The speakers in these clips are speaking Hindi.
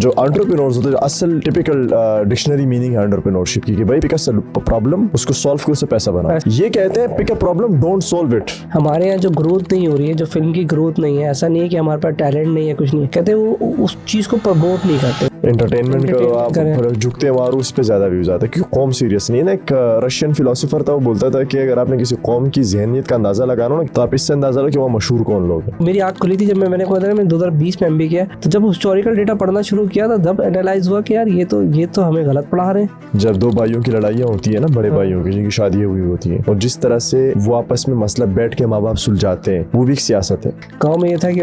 जो एंटरप्रेन्योर्स होते हैं, असल टिपिकल डिक्शनरी मीनिंग है एंटरप्रेन्योरशिप की कि भाई पिक अ प्रॉब्लम, उसको सॉल्व कर, उससे पैसा बना। ये कहते हैं pick a problem, don't solve it. हमारे यहाँ जो ग्रोथ नहीं हो रही है, जो फिल्म की ग्रोथ नहीं है, ऐसा नहीं है कि हमारे पास टैलेंट नहीं है, कुछ नहीं है, कहते हैं वो उस चीज को प्रमोट नहीं करते। एंटरटेनमेंट करो आप, झुकते मारो, उस पे ज्यादा व्यूज आते हैं क्योंकि कौम सीरियस नहीं है ना। एक रशियन फिलोसोफर था, वो बोलता था कि अगर आपने किसी कौम की ज़हनियत का अंदाजा लगाना ना, तो आप इससे अंदाजा लो कि वहाँ मशहूर कौन लोग हैं। मेरी आँख खुली थी जब मैंने को मैं 2020 में MBA किया, तो जब हिस्टोरिकल डेटा पढ़ना शुरू किया था तब एनालाइज हुआ कि यार ये तो हमें गलत पढ़ा रहे हैं। जब दो भाइयों की लड़ाइयाँ होती है ना, बड़े भाइयों की जिनकी शादियाँ हुई होती हैं, और जिस तरह से वो आपस में मसला बैठ के माँ बाप सुलझाते हैं, वो भी एक सियासत है। गाँव में ये था कि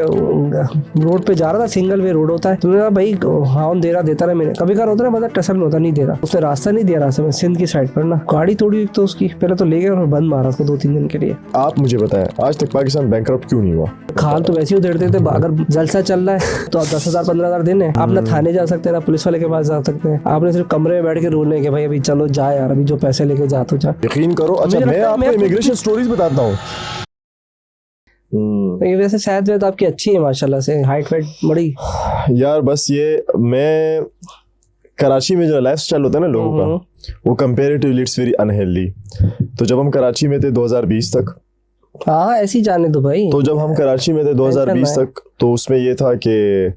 रोड पे जा रहा था, सिंगल वे रोड होता है, तो मैंने भाई हॉर्न दे रहा मैंने, कभी कभार होता है मतलब टसल में होता, नहीं दे रहा, उसने रास्ता नहीं दिया, रास्ते में सिंध की साइड पर ना गाड़ी तोड़ी तो उसकी, पहले तो ले गए और बंद मारा उसको 2-3 दिन के लिए। आप मुझे बताएं, आज तक पाकिस्तान बैंकरप्ट क्यों नहीं हुआ? खाल तो वैसे ही उधेड़ते थे, अगर जलसा चल रहा है तो 10,000 15,000 दिन है, आप ना थाने जा सकते हैं ना पुलिस वाले के पास जा सकते हैं, आपने सिर्फ कमरे में बैठ के रोने के भाई अभी चलो जा यार, अभी जो पैसे लेके जा तो जा। यकीन करो, अच्छा मैं आपको इमिग्रेशन स्टोरीज बताता हूँ। ये वैसे शायद वैसे आपकी अच्छी है माशाल्लाह से, हाइट वाइट बड़ी यार। बस ये मैं कराची में जो लाइफ स्टाइल होता है ना लोगों का, वो कंपेरेटिवली इट्स वेरी अनहेल्दी। तो जब हम कराची में थे 2020 तक, हाँ ऐसी जाने दो भाई, तो जब हम कराची में थे 2020 तक, तो उसमें ये था कि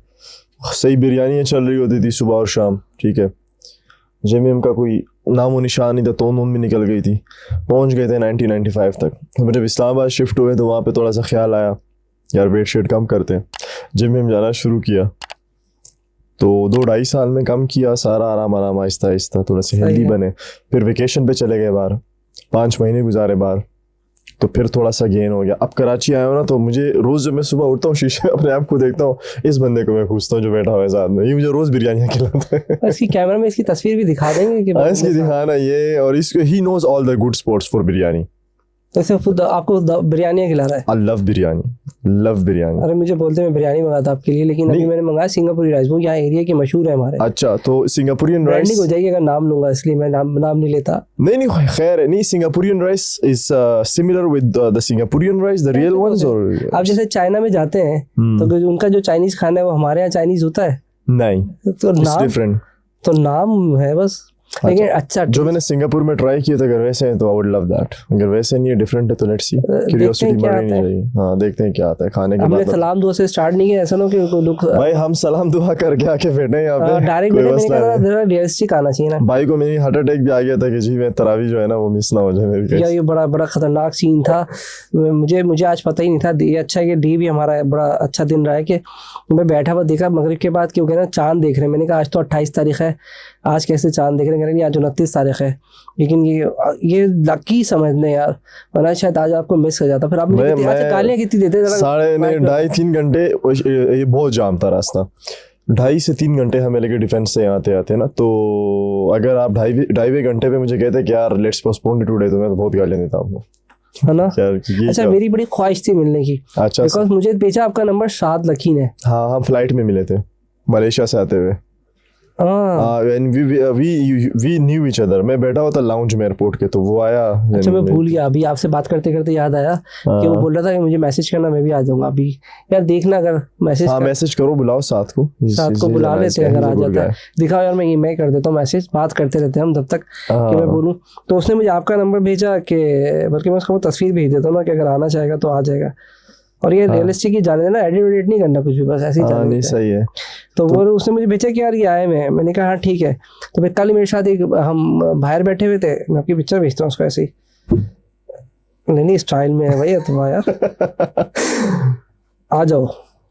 सही बिरयानियाँ चल रही होती थी सुबह और शाम, ठीक है। जेमीएम का कोई नामो निशान नहीं था, तो नून भी निकल गई थी। पहुंच गए थे 1995 तक। हम जब इस्लामाबाद शिफ्ट हुए तो वहाँ पे थोड़ा सा ख्याल आया यार वेट शेट कम करते हैं, जेमीएम जाना शुरू किया। तो 2-2.5 साल में कम किया सारा, आराम आराम आहिस्ता आहिस्ता थोड़ा से हेल्दी बने। फिर वेकेशन पे चले गए बाहर, 5 महीने गुजारे बाहर, तो फिर थोड़ा सा गेन हो गया। अब कराची आया हूँ ना, तो मुझे रोज़ जब मैं सुबह उठता हूँ शीशे में अपने आप को देखता हूँ, इस बंदे को मैं पूछता हूँ जो बैठा हुआ है साथ में, ये मुझे रोज़ बिरयानियाँ खिलाता है। इसकी कैमरा में इसकी तस्वीर भी दिखा देंगे कि इसकी दिखाना ये, और इसको ही knows all the good spots for biryani. वैसे आपको बिरयानी खिला रहा है? I love biryani, love biryani. अरे मुझे बोलते मैं बिरयानी मंगाता आपके लिए, लेकिन अभी मैंने मंगाया सिंगापुरी राइस, वो यहाँ एरिया की मशहूर है हमारे। अच्छा, तो सिंगापुरियन राइस हो जाएगी अगर नाम लूंगा, इसलिए मैं नाम नहीं लेता। नहीं खैर है, नहीं Singaporean rice is similar with the Singaporean rice, the real ones. और आप जैसे चाइना में जाते हैं तो उनका जो चाइनीज खाना है वो हमारे यहाँ चाइनीज होता है? नहीं, तो नाम डिफरेंट, तो नाम है बस। लेकिन अच्छा जो मैंने सिंगापुर में ट्राई किया था, अगर वैसे है तो आई वुड लव दैट, अगर वैसे नहीं है डिफरेंट है तो लेट्स सी, क्यूरियोसिटी मरनी नहीं चाहिए। हाँ देखते हैं क्या आता है खाने के बाद। हमने सलाम दुआ से स्टार्ट नहीं किया, ऐसा ना कि लोग भाई हम सलाम दुआ करके आके बैठे यहाँ पे डायरेक्ट मैंने कहा रियलिस्टिक आना चाहिए ना। भाई को मेरी हार्ट अटैक भी आ गया था कि जी मैं तरावी जो है ना वो मिस ना हो जाए मेरी। ये बड़ा खतरनाक सीन था, मुझे आज पता ही नहीं था। ये अच्छा ये डे भी हमारा बड़ा अच्छा दिन रहा है कि मैं बैठा हुआ देखा मगरिब के बाद, क्योंकि ना चांद देख रहे हैं। मैंने कहा आज तो 28 तारीख है, आज कैसे चांद देख रहे हैं? आज 29 तारीख है। लेकिन ये लकी समझने यार, वरना शायद आज आपको मिस कर जाता। फिर आप गालियाँ कितनी देते? 2.5-3 घंटे ये बहुत जाम था रास्ता, 2.5 से 3 घंटे हमें लेके डिफेंस से आते आते ना। तो अगर आप 2.5 घंटे पे मुझे कहते कि यार लेट्स पोस्टपोन टुडे, तो मैं तो बहुत गालियाँ देता हूँ, है ना। अच्छा मेरी बड़ी ख्वाहिश थी मिलने की। अच्छा, बिकॉज मुझे भेजा आपका नंबर शाद लकी ने। हाँ हम फ्लाइट में मिले थे मलेशिया से आते हुए। we knew each other। मैं बैठा हुआ था लाउंज में एयरपोर्ट के, तो वो आया। अच्छा मैं भूल गया, अभी आपसे बात करते करते याद आया कि वो बोल रहा था कि मुझे मैसेज करना, मैं भी आ जाऊंगा। अभी यार देखना अगर मैसेज करो, बुलाओ साथ को बुला लेते हैं अगर आ जाता है। दिखाओ यार, मैं कर देता हूँ मैसेज, बात करते रहते हैं हम तब तक कि मैं बोलूँ। तो उसने मुझे आपका नंबर भेजा कि, बल्कि मैं उसको तस्वीर भेज देता हूँ ना कि अगर आना चाहेगा तो आ जाएगा। और ये रियलिस्टिक ही जाने देना, एडिट नहीं करना कुछ भी, बस ऐसे ही जाने देना। सही है। तो वो उसने मुझे भेजा कि यार ये आए मैं, मैंने कहा हाँ ठीक है। तो फिर कल मेरे साथ एक हम बाहर बैठे हुए थे, मैं आपकी पिक्चर भेजता हूँ उसको ऐसे ही, नहीं स्टाइल में है भाई तुम यार आ जाओ।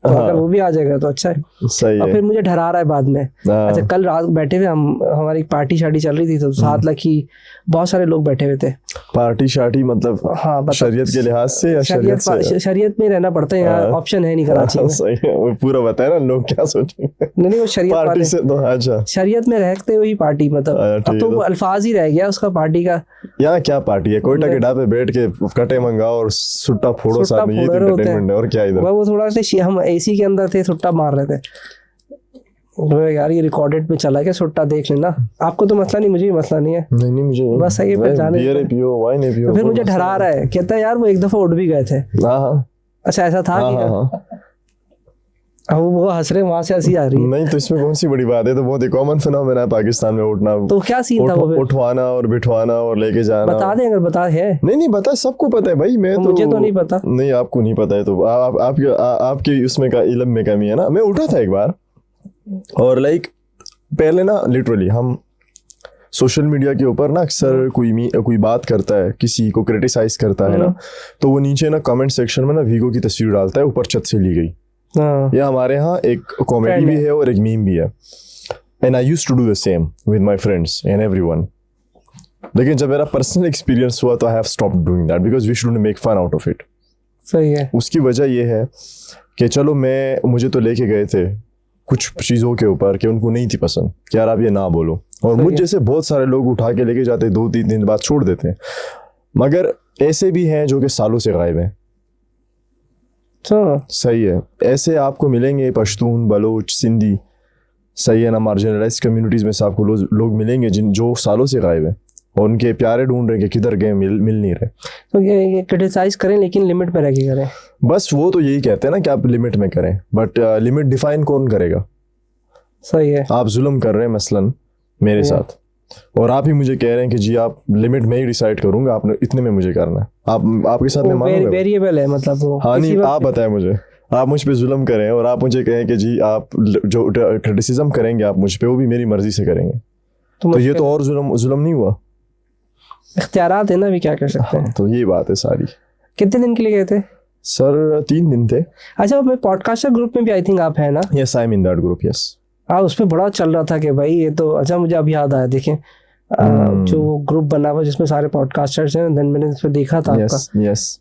तो अगर वो भी आ जाएगा तो अच्छा है। सही है। और फिर मुझे डरा रहा है बाद में। अच्छा कल रात बैठे हुए हम, हमारी पार्टी शार्टी चल रही थी, तो 7 लाख की बहुत सारे लोग बैठे हुए थे। पार्टी शार्टी मतलब हाँ शरीयत के लिहाज से या शरीयत में रहना पड़ता है यहाँ, ऑप्शन है नहीं कराची में। सही है, वो पूरा बताया ना लोग क्या सोचेंगे। नहीं वो शरीयत पार्टी से तो अच्छा शरीयत में रहते हुई पार्टी, मतलब अब तो वो अल्फाज ही रह गया उसका पार्टी का। यहाँ क्या पार्टी है, कोयटा के ढाबे बैठ के कटे मंगाओ और सुट्टा फोड़ो साथ में, ये एंटरटेनमेंट है और क्या इधर। वो थोड़ा सा हम एसी के अंदर थे, सुट्टा मार रहे थे। यार ये रिकॉर्डेड पे चला क्या, सुट्टा देख लेना। आपको तो मसला नहीं, मुझे भी मसला नहीं है। नहीं मुझे बस सही है, जाने पियो वाइन पियो। तो फिर मुझे डरा रहा है, कहता है यार वो एक दफा उठ भी गए थे। अच्छा ऐसा था कि अब वो हंस रहे, वहां से हंसी आ रही है। नहीं तो इसमें कौन सी बड़ी बात है, तो बहुत ही कॉमन फिनोमेना है पाकिस्तान में उठना, तो क्या सीन था वो फिर? उठवाना और बिठवाना और लेके जाना। बता दें अगर बता है। नहीं बता, सबको पता है भाई। मैं तो मुझे तो नहीं पता। नहीं, आपको नहीं पता है तो आपके उसमें का इल्म में कमी है ना। मैं उठा था एक बार, और लाइक पहले ना लिटरली हम सोशल मीडिया के ऊपर ना अक्सर कोई बात करता है, किसी को क्रिटिसाइज करता है ना, तो वो नीचे ना कमेंट सेक्शन में ना वीगो की तस्वीर डालता है, ऊपर छत से ली गई। ये हमारे यहाँ एक कॉमेडी भी है और एक मीम भी है, and I used to do the same with my friends and everyone. लेकिन जब मेरा पर्सनल एक्सपीरियंस हुआ तो I have stopped doing that because we should make fun out of it. सही है। उसकी वजह ये है कि चलो मुझे तो लेके गए थे कुछ चीज़ों के ऊपर कि उनको नहीं थी पसंद कि यार आप ये ना बोलो, और मुझ जैसे बहुत सारे लोग उठा के लेके जाते, 2-3 दिन बाद छोड़ देते हैं। मगर ऐसे भी हैं जो कि सालों से गायब हैं। सही है, ऐसे आपको मिलेंगे पश्तून, बलोच, सिंधी, सही है ना, मार्जिनलाइज्ड कम्युनिटीज़ में से आपको लोग मिलेंगे जो सालों से गायब हैं और उनके प्यारे ढूंढ रहे हैं कि किधर गए, मिल नहीं रहे। तो ये क्रिटिसाइज करें लेकिन लिमिट में रह के करें। बस वो तो यही कहते हैं ना कि आप लिमिट में करें, बट लिमिट डिफाइन कौन करेगा? सही है। आप जुल्म कर रहे हैं मसलन मेरे साथ, और आप ही मुझे कह रहे हैं कि जी आप लिमिट में ही डिसाइड करूंगा, आपने इतने में मुझे करना है। आपके साथ में मानूंगा? वेरिएबल है मतलब वो। हाँ नहीं, आप बताएं मुझे, आप मुझ पे जुल्म करें और आप मुझे कहें कि जी आप जो क्रिटिसिज्म करेंगे आप मुझ पे, वो भी मेरी मर्जी से करेंगे, तो ये तो और जुल्म नहीं हुआ? इख्तियारात है ना, भी क्या कर सकते हैं। तो ये बात है सारी। कितने दिन के लिए गए थे? सर 3 दिन थे। अच्छा, मैं पॉडकास्टर ग्रुप में भी आई थिंक आप है ना? Yes, I am in that group. Yes. हाँ, उसमें बड़ा चल रहा था कि भाई ये तो, अच्छा मुझे अब याद आया, देखें जो ग्रुप बना हुआ जिसमें सारे पॉडकास्टर्स हैं, देन मैंने इस पे देखा था आपका। यस।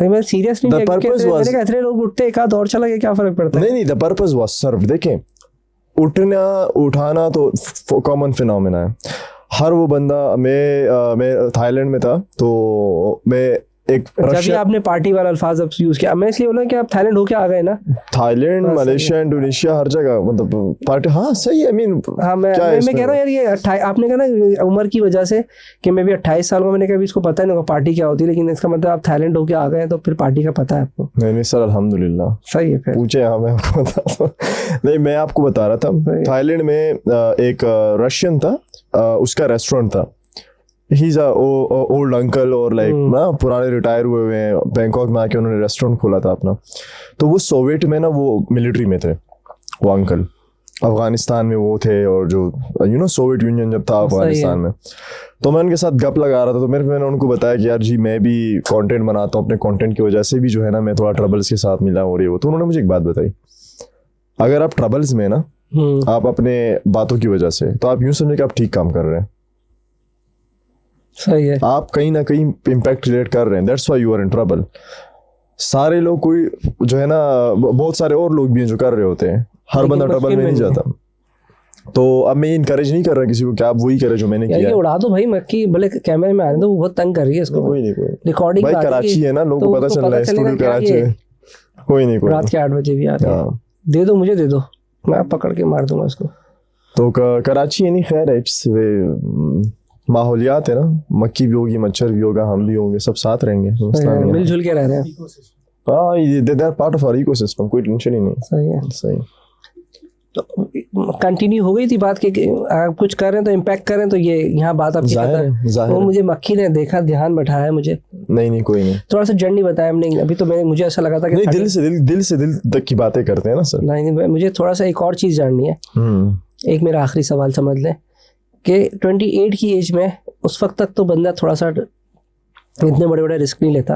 मैं सीरियसली मैंने कहा इतने लोग उठते, एक आध और चला गया, क्या फर्क पड़ता है? नहीं, द पर्पस वाज सर्व। देखें, उठाना तो कॉमन फिनोमेना है। हर वो बंदा, मैं थाईलैंड में था, तो मैं एक जब आपने पार्टी वाला अल्फाज अब यूज किया, मैं इसलिए बोला कि आप थाईलैंड होके आ गए ना। थाईलैंड, मलेशिया, इंडोनेशिया, हर जगह मतलब पार्टी। हाँ सही है, आई मीन हाँ, मैं कह रहा हूँ यार, ये आपने कहा ना उम्र की वजह से कि मैं भी 28 साल का, मैंने कहा इसको पता नहीं पार्टी क्या होती है, लेकिन इसका मतलब आप थाईलैंड होके आ गए तो फिर पार्टी का पता है आपको। नहीं सर, अल्हम्दुलिल्लाह। सही है। फिर पूछे, हाँ मैं आपको बताता हूँ। नहीं, मैं आपको बता रहा था, थाईलैंड में एक रशियन था, उसका रेस्टोरेंट था। ही इज ओल्ड अंकल और लाइक ना पुराने रिटायर हुए हैं, बैंकॉक में आके उन्होंने रेस्टोरेंट खोला था अपना। तो वो सोवियत में ना, वो मिलिट्री में थे वो अंकल, अफगानिस्तान में वो थे, और जो सोवियत यूनियन जब था अफगानिस्तान में, तो मैं उनके साथ गप लगा रहा था। तो मैंने उनको बताया कि यार जी मैं भी कंटेंट बनाता हूँ, अपने कंटेंट की वजह से भी जो है ना मैं थोड़ा ट्रबल्स के साथ मिला हो रही है वो। तो उन्होंने मुझे एक बात बताई, अगर आप ट्रबल्स में ना आप अपने बातों की वजह से, तो आप यूं समझे कि आप ठीक काम कर रहे हैं। सही है। आप कहीं ना कहीं इम्पैक्ट क्रिएट कर रहे हैं, that's why you are in trouble. सारे लोग, कोई जो है ना, बहुत सारे और लोग भी हैं जो कर रहे होते हैं, हर बंदा ट्रबल में नहीं जाता। तो अब मैं इनकरेज नहीं कर रहा किसी को कि आप वही करे जो मैंने किया। ये उड़ा दो भाई, मक्की भले कैमरे में आ रहे तो वो बहुत तंग कर रही है इसको। कोई नहीं, रिकॉर्डिंग भाई कराची है ना, लोगों को पता चल रहा है स्टूडियो कराची है। कोई नहीं, रात के 8 बजे भी आ रहे हैं। दे दो, मुझे दे दो, मैं पकड़ के मार दूंगा इसको। तो कराची है नहीं, खैर इट्स माहौलियात है ना, मक्खी भी होगी, मच्छर भी होगा, हम भी होंगे, सब साथ रहेंगे, मिलजुल के रह रहे हैं। हाँ, they are part of our ecosystem, कोई टेंशन ही नहीं। सही है। सही। तो कंटिन्यू हो गई थी बात कि आप कुछ कर रहे हैं तो इम्पैक्ट करें, तो ये यहाँ बात आपकी जाहिर वो मुझे मक्खी ने देखा, ध्यान बैठाया मुझे। नहीं कोई नहीं, थोड़ा सा जर्नी बताया हमने अभी, तो मुझे ऐसा लगा था कि नहीं, दिल से दिल तक की बातें करते हैं ना सर। नहीं, मुझे थोड़ा सा एक और चीज़ जाननी है। एक मेरा आखिरी सवाल समझ लें कि 28 की एज में उस वक्त तक तो बंदा थोड़ा सा इतने बड़े बड़े रिस्क नहीं लेता।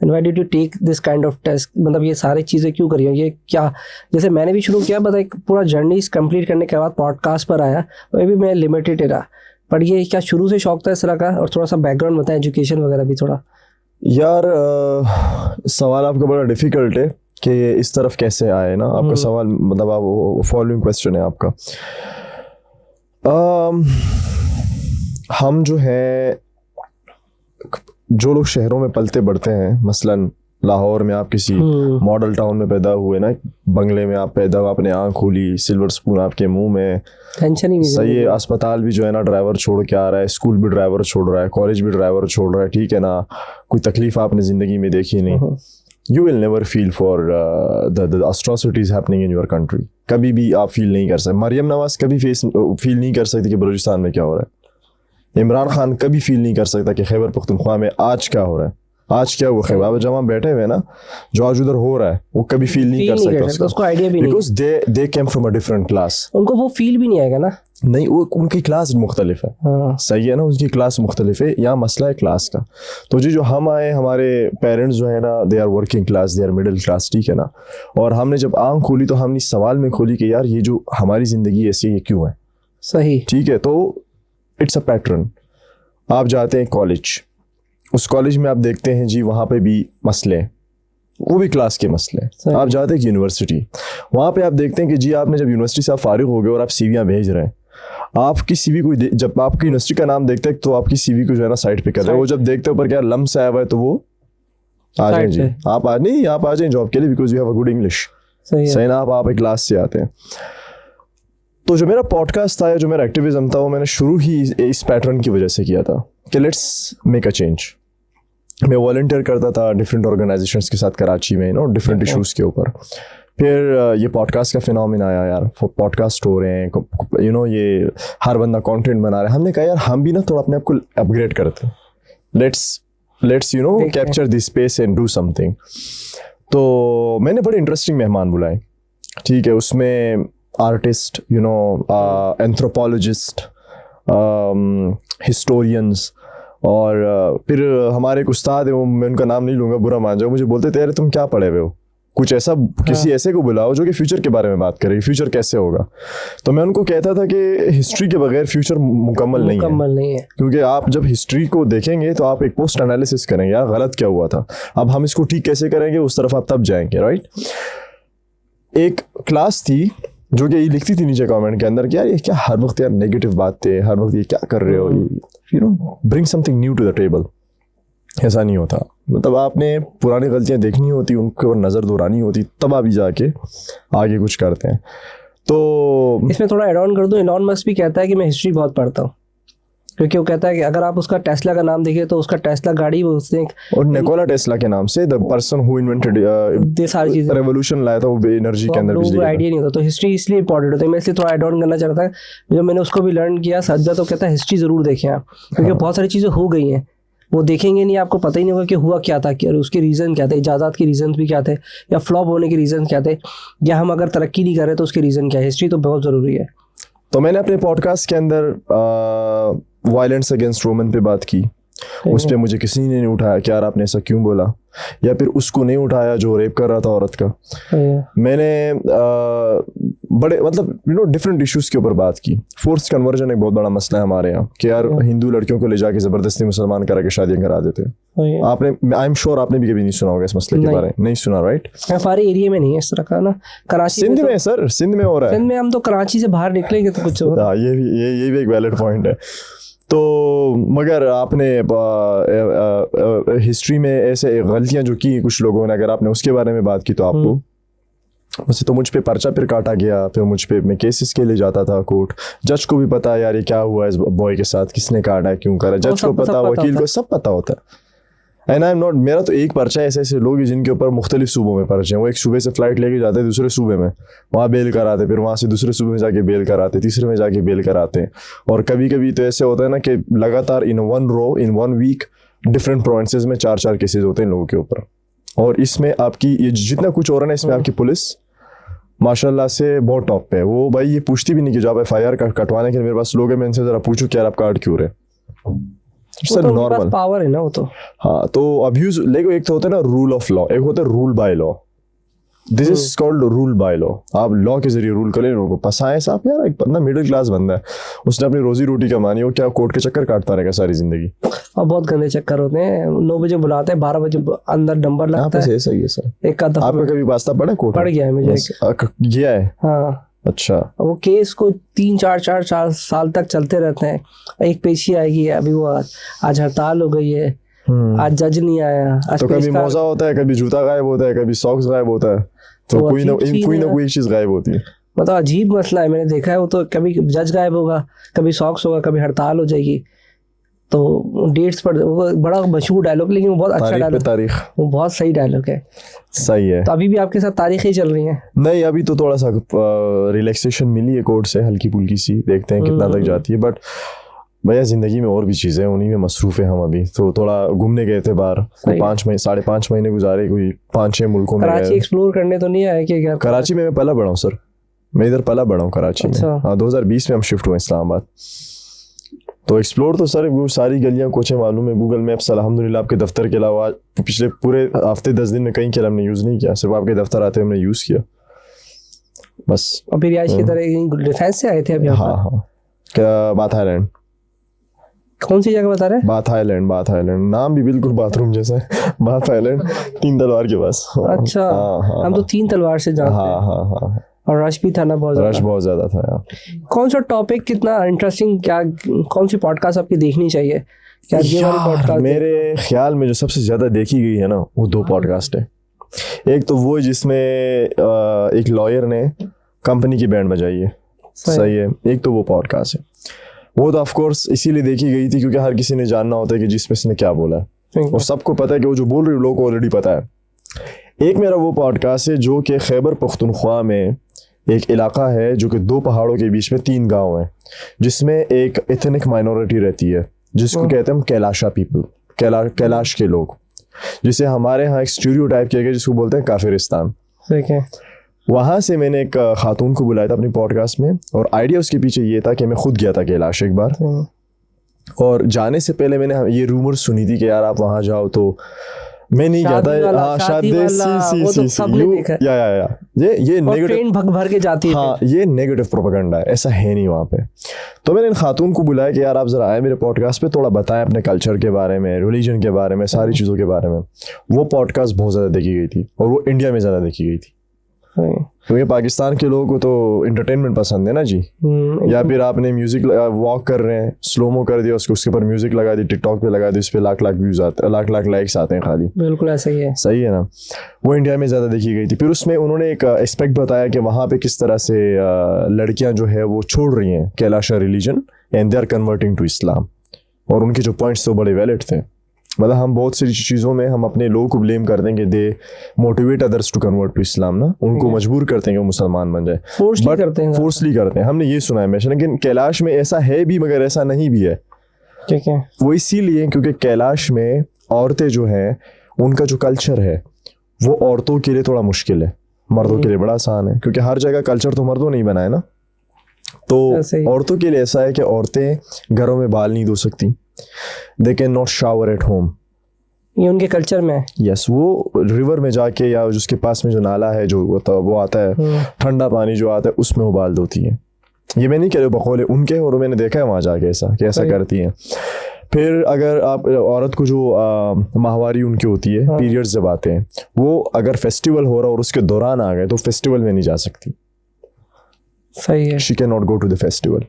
And why did you take this kind of test, मतलब ये सारी चीज़ें क्यों करी हो? ये क्या, जैसे मैंने भी शुरू किया, बस एक पूरा जर्नी कंप्लीट करने के बाद पॉडकास्ट पर आया, वह भी मैं लिमिटेड रहा, पर ये क्या शुरू से शौक था इस तरह का? और थोड़ा सा बैकग्राउंड बताएं, एजुकेशन वगैरह भी थोड़ा। यार सवाल आपका बड़ा डिफिकल्ट है कि इस तरफ कैसे आए ना आपका सवाल, मतलब आप फॉलोइंग क्वेश्चन है आपका। हम जो है, जो लोग शहरों में पलते बढ़ते हैं, मसलन लाहौर में आप किसी मॉडल टाउन में पैदा हुए ना, बंगले में आप पैदा हुए, आपने आँख खोली, सिल्वर स्पून आपके मुंह में, टेंशन ही नहीं। सही है, अस्पताल भी जो है ना ड्राइवर छोड़ के आ रहा है, स्कूल भी ड्राइवर छोड़ रहा है, कॉलेज भी ड्राइवर छोड़ रहा है, ठीक है ना, कोई तकलीफ आपने ज़िंदगी में देखी नहीं। you will never feel for the atrocities happening in your country. कभी भी आप फील नहीं कर सकते. मरियम नवाज कभी फील नहीं कर सकती कि बलूचिस्तान में क्या हो रहा है. इमरान खान कभी फील नहीं कर सकता कि खैबर पख्तूनख्वा में आज क्या हो रहा है. आज क्या हुआ खैबर जब हम बैठे हुए ना, जो आज उधर हो रहा है वो कभी फील नहीं कर सकता. उसको आइडिया भी नहीं, because they came from a different class. उनको वो फील भी नहीं आएगा ना. नहीं, वो उनकी क्लास मुख्तलिफ है. हाँ. सही है ना, उनकी क्लास मुख्तलिफ है. यहाँ मसला है क्लास का. तो जी जो हम आए, हमारे पेरेंट्स जो है ना, they are working class, they are middle class, ठीक है ना. और हमने जब आँख खोली तो हमने सवाल में खोली कि यार ये जो हमारी ज़िंदगी ऐसी है ये क्यों है. सही, ठीक है. तो इट्स अ पैटर्न. आप जाते हैं कॉलेज, उस कॉलेज में आप देखते हैं जी वहाँ पे भी मसले, वो भी क्लास के मसले. आप जाते हैं यूनिवर्सिटी, वहाँ पे आप देखते हैं कि जी आपने जब यूनिवर्सिटी से आप फारिग हो गए और आप सीवियाँ भेज रहे हैं, आपकी सीवी को जब आपकी यूनिवर्सिटी का नाम देखते हैं तो आपकी सीवी को जो है ना साइड पे कर रहे हैं. वो जब देखते हैं ऊपर क्या लम्ब से आया हुआ है तो वो आ जाए जी, आप आ जाए जॉब के लिए, because you have a good English. सही ना, आप एक क्लास से आते हैं. तो जो मेरा पॉडकास्ट था या जो मेरा एक्टिविज्म था वो मैंने शुरू ही इस पैटर्न की वजह से किया था कि लेट्स मेक अ चेंज. मैं वॉलंटियर करता था डिफरेंट ऑर्गेनाइजेशंस के साथ कराची में, डिफरेंट इश्यूज़ के ऊपर. फिर ये पॉडकास्ट का फिनोमेना आया यार, पॉडकास्ट हो रहे हैं, ये हर बंदा कंटेंट बना रहा है. हमने कहा यार हम भी ना थोड़ा अपने आप को अपग्रेड करते हैं. Let's capture this space and do something. तो मैंने बड़े इंटरेस्टिंग मेहमान बुलाए. ठीक है, उसमें आर्टिस्ट, एंथ्रोपोलॉजिस्ट, हिस्टोरियंस, और फिर हमारे एक उस्ताद है, वो मैं उनका नाम नहीं लूँगा, बुरा मान जाओ, मुझे बोलते थे अरे तुम क्या पढ़े हुए हो, कुछ ऐसा किसी ऐसे को बुलाओ जो कि फ्यूचर के बारे में बात करे, फ्यूचर कैसे होगा. तो मैं उनको कहता था कि हिस्ट्री के बगैर फ्यूचर मुकम्मल नहीं है. क्योंकि आप जब हिस्ट्री को देखेंगे तो आप एक पोस्ट एनालिसिस करेंगे, यार गलत क्या हुआ था, अब हम इसको ठीक कैसे करेंगे, उस तरफ आप तब जाएंगे. राइट. एक क्लास थी जो कि ये लिखती थी नीचे कमेंट के अंदर कि यार ये क्या हर वक्त यार नेगेटिव बातें, हर वक्त ये क्या कर रहे हो, bring something new to the table. ऐसा नहीं होता. मतलब आपने पुरानी गलतियां देखनी होती, उनके ऊपर नज़र दोहरानी होती, तब आप जाके आगे कुछ करते हैं. तो इसमें थोड़ा एड ऑन कर दूं, इलॉन मस्क भी कहता है कि मैं हिस्ट्री बहुत पढ़ता हूँ, क्योंकि वो कहता है कि अगर आप उसका टेस्ला का नाम देखिए तो उसका टेस्ला गाड़ी उसने, और निकोला टेस्ला के नाम से, द पर्सन हु इन्वेंटेड ये सारी चीजें, रेवोल्यूशन लाया था वो एनर्जी के अंदर, बिजली का आइडिया नहीं होता. तो हिस्ट्री इसलिए इंपॉर्टेंट होता है. मैं इसलिए थोड़ा एड ऑन करना चाहता था. जब मैंने उसको भी लर्न किया, सज्जा तो कहता है हिस्ट्री जरूर देखें आप, क्योंकि बहुत सारी चीज़ें हो गई हैं, वो देखेंगे नहीं, आपको पता ही नहीं होगा कि हुआ क्या था, कि उसके रीज़न क्या थे, इजाज़त के रीज़न भी क्या थे, या फ्लॉप होने के रीज़न क्या थे, या हम अगर तरक्की नहीं कर रहे तो उसके रीज़न क्या है. हिस्ट्री तो बहुत ज़रूरी है. तो मैंने अपने पॉडकास्ट के अंदर वायलेंस अगेंस्ट वुमेन पे बात की. उस पर मुझे किसी ने नहीं उठाया कि यार आपने ऐसा क्यों बोला, या फिर उसको नहीं उठाया जो रेप कर रहा था औरत का. मैंने बड़े डिफरेंट इश्यूज के ऊपर बात की. फोर्स कन्वर्जन एक बहुत बड़ा मसला है हमारे यहाँ कि यार हिंदू लड़कियों को ले जाके ज़बरदस्ती मुसलमान करा के शादियाँ करा देते हैं. आपने, आई एम श्योर आपने भी कभी नहीं सुना होगा इस मसले के बारे में. नहीं सुना, राइट. हमारे एरिया में नहीं है इस तरह का ना. कराची, सिंध में सर, सिंध में हो रहा है. सिंध में हम तो कराची से बाहर निकलेंगे तो कुछ होगा. ये भी एक वैलिड पॉइंट है. तो मगर आपने हिस्ट्री में ऐसे गलतियां जो की कुछ लोगों ने, अगर आपने उसके बारे में बात की तो आपको वैसे तो मुझ पे पर्चा फिर काटा गया. फिर मुझ पे मैं केसेस के लिए जाता था कोर्ट. जज को भी पता है यार ये क्या हुआ इस बॉय के साथ, किसने काटा है, क्यों करा, जज को पता, वकील को सब पता होता है. एंड आई एम नॉट, मेरा तो एक पर्चा है. ऐसे लोग हैं जिनके ऊपर मुख्तलिफ सूबों में पर्चे हैं. वो एक सूबे से फ्लाइट लेके जाते हैं दूसरे सूबे में, वहाँ बेल कराते, फिर वहाँ से दूसरे सूबे में जाके बेल कराते, तीसरे में जाके बेल कराते. और कभी कभी तो ऐसे होता है ना कि लगातार in one week different provinces में 4 केसेस होते हैं लोगों के ऊपर. और इसमें आपकी ये जितना कुछ हो रहा है ना, इसमें आपकी पुलिस माशाल्लाह से बहुत टॉप पे है. वो भाई ये पूछती भी नहीं कि जब FIR कटवाने के लिए मेरे पास लोग हैं, मैं इनसे जरा पूछूं कि यार आप कार्ड क्यों रहे. नॉर्मल पावर है ना वो तो. हाँ, तो अब्यूज लेकिन एक तो होता है ना रूल ऑफ लॉ, एक होता है rule by law. This is called rule by law. आप लॉ के जरिए रूल करें, लोगों को फंसाएं. साहब यार एक बंदा मिडिल क्लास बंदा है, उसने अपनी रोजी रोटी कमानी, वो क्या कोर्ट के चक्कर काटता रहेगा सारी जिंदगी. और बहुत गंदे चक्कर होते हैं. 9 बजे बुलाते हैं, 12 बजे अंदर नंबर लगता है. सही है सर. एक आधा आपका कभी वास्ता पड़ा कोर्ट? पड़ गया है मुझे. गया है. हाँ. अच्छा. वो केस को 3-4 साल तक चलते रहते हैं. एक पेशी आएगी, अभी वो आज हड़ताल हो गई है, आज जज नहीं आया. तो कभी मौजा होता है, कभी जूता गायब होता है, कभी सॉक्स गायब होता है. तो कोई ना कोई चीज गायब होती है. मतलब अजीब मसला है. मैंने देखा है वो तो कभी जज गायब होगा, कभी सॉक्स होगा, कभी हड़ताल हो जाएगी. तो डेट्स पर वो बड़ा मशहूर डायलॉग, लेकिन वो बहुत अच्छा तारीख पे डायलॉग, तारीख। वो बहुत सही डायलॉग है। सही है। तो अभी भी आपके साथ तारीख ही चल रही है? नहीं, अभी तो थोड़ा सा रिलैक्सेशन मिली है कोर्ट से, हल्की फुल्की सी, देखते हैं कितना तक जाती है। बट भैया जिंदगी में और भी चीज़ें हैं, उन्हीं में मसरूफ है हम अभी। तो थोड़ा घूमने गए थे बाहर, कोई 5.5 महीने गुजारे, कोई 5-6 मुल्कों में कराची गए। एक्सप्लोर करने तो नहीं आए क्या? कराची में मैं पला बड़ा हूँ सर, मैं इधर पला बड़ा हूँ कराची में। हाँ, 2020 में हम शिफ्ट हुए इस्लामाबाद। तो एक्सप्लोर तो सर वो सारी गलियाँ कोचे मालूम है, गूगल मैप्स अल्हम्दुलिल्लाह आपके दफ्तर के अलावा पिछले पूरे हफ्ते 10 दिन में कहीं के हमने यूज़ नहीं किया, सिर्फ आपके दफ्तर आते हमने यूज़ किया बस। और फिर रिहाइश की तरह डिफेंस से आए थे अभी? हाँ, क्या बात आइलैंड। कौन सी जगह बता रहे हैं? बाथ आइलैंड, नाम भी बिल्कुल बाथरूम जैसा है। बाथ आइलैंड, 3 तलवार के पास। अच्छा। हाँ, हम तो 3 तलवार से जानते हैं। हाँ। और रश भी था ना, रश बहुत ज्यादा था यार। कौन सा टॉपिक कितना इंटरेस्टिंग, क्या कौन सी पॉडकास्ट आपकी देखनी चाहिए? क्या ये वाली पॉडकास्ट? मेरे ख्याल में जो सबसे ज्यादा देखी गई है ना, वो 2 पॉडकास्ट है। एक तो वो जिसमें एक लॉयर ने कंपनी की बैंड बजाई है, सही है। एक तो वो पॉडकास्ट है, वो तो ऑफ कोर्स इसीलिए देखी गई थी क्योंकि हर किसी ने जानना होता है कि जिसमें इसने क्या बोला है, और सबको पता है कि वो जो बोल रहे लोगों को ऑलरेडी पता है। एक मेरा वो पॉडकास्ट है जो कि खैबर पख्तूनख्वा में एक इलाका है जो कि 2 पहाड़ों के बीच में 3 गांव हैं, जिसमें एक एथनिक माइनॉरिटी रहती है जिसको कहते हैं हम कैलाशा पीपल, कैलाश के लोग, जिसे हमारे यहाँ एक स्टीरियोटाइप किया गया जिसको बोलते हैं काफिरिस्तान। ठीक है। वहाँ से मैंने एक खातून को बुलाया था अपनी पॉडकास्ट में, और आइडिया उसके पीछे ये था कि मैं खुद गया था कैलाश एक बार, और जाने से पहले मैंने ये रूमर सुनी थी कि यार आप वहाँ जाओ, तो मैं नहीं गया था। हाँ, शादी ये नेगेटिव भर के जाती है। हाँ, ये नेगेटिव प्रोपेगेंडा है, ऐसा है नहीं वहाँ पे। तो मैंने इन खातून को बुलाया कि यार आप जरा आए मेरे पॉडकास्ट पे, थोड़ा बताएं अपने कल्चर के बारे में, रिलीजन के बारे में, सारी चीज़ों के बारे में। वो पॉडकास्ट बहुत ज़्यादा देखी गई थी, और वो इंडिया में ज़्यादा देखी गई थी, क्योंकि पाकिस्तान के लोगों को तो इंटरटेनमेंट पसंद है ना जी। या फिर आपने म्यूजिक वॉक कर रहे हैं, स्लोमो कर दिया उसके ऊपर म्यूजिक लगा दी, टिकटॉक पे लगा दी, उस पर लाख व्यूज आते हैं, लाख लाइक्स आते हैं खाली। बिल्कुल ऐसा ही है। सही है ना। वो इंडिया में ज़्यादा देखी गई थी। फिर उसमें उन्होंने एक एस्पेक्ट बताया कि वहाँ पे किस तरह से लड़कियाँ जो है वो छोड़ रही हैं Kalasha religion and they are converting to Islam, और उनके जो पॉइंट्स तो बड़े वैलिड थे। मतलब हम बहुत सी चीज़ों में हम अपने लोगों को ब्लेम कर देंगे, they motivate others to convert to Islam ना, उनको मजबूर करते हैं कि वो मुसलमान बन जाए, फोर्सली करते हैं। हमने ये सुना है हमेशा, लेकिन कैलाश में ऐसा है भी मगर ऐसा नहीं भी है। ठीक है। वो इसीलिए क्योंकि कैलाश में औरतें जो हैं उनका जो कल्चर है वो औरतों के लिए थोड़ा मुश्किल है, मर्दों के लिए बड़ा आसान है, क्योंकि हर जगह कल्चर तो मर्दों ने ही बनाया ना। तो औरतों के लिए ऐसा है कि औरतें घरों में बाल नहीं धो सकती, they can not shower at home, ये उनके कल्चर में है। यस, वो रिवर में जाके या उसके पास में जो नाला है जो वो आता है, ठंडा पानी जो आता है उसमें वो बाल धोती हैं। ये मैं नहीं कह रहा बकौले उनके, और मैंने देखा है वहाँ जाके ऐसा करती हैं। फिर अगर आप औरत को जो माहवारी उनकी होती है, पीरियड्स जब आते हैं, वो अगर फेस्टिवल हो रहा और उसके दौरान आ गए तो फेस्टिवल में नहीं जा सकती। सही है। She can not go to the festival.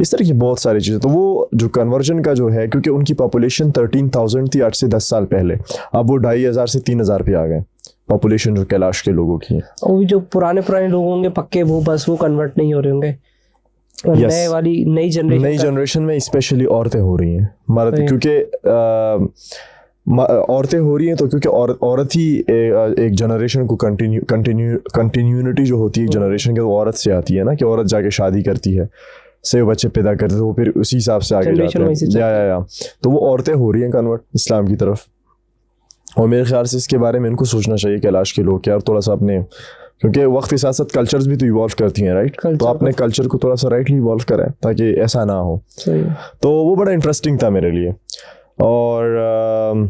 इस तरह की बहुत सारी चीज़ें। तो वो जो कन्वर्जन का जो है, क्योंकि उनकी पॉपुलेशन 13,000 थी आज से 10 साल पहले, अब वो 2,500 से 3,000 पे आ गए पॉपुलेशन जो कैलाश के लोगों की है। और जो पुराने लोग होंगे पक्के, वो बस वो कन्वर्ट नहीं हो रहे होंगे। नई जनरेशन में स्पेशली औरतें हो रही हैं, मर्द, क्योंकि औरतें हो रही हैं तो क्योंकि औरत ही एक जनरेशन को कंटिन्यूटी जो होती है एक जनरेशन के, वो औरत से आती है ना, कि औरत जाके शादी करती है, से बच्चे पैदा करते हैं, तो वो फिर उसी हिसाब से आगे जाते हैं। या तो वो औरतें हो रही हैं कन्वर्ट इस्लाम की तरफ। और मेरे ख्याल से इसके बारे में इनको सोचना चाहिए कैलाश के लोग, यार थोड़ा सा अपने, क्योंकि वक्त के साथ साथ कल्चर्स भी तो इवॉल्व करती हैं, राइट। तो अपने कल्चर को थोड़ा सा राइटली इवॉल्व करें ताकि ऐसा ना हो। तो वो बड़ा इंटरेस्टिंग था मेरे लिए। और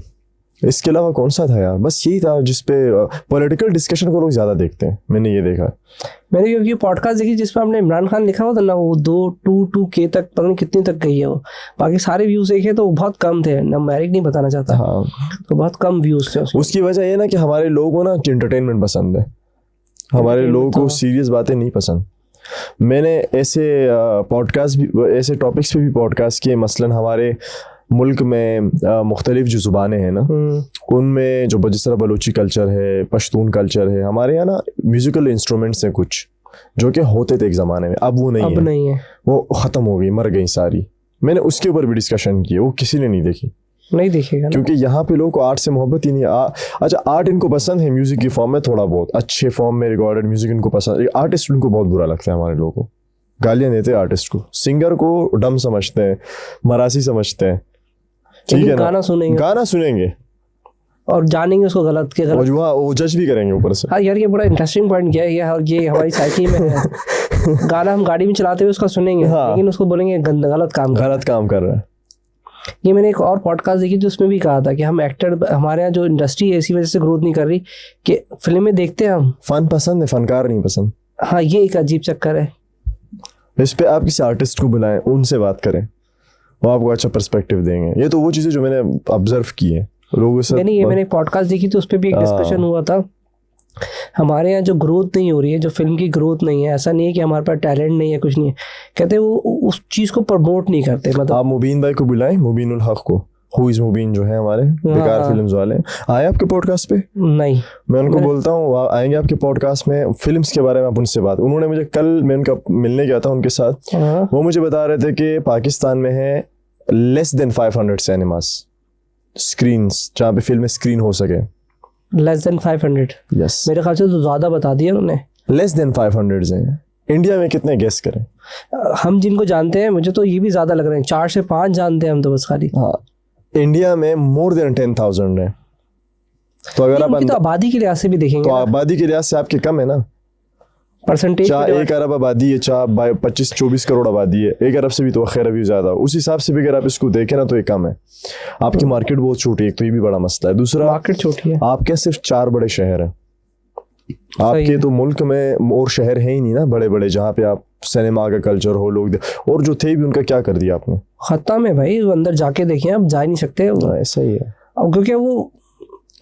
इसके अलावा कौन सा था यार, बस यही था जिसपे पॉलिटिकल डिस्कशन को लोग ज़्यादा देखते हैं, मैंने ये देखा। मैंने ये पॉडकास्ट देखी जिसमें हमने इमरान खान लिखा हुआ था ना, वो 2.2K तक पता नहीं कितनी तक गई है वो। बाकी सारे व्यूज देखे तो बहुत कम थे, नंबरिक नहीं बताना चाहता। हाँ, तो बहुत कम व्यूज थे। उसकी वजह ये ना कि हमारे लोगों को ना एंटरटेनमेंट पसंद है, हमारे लोगों को सीरियस बातें नहीं पसंद। मैंने ऐसे पॉडकास्ट भी, ऐसे टॉपिक्स पे भी पॉडकास्ट किए, मसलन हमारे मुल्क में मुख्तलिफ जो ज़ुबानें हैं ना, उनमें जो जिस तरह बलूची कल्चर है, पश्तून कल्चर है, हमारे यहाँ ना म्यूज़िकल इंस्ट्रूमेंट्स हैं कुछ जो कि होते थे एक ज़माने में, अब वो नहीं है, वो ख़त्म हो गई, मर गई सारी। मैंने उसके ऊपर भी डिस्कशन की है, वो किसी ने नहीं देखी, नहीं देखेगा ना। क्योंकि यहाँ पे लोगों को आर्ट से मोहब्बत ही नहीं है। अच्छा, आर्ट इनको पसंद है म्यूजिक की फॉर्म में, थोड़ा बहुत अच्छे फॉर्म में रिकॉर्डेड म्यूजिक इनको पसंद है। आर्टिस्ट उनको बहुत बुरा लगता है, हमारे लोगों को गालियां देते हैं आर्टिस्ट को, सिंगर को डम समझते हैं, मरासी समझते हैं, ठीक है ना, गाना सुनेंगे और जानेंगे उसको गलत के गलत, और वो जज भी करेंगे ऊपर से। हाँ यार, ये बड़ा इंटरेस्टिंग पॉइंट किया है, और ये हमारी साइकी में है। गाना हम गाड़ी में चलाते हुए उसका सुनेंगे, हाँ। लेकिन उसको बोलेंगे गलत काम कर रहा है। ये मैंने एक और पॉडकास्ट देखी, जो उसमें भी कहा था कि हम एक्टर, हमारे यहाँ जो इंडस्ट्री है इसी वजह से ग्रोथ नहीं कर रही कि फिल्में देखते हैं हम, फन पसंद है, फनकार नहीं पसंद। हाँ, ये एक अजीब चक्कर है। इस पे आप किसी आर्टिस्ट को बुलाएं, उनसे बात करें, वो आपको अच्छा पर्सपेक्टिव देंगे। ये तो वो चीज़ें जो मैंने ऑब्जर्व की है लोगों से। मैंने एक पॉडकास्ट देखी, तो उस पर भी एक डिस्कशन हुआ था। हमारे यहाँ जो ग्रोथ नहीं हो रही है, जो फिल्म की ग्रोथ नहीं है, ऐसा नहीं है कि हमारे पास टैलेंट नहीं है, कुछ नहीं है, कहते वो उस चीज़ को प्रमोट नहीं करते। मतलब आप मुबीन भाई को बुलाएं, मुबीनुल हक को, हु इज मुबीन जो है हमारे बेकार फिल्म्स वाले, आए आपके पॉडकास्ट पे? नहीं, मैं उनको बोलता हूँ आएंगे आपके पॉडकास्ट में, फिल्म्स के बारे में आप उनसे बात। उन्होंने मुझे कल, मैं उनका मिलने गया था उनके साथ, वो मुझे बता रहे थे कि पाकिस्तान में है लेस देन 500 सिनेमास स्क्रीन्स जहाँ पे फिल्में स्क्रीन हो सके। Less than 500? यस, मेरे ख्याल से तो ज़्यादा बता दिया उन्होंने। लेस देन 500 हैं। इंडिया में कितने गेस करें? हम जिनको जानते हैं, मुझे तो ये भी ज़्यादा लग रहे हैं, 4 से 5 जानते हैं हम तो बस खाली। हाँ, इंडिया में मोर देन 10,000 है। तो अगर आप तो आबादी के लिहाज से भी देखेंगे, तो आबादी के लिहाज से आपके कम है ना, परसेंटेज। 1 अरब आबादी है, 25-24 करोड़ आबादी है, 1 अरब से भी तो खैर अभी ज्यादा। उस हिसाब से भी अगर आप इसको देखें ना तो ये कम है। आपकी मार्केट बहुत छोटी है, तो ये भी बड़ा मसला है। दूसरा, मार्केट छोटी है, आपके सिर्फ 4 बड़े शहर हैं आपके, तो मुल्क में और शहर है ही नहीं ना बड़े बड़े जहाँ पे आप सिनेमा का कल्चर हो, लोग और जो थे भी उनका क्या कर दिया आपने? खत्म है भाई, वो अंदर जाके देखें, आप जा ही नहीं सकते। ऐसा ही है, अब क्योंकि वो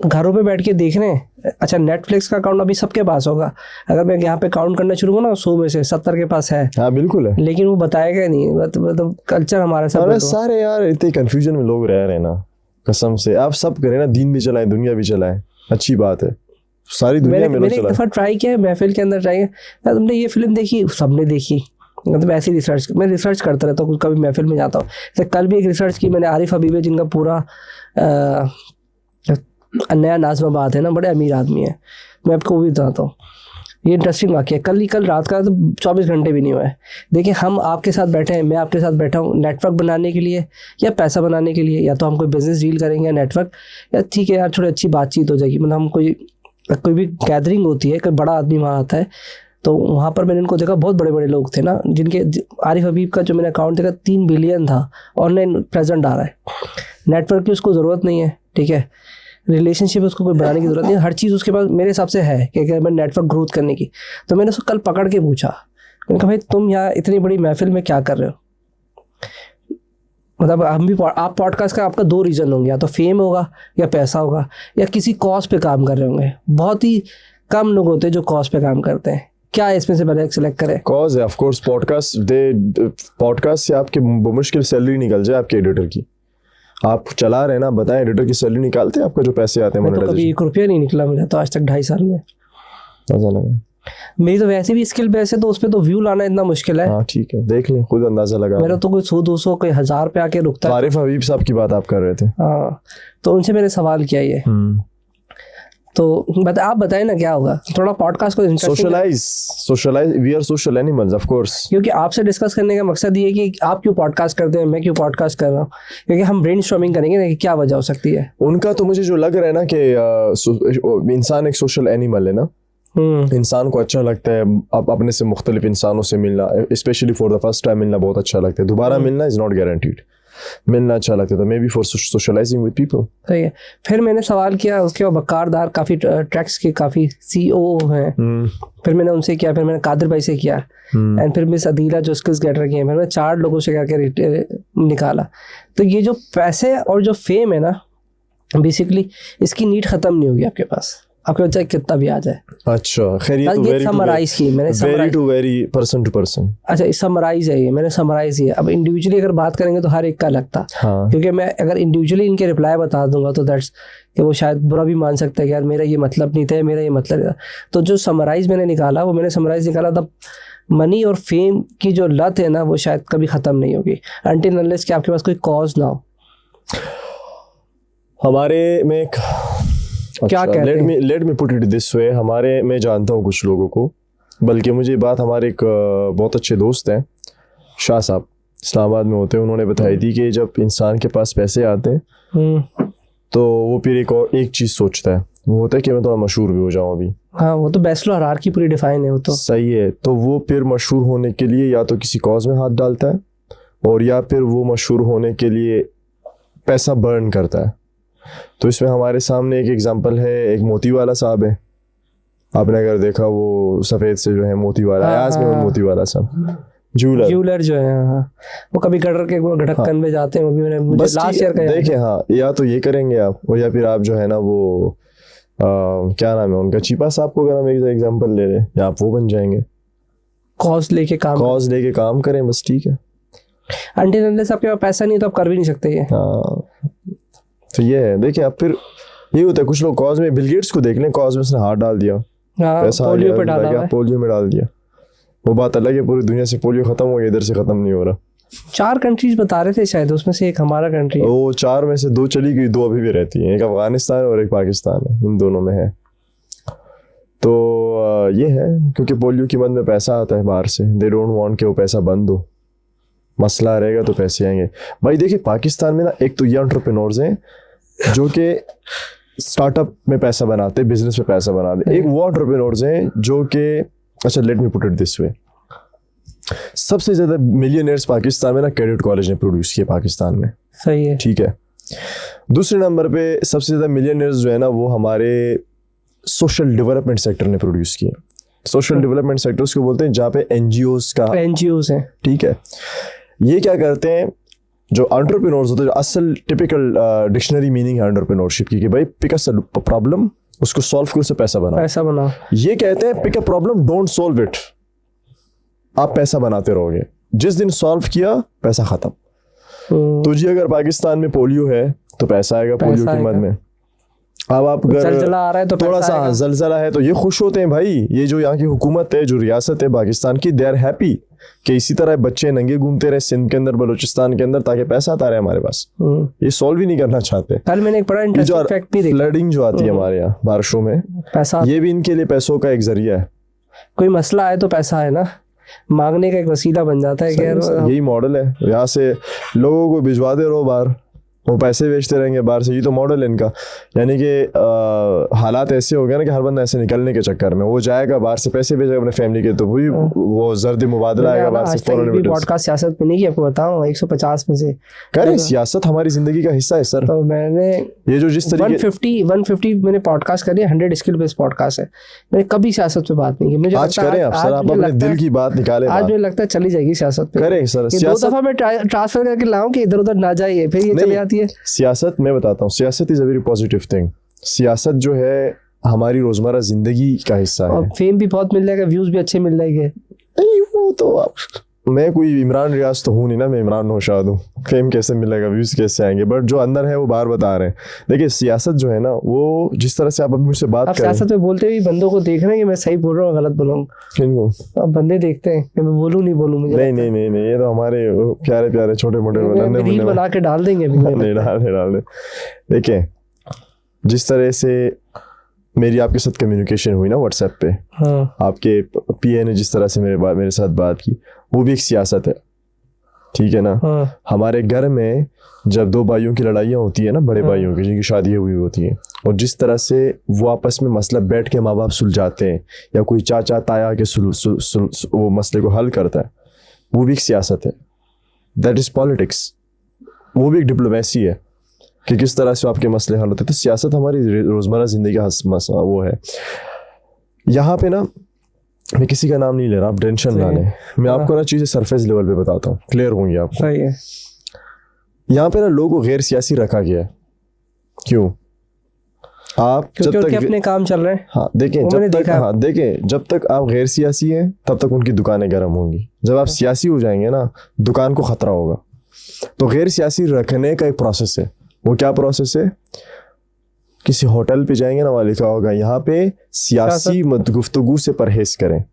घरों पे बैठ के देख रहे हैं। अच्छा, नेटफ्लिक्स का अकाउंट अभी सबके पास होगा, अगर मैं यहाँ पे काउंट करना शुरू करूँ ना, 100 में से 70 के पास है। हाँ बिल्कुल है, लेकिन वो बताएगा नहीं, मतलब कल्चर हमारे साथ। सारे यार इतने कंफ्यूजन में लोग रह रहे हैं ना, कसम से। आप सब करें ना, दीन भी चलाएं, दुनिया भी चलाएं, अच्छी बात है, सारी दुनिया में। मैंने एक दफ़ा ट्राई किया, महफिल के अंदर ट्राई किया, तुमने ये फिल्म देखी? सबने देखी। मतलब ऐसी रिसर्च, मैं रिसर्च करता रहता हूँ, कभी महफिल में जाता हूँ। जैसे कल भी एक रिसर्च की मैंने, आरिफ हबीब, जिनका पूरा नया नाज़माबाद है ना, बड़े अमीर आदमी है, मैं आपको वो भी बताता हूँ। ये इंटरेस्टिंग वाक़या, कल रात का, तो 24 घंटे भी नहीं हुआ है। देखिए, हम आपके साथ बैठे हैं, मैं आपके साथ बैठा हूँ, नेटवर्क बनाने के लिए या पैसा बनाने के लिए, या तो हम कोई बिजनेस डील करेंगे या नेटवर्क, या ठीक है यार थोड़ी अच्छी बातचीत हो जाएगी। मतलब हम कोई भी गैदरिंग होती है, कोई बड़ा आदमी वहाँ आता है, तो वहाँ पर मैंने इनको देखा, बहुत बड़े बड़े लोग थे ना, जिनके, आरिफ हबीब का जो मैंने अकाउंट देखा 3 बिलियन था, ऑनलाइन प्रेजेंट आ रहा है। नेटवर्क की उसको ज़रूरत नहीं है, ठीक है, रिलेशनशिप उसको कोई बनाने की ज़रूरत नहीं है, हर चीज़ उसके पास मेरे हिसाब से है कि अगर मैं नेटवर्क ग्रोथ करने की। तो मैंने उसको कल पकड़ के पूछा, मैंने कहा भाई तुम यहाँ इतनी बड़ी महफिल में क्या कर रहे हो? मतलब हम भी, आप पॉडकास्ट का आपका 2 रीज़न होंगे, या तो फेम होगा या पैसा होगा, या किसी कॉज पे काम कर रहे होंगे। बहुत ही कम लोग होते हैं जो कॉज पे काम करते हैं। क्या है इसमें से पहले सेलेक्ट करें? कॉज है ऑफ कोर्स, पॉडकास्ट से आपके मुश्किल सैलरी निकल जाए आपके एडिटर की। आप चला रहे ना, बताएं, एडिटर की सैलरी निकालते हैं आपका जो पैसे आते हैं? तो कभी 1 रुपया नहीं निकला मेरा तो आज तक 2.5 साल में। मजा लगा। मेरी तो वैसे भी स्किल बेस है, तो उस पर तो व्यू लाना इतना मुश्किल है। हाँ ठीक है, देख लें, खुद अंदाजा लगा। मेरा तो कोई 100-200 कोई 1000 पे आके रुकता है। आरिफ हबीब साहब की बात आप कर रहे थे? हाँ, तो उनसे मैंने सवाल किया ये। तो आप बताएं ना क्या होगा, थोड़ा पॉडकास्ट को socialize, we are social animals of course. क्योंकि आपसे डिस्कस करने का मकसद ये है कि आप क्यों पॉडकास्ट करते हैं, मैं क्यों पॉडकास्ट कर रहा हूँ, क्योंकि हम ब्रेनस्टॉर्मिंग करेंगे कि क्या वजह हो सकती है उनका। तो मुझे जो लग रहा है ना कि इंसान एक सोशल एनिमल है ना, इंसान को अच्छा लगता है अब अपने से मुख्तलिफ इंसानों से मिलना, specially for the first time मिलना बहुत अच्छा लगता है। दोबारा मिलना इज नॉट गारंटीड, मिलना अच्छा लगता है, तो maybe for socializing with people. सही है। फिर मैंने सवाल किया उसके बाद, बकारदार काफ़ी ट्रैक्स के काफ़ी CEO हैं, फिर मैंने उनसे किया, फिर मैंने कादिर भाई से किया, एंड फिर मिस अदीला जो स्किल्स गेटर की हैं, फिर मैं 4 लोगों से करके निकाला। तो ये जो पैसे और जो फेम है ना, बेसिकली इसकी नीड ख़त्म नहीं होगी आपके पास, आपके बच्चा कितना भी आ जाए। अच्छा, खैर ये तो समराइज की मैंने, very to very person to person. अच्छा, समराइज है ये, मैंने समराइज किया। अब इंडिविजुअली अगर बात करेंगे तो हर एक का लगता, हाँ। क्योंकि मैं अगर इंडिविजुअली इनके रिप्लाई बता दूंगा तो दैट्स कि वो शायद बुरा भी मान सकता है कि यार मेरा ये मतलब नहीं था, मेरा ये मतलब था। तो जो समराइज मैंने निकाला, वो मैंने समराइज निकाला था मनी और फेम की जो लत है ना वो शायद कभी ख़त्म नहीं होगी अनटिल अनलेस कि आपके पास कोई कॉज ना हो। हमारे में एक क्या कहते हैं? Let me put it this way, हमारे मैं जानता हूँ कुछ लोगों को, बल्कि मुझे ये बात हमारे एक बहुत अच्छे दोस्त हैं शाह साहब, इस्लामाबाद में होते हैं, उन्होंने बताई थी कि जब इंसान के पास पैसे आते हैं तो वो फिर एक चीज़ सोचता है, वो होता है कि मैं थोड़ा मशहूर भी हो जाऊँ अभी। हाँ वो तो बैचलर हायरार्की पूरी डिफाइन है वो तो। सही है, तो वो फिर मशहूर होने के लिए या तो किसी कॉज में हाथ डालता है और या फिर वो मशहूर होने के लिए पैसा बर्न करता है। तो इसमें हमारे सामने एक एग्जांपल है, एक मोती वाला साहब है, आपने अगर देखा वो सफ़ेद से जो है मोती वाला, अयाज में मोती वाला साहब ज्वेलर जो है, हाँ वो कभी गटर के ढक्कन में जाते हैं, वो भी मैंने मुझे लास्ट ईयर का देखे। हाँ, या तो ये करेंगे आप, और या फिर आप जो है ना वो क्या नाम है उनका, चीपा साहब को अगर हम एक एग्जांपल ले लें, या आप वो बन जाएंगे, कॉज लेके काम करें बस, ठीक है। अनटिल अनलेस आपके पास पैसा नहीं तो आप कर भी नहीं सकते ये। हाँ तो ये है, देखिए आप फिर ये होता है कुछ लोग कॉज में, बिल गेट्स को देख लें, कॉज में उसने हाथ डाल दिया, पैसा पोलियो पे डाला, पोलियो में डाल दिया, वो बात अलग है, पूरी दुनिया से पोलियो खत्म हो गया, इधर से खत्म नहीं हो रहा। 4 कंट्रीज बता रहे थे शायद, उसमें से एक हमारा कंट्री है। वो 4 में से 2 चली गई, 2 अभी भी रहती हैं, एक अफगानिस्तान और एक पाकिस्तान है, इन दोनों में है। तो ये है, क्योंकि पोलियो की मद में पैसा आता है बाहर से, दे डोंट वांट कि वो पैसा बंद हो, मसला रहेगा तो पैसे आएंगे। भाई देखिए पाकिस्तान में ना एक तो ये एंटरप्रेन्योर्स हैं जो कि स्टार्टअप में पैसा बनाते, बिजनेस में पैसा बनाते, एक वो एंटरप्रेन्योर्स हैं जो कि, अच्छा let me put it this way, सबसे ज्यादा मिलियनेयर्स पाकिस्तान में ना कैडेट कॉलेज ने प्रोड्यूस किए पाकिस्तान में, सही है, ठीक है। दूसरे नंबर पे सबसे ज्यादा मिलियनेयर्स जो है ना वो हमारे सोशल डेवलपमेंट सेक्टर ने प्रोड्यूस किए। सोशल डेवलपमेंट सेक्टर्स को बोलते हैं जहाँ पे एनजीओज हैं, ठीक है। ये क्या करते हैं, जो एंटरप्रेन्योर्स होते हैं, जो असल टिपिकल डिक्शनरी मीनिंग है एंटरप्रेन्योरशिप की, कि भाई पिक अ प्रॉब्लम, उसको सॉल्व कर, उससे पैसा बनाओ। ये कहते हैं pick a problem, don't solve it, आप पैसा बनाते रहोगे, जिस दिन सॉल्व किया पैसा खत्म। तो जी अगर पाकिस्तान में पोलियो है तो पैसा आएगा पोलियो की मद में, अब आप अगर जलजला आ रहा है तो थोड़ा सा जलजला है तो ये खुश होते हैं भाई, ये जो यहाँ की हुकूमत है, जो रियासत है पाकिस्तान की, दे आर हैप्पी कि इसी तरह बच्चे नंगे घूमते रहे सिंध के अंदर, बलूचिस्तान के अंदर, ताकि पैसा आता रहे हमारे पास। ये सॉल्व ही नहीं करना चाहते। कल मैंने एक बड़ा इंटरेस्टिंग फैक्ट भी देखा, फ्लडिंग जो आती है हमारे यहाँ बारिशों में, पैसा, ये भी इनके लिए पैसों का एक जरिया है। कोई मसला है तो पैसा है ना, मांगने का एक वसीला बन जाता है। यही मॉडल है, यहाँ से लोगों को भिजवाते रहो बाहर, वो पैसे बेचते रहेंगे बाहर से, ये तो मॉडल है इनका। यानी कि हालात ऐसे हो गए ना कि हर बंदा ऐसे निकलने के चक्कर में वो जाएगा बाहर से, पैसे भेजेगा अपने फैमिली के, तो वही वो जर्दी मुबादला आएगा बाहर से। पॉडकास्ट सियासत में नहीं किया, आपको बताऊं 150 में से करें, सियासत हमारी जिंदगी का हिस्सा है सर। तो मैंने ये जो जिस तरीके 150 मैंने पॉडकास्ट कर दिया, 100 स्किल बेस्ड पॉडकास्ट है, मैंने कभी सियासत पे बात नहीं की। मुझे आज करें आप सर, आप अपने दिल की बात निकालें, आज मुझे लगता है चली जाएगी सियासत पे, करें सर। 2 दफा मैं ट्रांसफर करके लाऊं कि इधर उधर ना जाइए, फिर ये चली आती है सियासत। मैं बताता हूँ, सियासत is a very positive thing. सियासत जो है हमारी रोजमर्रा जिंदगी का हिस्सा है, और फेम भी बहुत मिल जाएगा, व्यूज भी अच्छे मिल जाएंगे। नहीं वो तो मैं कोई इमरान रियाज तो हूँ नहीं ना, मैं इमरान नौशाद हूँ, फेम कैसे मिलेगा, व्यूज कैसे आएंगे, बट जो अंदर है वो बाहर बता रहे हैं। देखिए सियासत जो है ना, वो जिस तरह से आप अभी मुझसे बात कर रहे हैं, सियासत में बोलते हुए बंदों को देख रहे हैं कि मैं सही बोल रहा हूँ गलत बोल रहा हूँ। किनको? अब बंदे देखते हैं कि मैं बोलूँ नहीं बोलूँ, मुझे नहीं, ये तो हमारे प्यारे प्यारे छोटे मोटे रील बना के डाल देंगे। नहीं डाल दे। देखिए जिस तरह से मेरी आपके साथ कम्युनिकेशन हुई ना व्हाट्सएप पे, हाँ। आपके पीए ने जिस तरह से मेरे साथ बात की, वो भी एक सियासत है, ठीक है ना। हाँ। हमारे घर में जब 2 भाइयों की लड़ाइयाँ होती है ना, बड़े भाइयों की जिनकी शादियाँ हुई होती हैं, और जिस तरह से वो आपस में मसला बैठ के माँ बाप सुलझाते हैं, या कोई चाचा ताया के वो मसले को हल करता है, वो भी एक सियासत है। That is politics. वो भी एक डिप्लोमेसी है कि किस तरह से आपके मसले हल होते हैं। तो सियासत हमारी रोजमर्रा जिंदगी का वो है। यहाँ पे ना मैं किसी का नाम नहीं ले रहा, आप टेंशन ना लें, मैं आपको ना चीज़ें सरफेस लेवल पे बताता हूँ, क्लियर होंगी आपको। सही है। यहाँ पे ना लोगों को गैर सियासी रखा गया है, क्यों? आप जब तक अपने काम चल रहे हैं, हाँ देखें, जब तक आप गैर सियासी हैं तब तक उनकी दुकानें गर्म होंगी। जब आप सियासी हो जाएंगे ना, दुकान को खतरा होगा। तो गैर सियासी रखने का एक प्रोसेस है। वो क्या प्रोसेस है? किसी होटल पे जाएंगे ना, वहाँ लिखा होगा यहाँ पे सियासी गुफ्तगू से परहेज करें।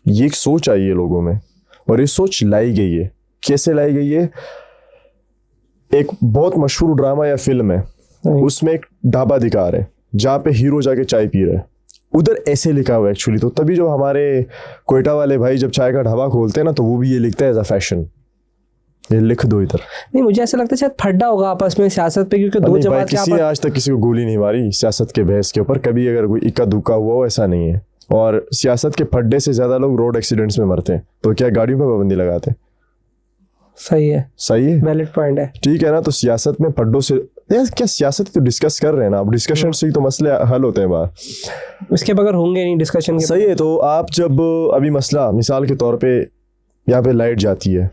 ये एक सोच आई है लोगों में, और ये सोच लाई गई है। कैसे लाई गई है? एक बहुत मशहूर ड्रामा या फिल्म है, उसमें एक ढाबा दिखा रहे हैं जहाँ पे हीरो जाके चाय पी रहे हैं, उधर ऐसे लिखा हुआ है एक्चुअली। तो तभी जो हमारे कोयटा वाले भाई जब चाय का ढाबा खोलते हैं ना, तो वो भी ये लिखता है एज अ फैशन, ये लिख दो इधर। नहीं, मुझे ऐसा लगता है शायद फड्डा होगा आपस में सियासत पे, क्योंकि दो जमात के किसी ने आज तक किसी को गोली नहीं मारी सियासत के बहस के ऊपर, कभी अगर कोई इक्का दुक्का हुआ हो, ऐसा नहीं है। और सियासत के फड्डे से ज्यादा लोग रोड एक्सीडेंट्स में मरते हैं, तो क्या गाड़ियों पर पाबंदी लगाते? सही है, सही है, वैलिड पॉइंट है। ठीक है ना। तो सियासत में फड्डों से यार क्या सियासत तो डिस्कस कर रहे हैं ना, अब डिस्कशन से ही तो मसले हल होते हैं बाहर, इसके बगैर होंगे नहीं डिस्कशन के। सही है। तो आप जब अभी मसला मिसाल के तौर पे यहाँ पे लाइट जाती है,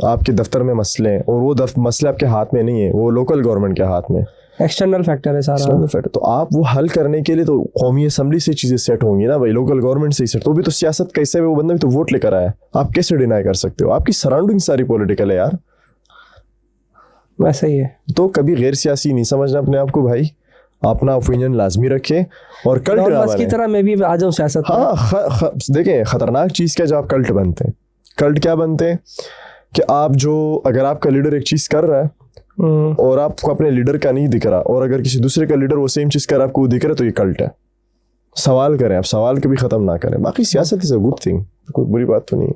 आपके दफ्तर में मसले हैं, और वो मसले आपके हाथ में नहीं है, वो लोकल गवर्नमेंट के हाथ में, एक्सटर्नल फैक्टर है सारा। External factor. तो आप वो हल करने के लिए तो कौमी असम्बली से चीजें सेट होंगी ना भाई, लोकल गवर्नमेंट से ही सेट। तो भी तो सियासत कैसे है, वो बंदा भी तो वोट लेकर आया, आप कैसे डिनाई कर सकते हो? आपकी सराउंडिंग सारी पॉलिटिकल है यार, वैसा ही है। तो कभी गैर सियासी नहीं समझना अपने आप को भाई, अपना ओपिनियन लाजमी रखे और कल्ट ना बने। की तरह मैं भी आ जाऊं सियासत में। हाँ, देखें खतरनाक चीज क्या, जब आप कल्ट बनते हैं। कल्ट क्या बनते हैं कि आप जो, अगर आपका लीडर एक चीज कर रहा है और आपको अपने लीडर का नहीं दिख रहा, और अगर किसी दूसरे का लीडर वो सेम चीज कर रहा है आपको दिख रहा है, तो ये कल्ट है। सवाल करें आप, सवाल कभी खत्म ना करें। बाकी सियासत इज अ गुड थिंग, कोई बुरी बात तो नहीं।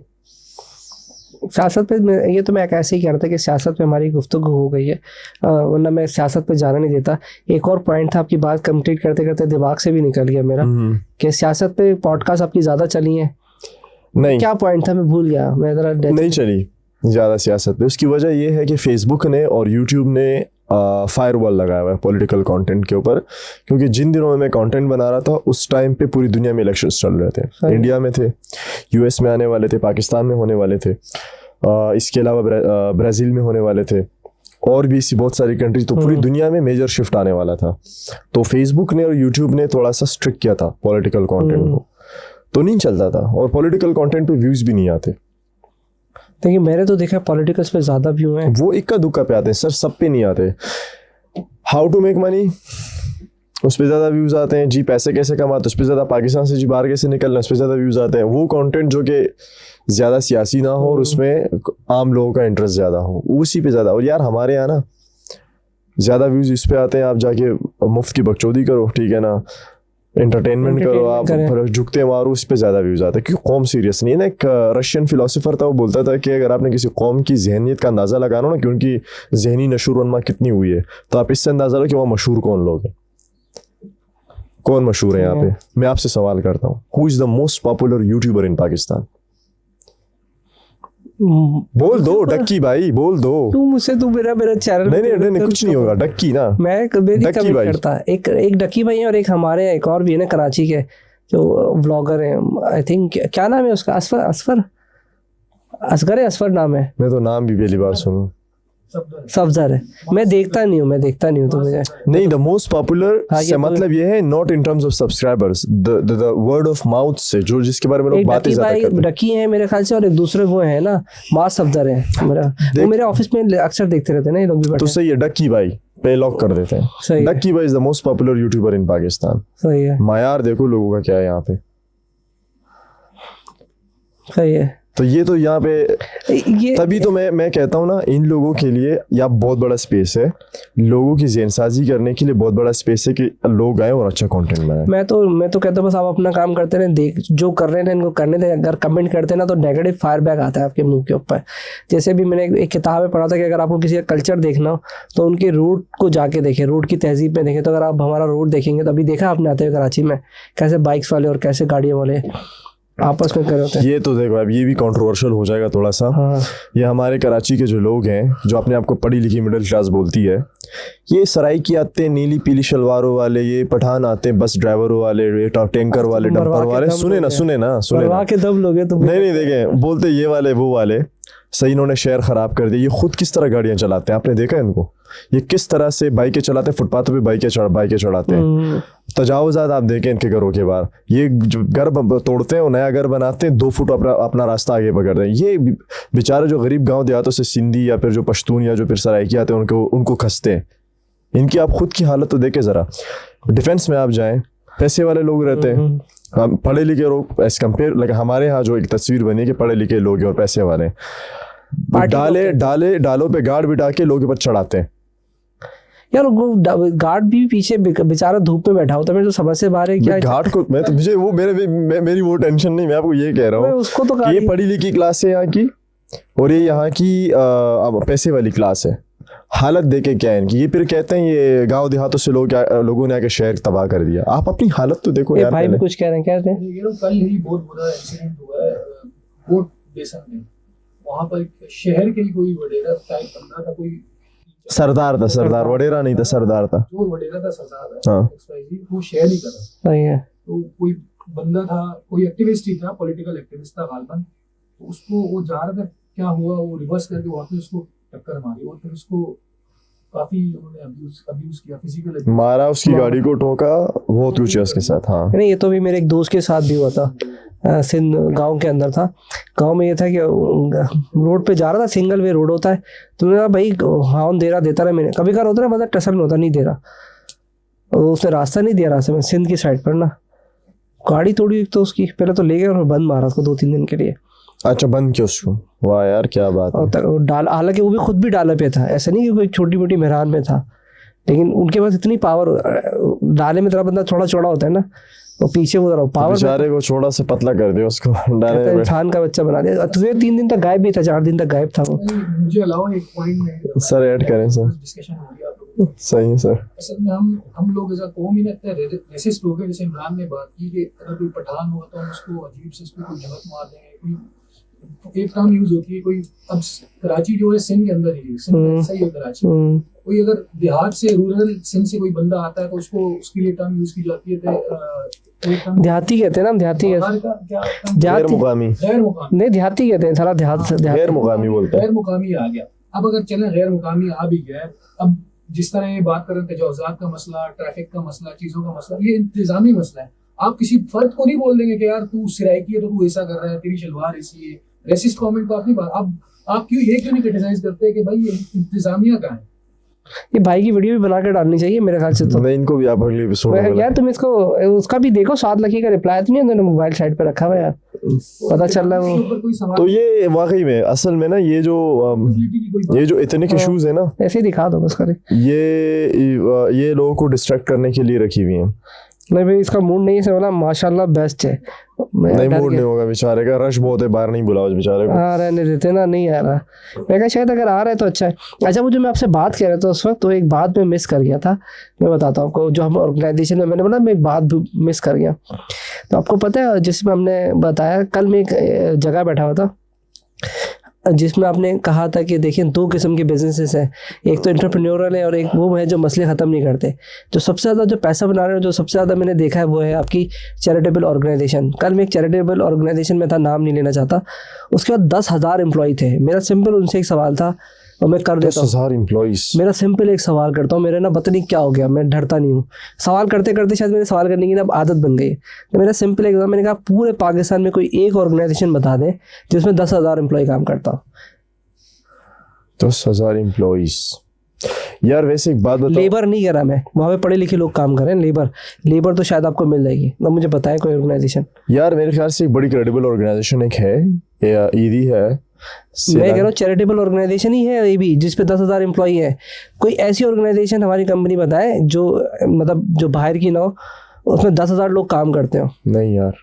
सियासत पे ये तो मैं ऐसे ही कह रहा था कि सियासत पे हमारी गुफ्तगू हो गई है, वरना मैं सियासत पे जाना नहीं देता। एक और पॉइंट था, आपकी बात कंप्लीट करते करते दिमाग से भी निकल गया मेरा, कि सियासत पे पॉडकास्ट आपकी ज्यादा चली है। नहीं, क्या पॉइंट था, मैं भूल गया। मैं जरा नहीं चली ज़्यादा सियासत पे। उसकी वजह यह है कि फेसबुक ने और यूट्यूब ने फायरवॉल लगाया हुआ है पॉलिटिकल कंटेंट के ऊपर, क्योंकि जिन दिनों में मैं कंटेंट बना रहा था उस टाइम पे पूरी दुनिया में इलेक्शंस चल रहे थे। इंडिया में थे, यूएस में आने वाले थे, पाकिस्तान में होने वाले थे, इसके अलावा ब्राज़ील में होने वाले थे, और भी ऐसी बहुत सारी कंट्रीज। तो पूरी दुनिया में मेजर शिफ्ट आने वाला था। तो फेसबुक ने और यूट्यूब ने थोड़ा सा स्ट्रिक्ट किया था पॉलिटिकल कंटेंट को, तो नहीं चलता था, और पॉलिटिकल कंटेंट पे व्यूज भी नहीं आते। देखिए मैंने तो देखा पॉलिटिकल्स पे ज्यादा व्यू हैं, वो इक्का दुक्का पे आते हैं सर, सब पे नहीं आते। हाउ टू मेक मनी, उस पर ज़्यादा व्यूज़ आते हैं जी। पैसे कैसे कमाते, उस पर ज़्यादा। पाकिस्तान से जी बाहर कैसे निकलना, उस पर ज़्यादा व्यूज़ आते हैं। वो कंटेंट जो कि ज़्यादा सियासी ना हो और उसमें आम लोगों का इंटरेस्ट ज़्यादा हो, उसी पे ज़्यादा। और यार हमारे यहाँ ना ज़्यादा व्यूज़ इस पे आते हैं, आप जाके मुफ्त की बकचोदी करो, ठीक है ना, एंटरटेनमेंट करो, आप झुकते मारो, उस पर ज़्यादा व्यूज़ आते हैं, क्योंकि कौम सीरियस नहीं है ना। एक रशियन फिलोसोफर था, वो बोलता था कि अगर आपने किसी कौम की जहनीत का अंदाज़ा लगाना ना कि उनकी जहनी नशूरवनमा कितनी हुई है, तो आप इससे अंदाज़ा लो कि वहाँ मशहूर कौन लोग हैं, कौन मशहूर है यहाँ पे। मैं आपसे सवाल करता हूँ, who is the most popular YouTuber इन पाकिस्तान? बोल दो डक्की भाई, बोल दो। तू मुझसे, तू मेरा चैनल। नहीं कुछ नहीं होगा, डक्की ना, मैं कभी नहीं करता। एक डक्की भाई है, और एक हमारे एक और भी है ना कराची के जो व्लॉगर हैं, आई थिंक क्या नाम है उसका, असगर है, असफर नाम है। मैं तो नाम भी पहली बार सुनूं। सफदर है, मैं देखता नहीं हूँ तो मुझे नहीं। द मोस्ट पॉपुलर से मतलब ये है not in terms of subscribers, the word of mouth से, जो जिसके बारे में लोग बातें ज्यादा करते हैं। डकी है मेरे ख्याल से, और एक दूसरे वो है ना मास सफदर है मेरा, वो मेरे ऑफिस में अक्सर देखते रहते हैं ना ये लोग भी। तो सही है, डक्की भाई पे लॉक कर देते हैं। डक्की भाई is the most popular YouTuber इन पाकिस्तान। सही है। मायार देखो लोगों का क्या है यहाँ पे। सही है। तो ये तो यहाँ पे तभी तो मैं कहता हूँ ना, इन लोगों के लिए यहाँ बहुत बड़ा स्पेस है, लोगों की ज़हनसाजी करने के लिए बहुत बड़ा स्पेस है कि लोग आए और अच्छा कंटेंट बनाए। मैं तो कहता हूँ बस आप अपना काम करते रहें, देख जो कर रहे हैं इनको करने दें। अगर कमेंट करते हैं ना तो नेगेटिव फायरबैक आता है आपके मुंह के ऊपर। जैसे भी मैंने एक किताब में पढ़ा था कि अगर आपको किसी का कल्चर देखना हो तो उनके रूट को जाके देखें, रूट की तहजीब में देखें। तो अगर आप हमारा रूट देखेंगे तो अभी देखा आपने आते हुए कराची में कैसे बाइक्स वाले और कैसे गाड़ियों वाले आपस में कर रहे हैं। ये तो देखो अब ये भी कंट्रोवर्शियल हो जाएगा थोड़ा सा। हाँ। ये हमारे कराची के जो लोग हैं जो अपने आप को पढ़ी लिखी मिडिल क्लास बोलती है, ये सराइकी आते हैं नीली पीली शलवारों वाले, ये पठान आते हैं बस ड्राइवरों वाले, टैंकर वाले, डंपर वाले। सुने ना के दम लोग हैं तो नहीं देखें, बोलते ये वाले वो वाले। सही इन्होंने शहर खराब कर दिया। ये खुद किस तरह गाड़ियां चलाते हैं, आपने देखा इनको? ये किस तरह से बाइकें चलाते हैं, फुटपाथों पे बाइकें चढ़ाते हैं। तजावुज़ात आप देखें इनके घरों के बाहर, ये घर तोड़ते हैं और नया घर बनाते हैं, 2 फुट अपना रास्ता आगे पकड़ते हैं। ये बेचारे जो गरीब गांव देहातों से सिंधी या फिर जो पश्तून या जो फिर सराइकी आते हैं उनको खसते हैं। इनकी आप खुद की हालत तो देखें ज़रा। डिफेंस में आप जाएं, पैसे वाले लोग रहते हैं, हम पढ़े लिखे लोग एज कम्पेयर, लाइक हमारे यहाँ जो एक तस्वीर बनी है कि पढ़े लिखे लोग हैं और पैसे वाले हैं, डालों पे गार्ड बिठा के लोगों पर चढ़ाते हैं यार। वो गार्ड भी पीछे बेचारा धूप में बैठा होता है, मैं तो समझ से बाहर है क्या गार्ड को। मैं तो मुझे वो मेरी वो टेंशन नहीं, मैं आपको ये कह रहा हूँ उसको तो ये पढ़ी लिखी क्लास है यहाँ की और ये यहाँ की पैसे वाली क्लास है। हालत देखे क्या है इनकी, ये फिर कहते हैं ये गांव देहातों से लोगों ने आके शहर तबाह कर दिया। आप अपनी हालत तो देखो यार। भाई भी कुछ कह रहे हैं, कहते हैं ये लोग कल ही बहुत बुरा एक्सीडेंट हुआ है कोट बेसन में, वहाँ पर शहर के ही कोई वडेरा टाइप बंदा था, कोई सरदार वडेरा नहीं था, सरदार था, जो वडेरा था सरदार है, हाँ। वो शेयर ही कर रहा सही है। तो कोई बंदा था, कोई एक्टिविस्ट ही था, पॉलिटिकल एक्टिविस्ट था गालबन, तो उसको वो जा रहा था, क्या हुआ वो रिवर्स करके वापस उसको टक्कर मारी और फिर उसको काफी उन्होंने अब्यूज किया, फिजिकल मारा, उसकी गाड़ी को ठोका, बहुत कुछ है उसके साथ। हाँ नहीं, ये तो भी मेरे एक दोस्त के साथ भी हुआ था, सिंध गांव के अंदर था। गांव में ये था कि रोड पे जा रहा था, सिंगल वे रोड होता है, तो मैंने कहा भाई हॉर्न देता रहा, मैंने कभी कभार होता है मतलब टसल में होता, नहीं दे रहा, और उसने रास्ता नहीं दिया, रास्ते में सिंध की साइड पर ना गाड़ी तोड़ी तो उसकी, पहले तो ले गए और बंद मारा उसको 2-3 दिन के लिए। अच्छा, बंद किया उसको, वाह यार क्या बात है। और डाल, हालांकि वो भी खुद भी डाले पे था, ऐसा नहीं कि कोई छोटी मोटी मेहरान में था, लेकिन उनके पास इतनी पावर, डाले में तेरा बंदा थोड़ा चौड़ा होता है ना, तो पीछे वो पावर बेचारे को छोड़ा से पतला कर दिया उसको, डाले में इंसान का बच्चा बना दिया। तुझे 3 दिन तक गायब भी था, 4 दिन तक गायब था वो। मुझे अलावा एक पॉइंट में सर ऐड करें सर, डिस्कशन हो रही है आप लोगों की। सही है सर। असल में हम लोग ऐसा कौम ही ना रेसिस्ट हो गए, जैसे इमरान ने बात की कि अगर कोई पठान होगा तो हम उसको अजीब से उसको कोई जगत मार देंगे, कोई एक टर्म यूज होती है कोई। अब कराची जो है सिंध के अंदर ही है, सिंध सही है कराची, कोई अगर देहात से रूरल सिंध से कोई बंदा आता है तो उसको उसके लिए टर्म यूज की जाती है, देहाती कहते हैं ना, देहाती गैर मुकामी नहीं, देहाती कहते हैं, सारा देहात गैर मुकामी बोलते हैं। गैर मुकामी आ गया। अब अगर चले गैर मुकामी आ भी गया, अब जिस तरह ये बात कर रहे थे तजावुज़ात का मसला, ट्रैफिक का मसला, चीजों का मसला, ये इंतजामी मसला है। आप किसी फर्द को नहीं बोल देंगे कि यार तू सिराइकी है तो तू ऐसा कर रहा है, तेरी शलवार ऐसी है, रेसिस्ट कमेंट तो आप नहीं, आप क्यों नहीं क्रिटिसाइज करते कि भाई ये इंतजामिया का है। ये भाई की वीडियो भी बना के डालनी चाहिए मेरे ख्याल से तो। नहीं, इनको भी आप अगले एपिसोड में यार तुम इसको उसका भी देखो, 7 लकी का रिप्लाई तो नहीं है, मोबाइल साइड पे रखा हुआ यार, पता चल रहा है वो। तो ये वाकई में असल में ना ये जो इतने इश्यूज है ना, ऐसे ही दिखा दो बस करे, ये लोगों को डिस्ट्रैक्ट करने के लिए रखी हुई है। नहीं भाई इसका मूड नहीं है, बोला माशाल्लाह बेस्ट है। नहीं मूड नहीं होगा बेचारे का, रश बहुत है, बाहर नहीं बुलाओ बेचारे को। हाँ रहने देते ना, नहीं आ रहा। मैं कहा शायद अगर आ रहा है तो अच्छा है। अच्छा वो जो मैं आपसे बात कर रहा था उस वक्त, तो एक बात मैं मिस कर गया था, मैं बताता हूँ आपको। जो हम ऑर्गेनाइजेशन में, मैंने बोला मैं एक बात मिस कर गया। तो आपको पता है जिसमें हमने बताया, कल मैं एक जगह बैठा हुआ था जिसमें आपने कहा था कि देखिए 2 किस्म के बिजनेसेस हैं, एक तो एंटरप्रेन्योरल है और एक वो है जो मसले ख़त्म नहीं करते। जो सबसे ज़्यादा जो पैसा बना रहे हैं, जो सबसे ज़्यादा मैंने देखा है वो है आपकी चैरिटेबल ऑर्गेनाइजेशन। कल मैं एक चैरिटेबल ऑर्गेनाइजेशन में था, नाम नहीं लेना चाहता, उसके बाद 10,000 एम्प्लॉय थे। मेरा सिंपल उनसे एक सवाल था और मैं कर देता हूँ। 10,000 एम्प्लॉइज। मेरा सिंपल एक सवाल करता हूँ, मेरे ना पता नहीं क्या हो गया, मैं डरता नहीं हूँ सवाल करते करते, शायद मेरे सवाल करने की ना आदत बन गई है। तो मेरा सिंपल एग्जाम, मैंने कहा पूरे पाकिस्तान में कोई एक ऑर्गेनाइजेशन बता दें जिसमें 10,000 एम्प्लॉय काम करता हो। 10,000 एम्प्लॉइज यार। वैसे एक बात बताओ, लेबर नहीं कह रहा मैं, वहाँ पे पढ़े लिखे लोग काम कर रहे हैं, लेबर तो शायद आपको मिल जाएगी ना, मुझे बताएं कोई ऑर्गेनाइजेशन। यार मेरे ख्याल से एक बड़ी क्रेडिबल ऑर्गेनाइजेशन एक है, ईदी है। मैं कह रहा हूँ चैरिटेबल ऑर्गेनाइजेशन ही है ये भी, जिसपे 10,000 एम्प्लॉय है। कोई ऐसी ऑर्गेनाइजेशन हमारी कंपनी बताए जो मतलब जो बाहर की ना हो, उसमें 10,000 लोग काम करते हो। नहीं यार,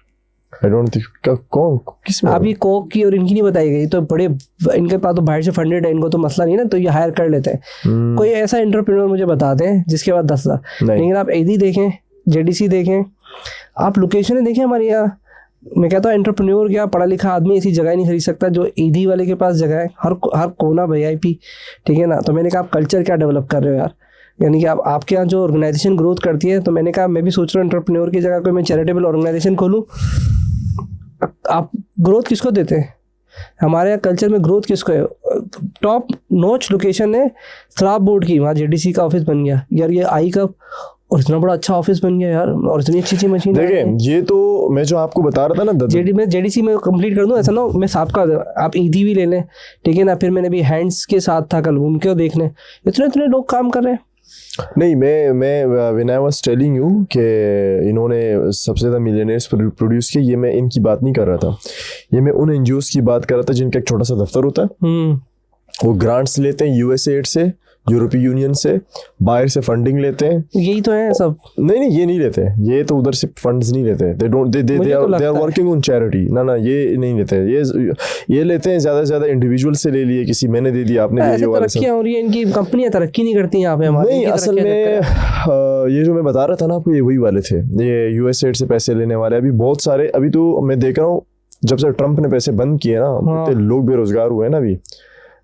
आई डोंट थिंक। कौन किस में? आप ये कोक की और इनकी नहीं बताई गई, तो बड़े इनके पास तो बाहर से फंडेड है, इनको तो मसला नहीं ना, तो ये हायर कर लेते हैं। कोई ऐसा एंटरप्रेन्योर मुझे बता दें जिसके बाद 10,000। लेकिन आप ईदी देखें, जेडीसी देखें, आप लोकेशन देखें हमारे यहाँ। मैं कहता हूँ एंटरप्रेन्योर क्या, पढ़ा लिखा आदमी ऐसी जगह नहीं खरीद सकता जो ईदी वाले के पास जगह है, हर कोना VIP, ठीक है ना। तो मैंने कहा आप कल्चर क्या डेवलप कर रहे हो यार, यानी कि आपके यहाँ जो ऑर्गेनाइजेशन ग्रोथ करती है। तो मैंने कहा मैं भी सोच रहा हूँ एंटरप्रेन्योर की जगह कोई मैं चैरिटेबल ऑर्गेनाइजेशन खोलूँ। आप ग्रोथ किसको देते हैं? हमारे यहाँ कल्चर में ग्रोथ किसको है? टॉप नॉच लोकेशन है शराब बोर्ड की, वहाँ जेडीसी का ऑफिस बन गया यार, ये आई का, और इतना बड़ा अच्छा ऑफिस बन गया यार, और इतनी अच्छी मशीन। देखिए ये तो मैं जो आपको बता रहा था ना, जेडीसी में कंप्लीट कर दूं, ऐसा ना हो मैं साहब का आप ईदी भी ले लें, ठीक है ना। फिर मैंने भी हैंड्स के साथ था कल, उनके देखने इतने लोग काम कर रहे हैं। नहीं, मैं when I was telling you कि इन्होंने सबसे ज़्यादा मिलियनेयर्स प्रोड्यूस किए, ये मैं इनकी बात नहीं कर रहा था, ये मैं उन एनजीओज की बात कर रहा था जिनका एक छोटा सा दफ्तर होता है, वो ग्रांट्स लेते हैं यूएसएड से, यूरोपीय यूनियन से, बाहर से फंडिंग लेते हैं। यही तो है सब। नहीं, ये नहीं लेते, ये तो उधर से फंड्स नहीं लेते, they are working on charity. ना ये नहीं लेते, ये लेते हैं ज़्यादा से ज़्यादा इंडिविजुअल से ले लिए, किसी मैंने दे दिया, आपने दे दिया, तरक्कियां हो रही है, इनकी कंपनियां तरक्की नहीं करती यहाँ पे हमारे। नहीं, असल में ये जो मैं बता रहा था ना आपको, ये वही वाले थे, ये यूएसएड से पैसे लेने वाले। अभी बहुत सारे, अभी तो मैं देख रहा हूँ जब से ट्रम्प ने पैसे बंद किए ना, लोग बेरोजगार हुए ना अभी,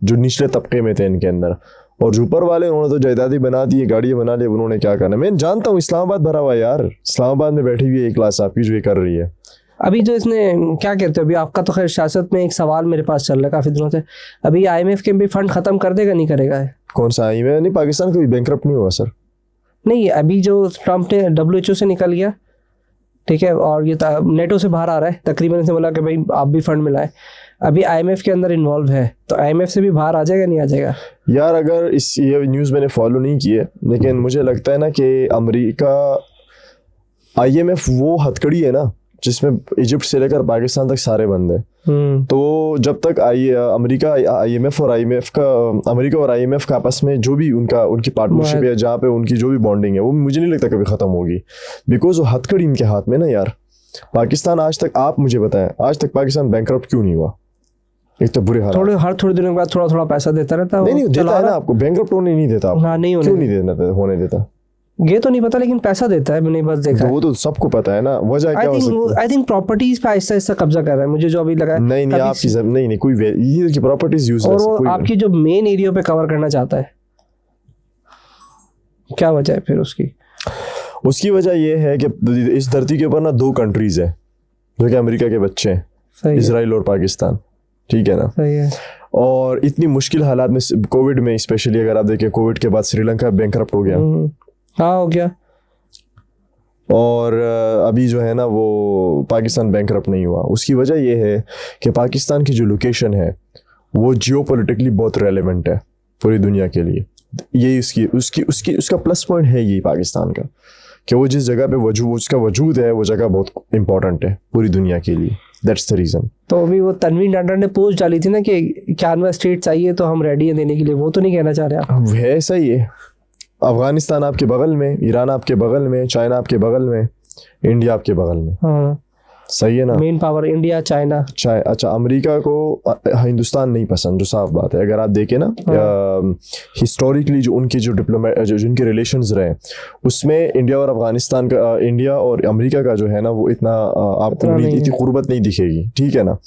जो निचले तबके में थे इनके अंदर, और जो ऊपर वाले उन्होंने तो जायदादी बना दी, गाड़ियाँ बना ली, उन्होंने क्या करना। मैं जानता हूँ इस्लामाबाद भरा हुआ है यार, इस्लामाबाद में बैठी हुई है एक क्लास आपकी जो ये कर रही है। अभी जो इसने क्या कहते हो, अभी आपका तो खैर सियासत में एक सवाल मेरे पास चल रहा है काफी दिनों से, अभी आईएमएफ के भी फंड खत्म कर देगा नहीं करेगा? कौन सा आईएमएफ? नहीं, पाकिस्तान कभी बैंकरप्ट नहीं हुआ सर। नहीं, अभी जो ट्रम्प ने WHO से निकल गया, ठीक है, और ये नेटो से बाहर आ रहा है तकरीबन, इसने बोला कि भाई आप भी फंड मिलाए, अभी आईएमएफ के अंदर इन्वॉल्व है, तो आईएमएफ से भी बाहर आ जाएगा नहीं आ जाएगा? यार अगर ये न्यूज़ मैंने फॉलो नहीं की है, लेकिन मुझे लगता है ना कि अमेरिका, आईएमएफ वो हथकड़ी है ना जिसमें इजिप्ट से लेकर पाकिस्तान तक सारे बंद हैं। तो जब तक अमेरिका और आईएमएफ का आपस में जो भी उनकी पार्टनरशिप है, जहाँ पे उनकी जो भी बॉन्डिंग है, वो मुझे नहीं लगता कभी खत्म होगी, बिकॉज वो हथकड़ी इनके हाथ में ना यार। पाकिस्तान आज तक, आप मुझे बताएं, आज तक पाकिस्तान बैंकरप्ट क्यों नहीं हुआ? एक तो बुरे हाल, हर थोड़े दिनों के बाद थोड़ा पैसा देता रहता है। नहीं देता है ना आपको, बैंकरप्ट होने नहीं देता। हाँ, नहीं क्यों नहीं होने देता? ये तो नहीं पता, लेकिन पैसा देता है, मैंने बस देखा। वो तो सबको पता है ना, वजह क्या हो सकती है? आई थिंक प्रॉपर्टीज पे ऐसा कब्जा कर रहा है, मुझे जो अभी लगा है। नहीं, आपकी नहीं कोई ये की प्रॉपर्टीज यूज, और वो आपकी जो मेन एरिया पे कवर करना चाहता है, क्या वजह है फिर उसकी? उसकी वजह ये है कि इस धरती के ऊपर ना दो कंट्रीज है जो कि अमेरिका के बच्चे हैं, इजराइल और पाकिस्तान, ठीक है ना? सही है। और इतनी मुश्किल हालात में, कोविड में स्पेशली अगर आप देखें, कोविड के बाद श्रीलंका बैंकरप्ट हो गया। हाँ, हो गया। और अभी जो है ना वो पाकिस्तान बैंकरप्ट नहीं हुआ। उसकी वजह ये है कि पाकिस्तान की जो लोकेशन है वो जियोपॉलिटिकली बहुत रेलेवेंट है पूरी दुनिया के लिए। ये उसका प्लस पॉइंट है ये पाकिस्तान का, कि वो जिस जगह पे उसका वजूद है, वो जगह बहुत इंपॉर्टेंट है पूरी दुनिया के लिए। That's the reason. तो अभी वो तनवीर नाडर ने पोस्ट डाली थी ना कि 91 स्टेट चाहिए तो हम रेडी हैं देने के लिए, वो तो नहीं कहना चाह रहे आप? ऐसा ही है, अफगानिस्तान आपके बगल में, ईरान आपके बगल में, चाइना आपके बगल में, इंडिया आपके बगल में। हाँ, सही है ना? Main power India, China. अच्छा, अमेरिका को हिंदुस्तान नहीं पसंद, जो साफ बात है। अगर आप देखें ना हिस्टोरिकली जो उनकी जो जिनके रिलेशंस रहे, उसमें इंडिया और अफगानिस्तान का, इंडिया और अमेरिका का जो है ना, वो इतना आपको इतनी कुर्बत नहीं दिखेगी, ठीक है ना?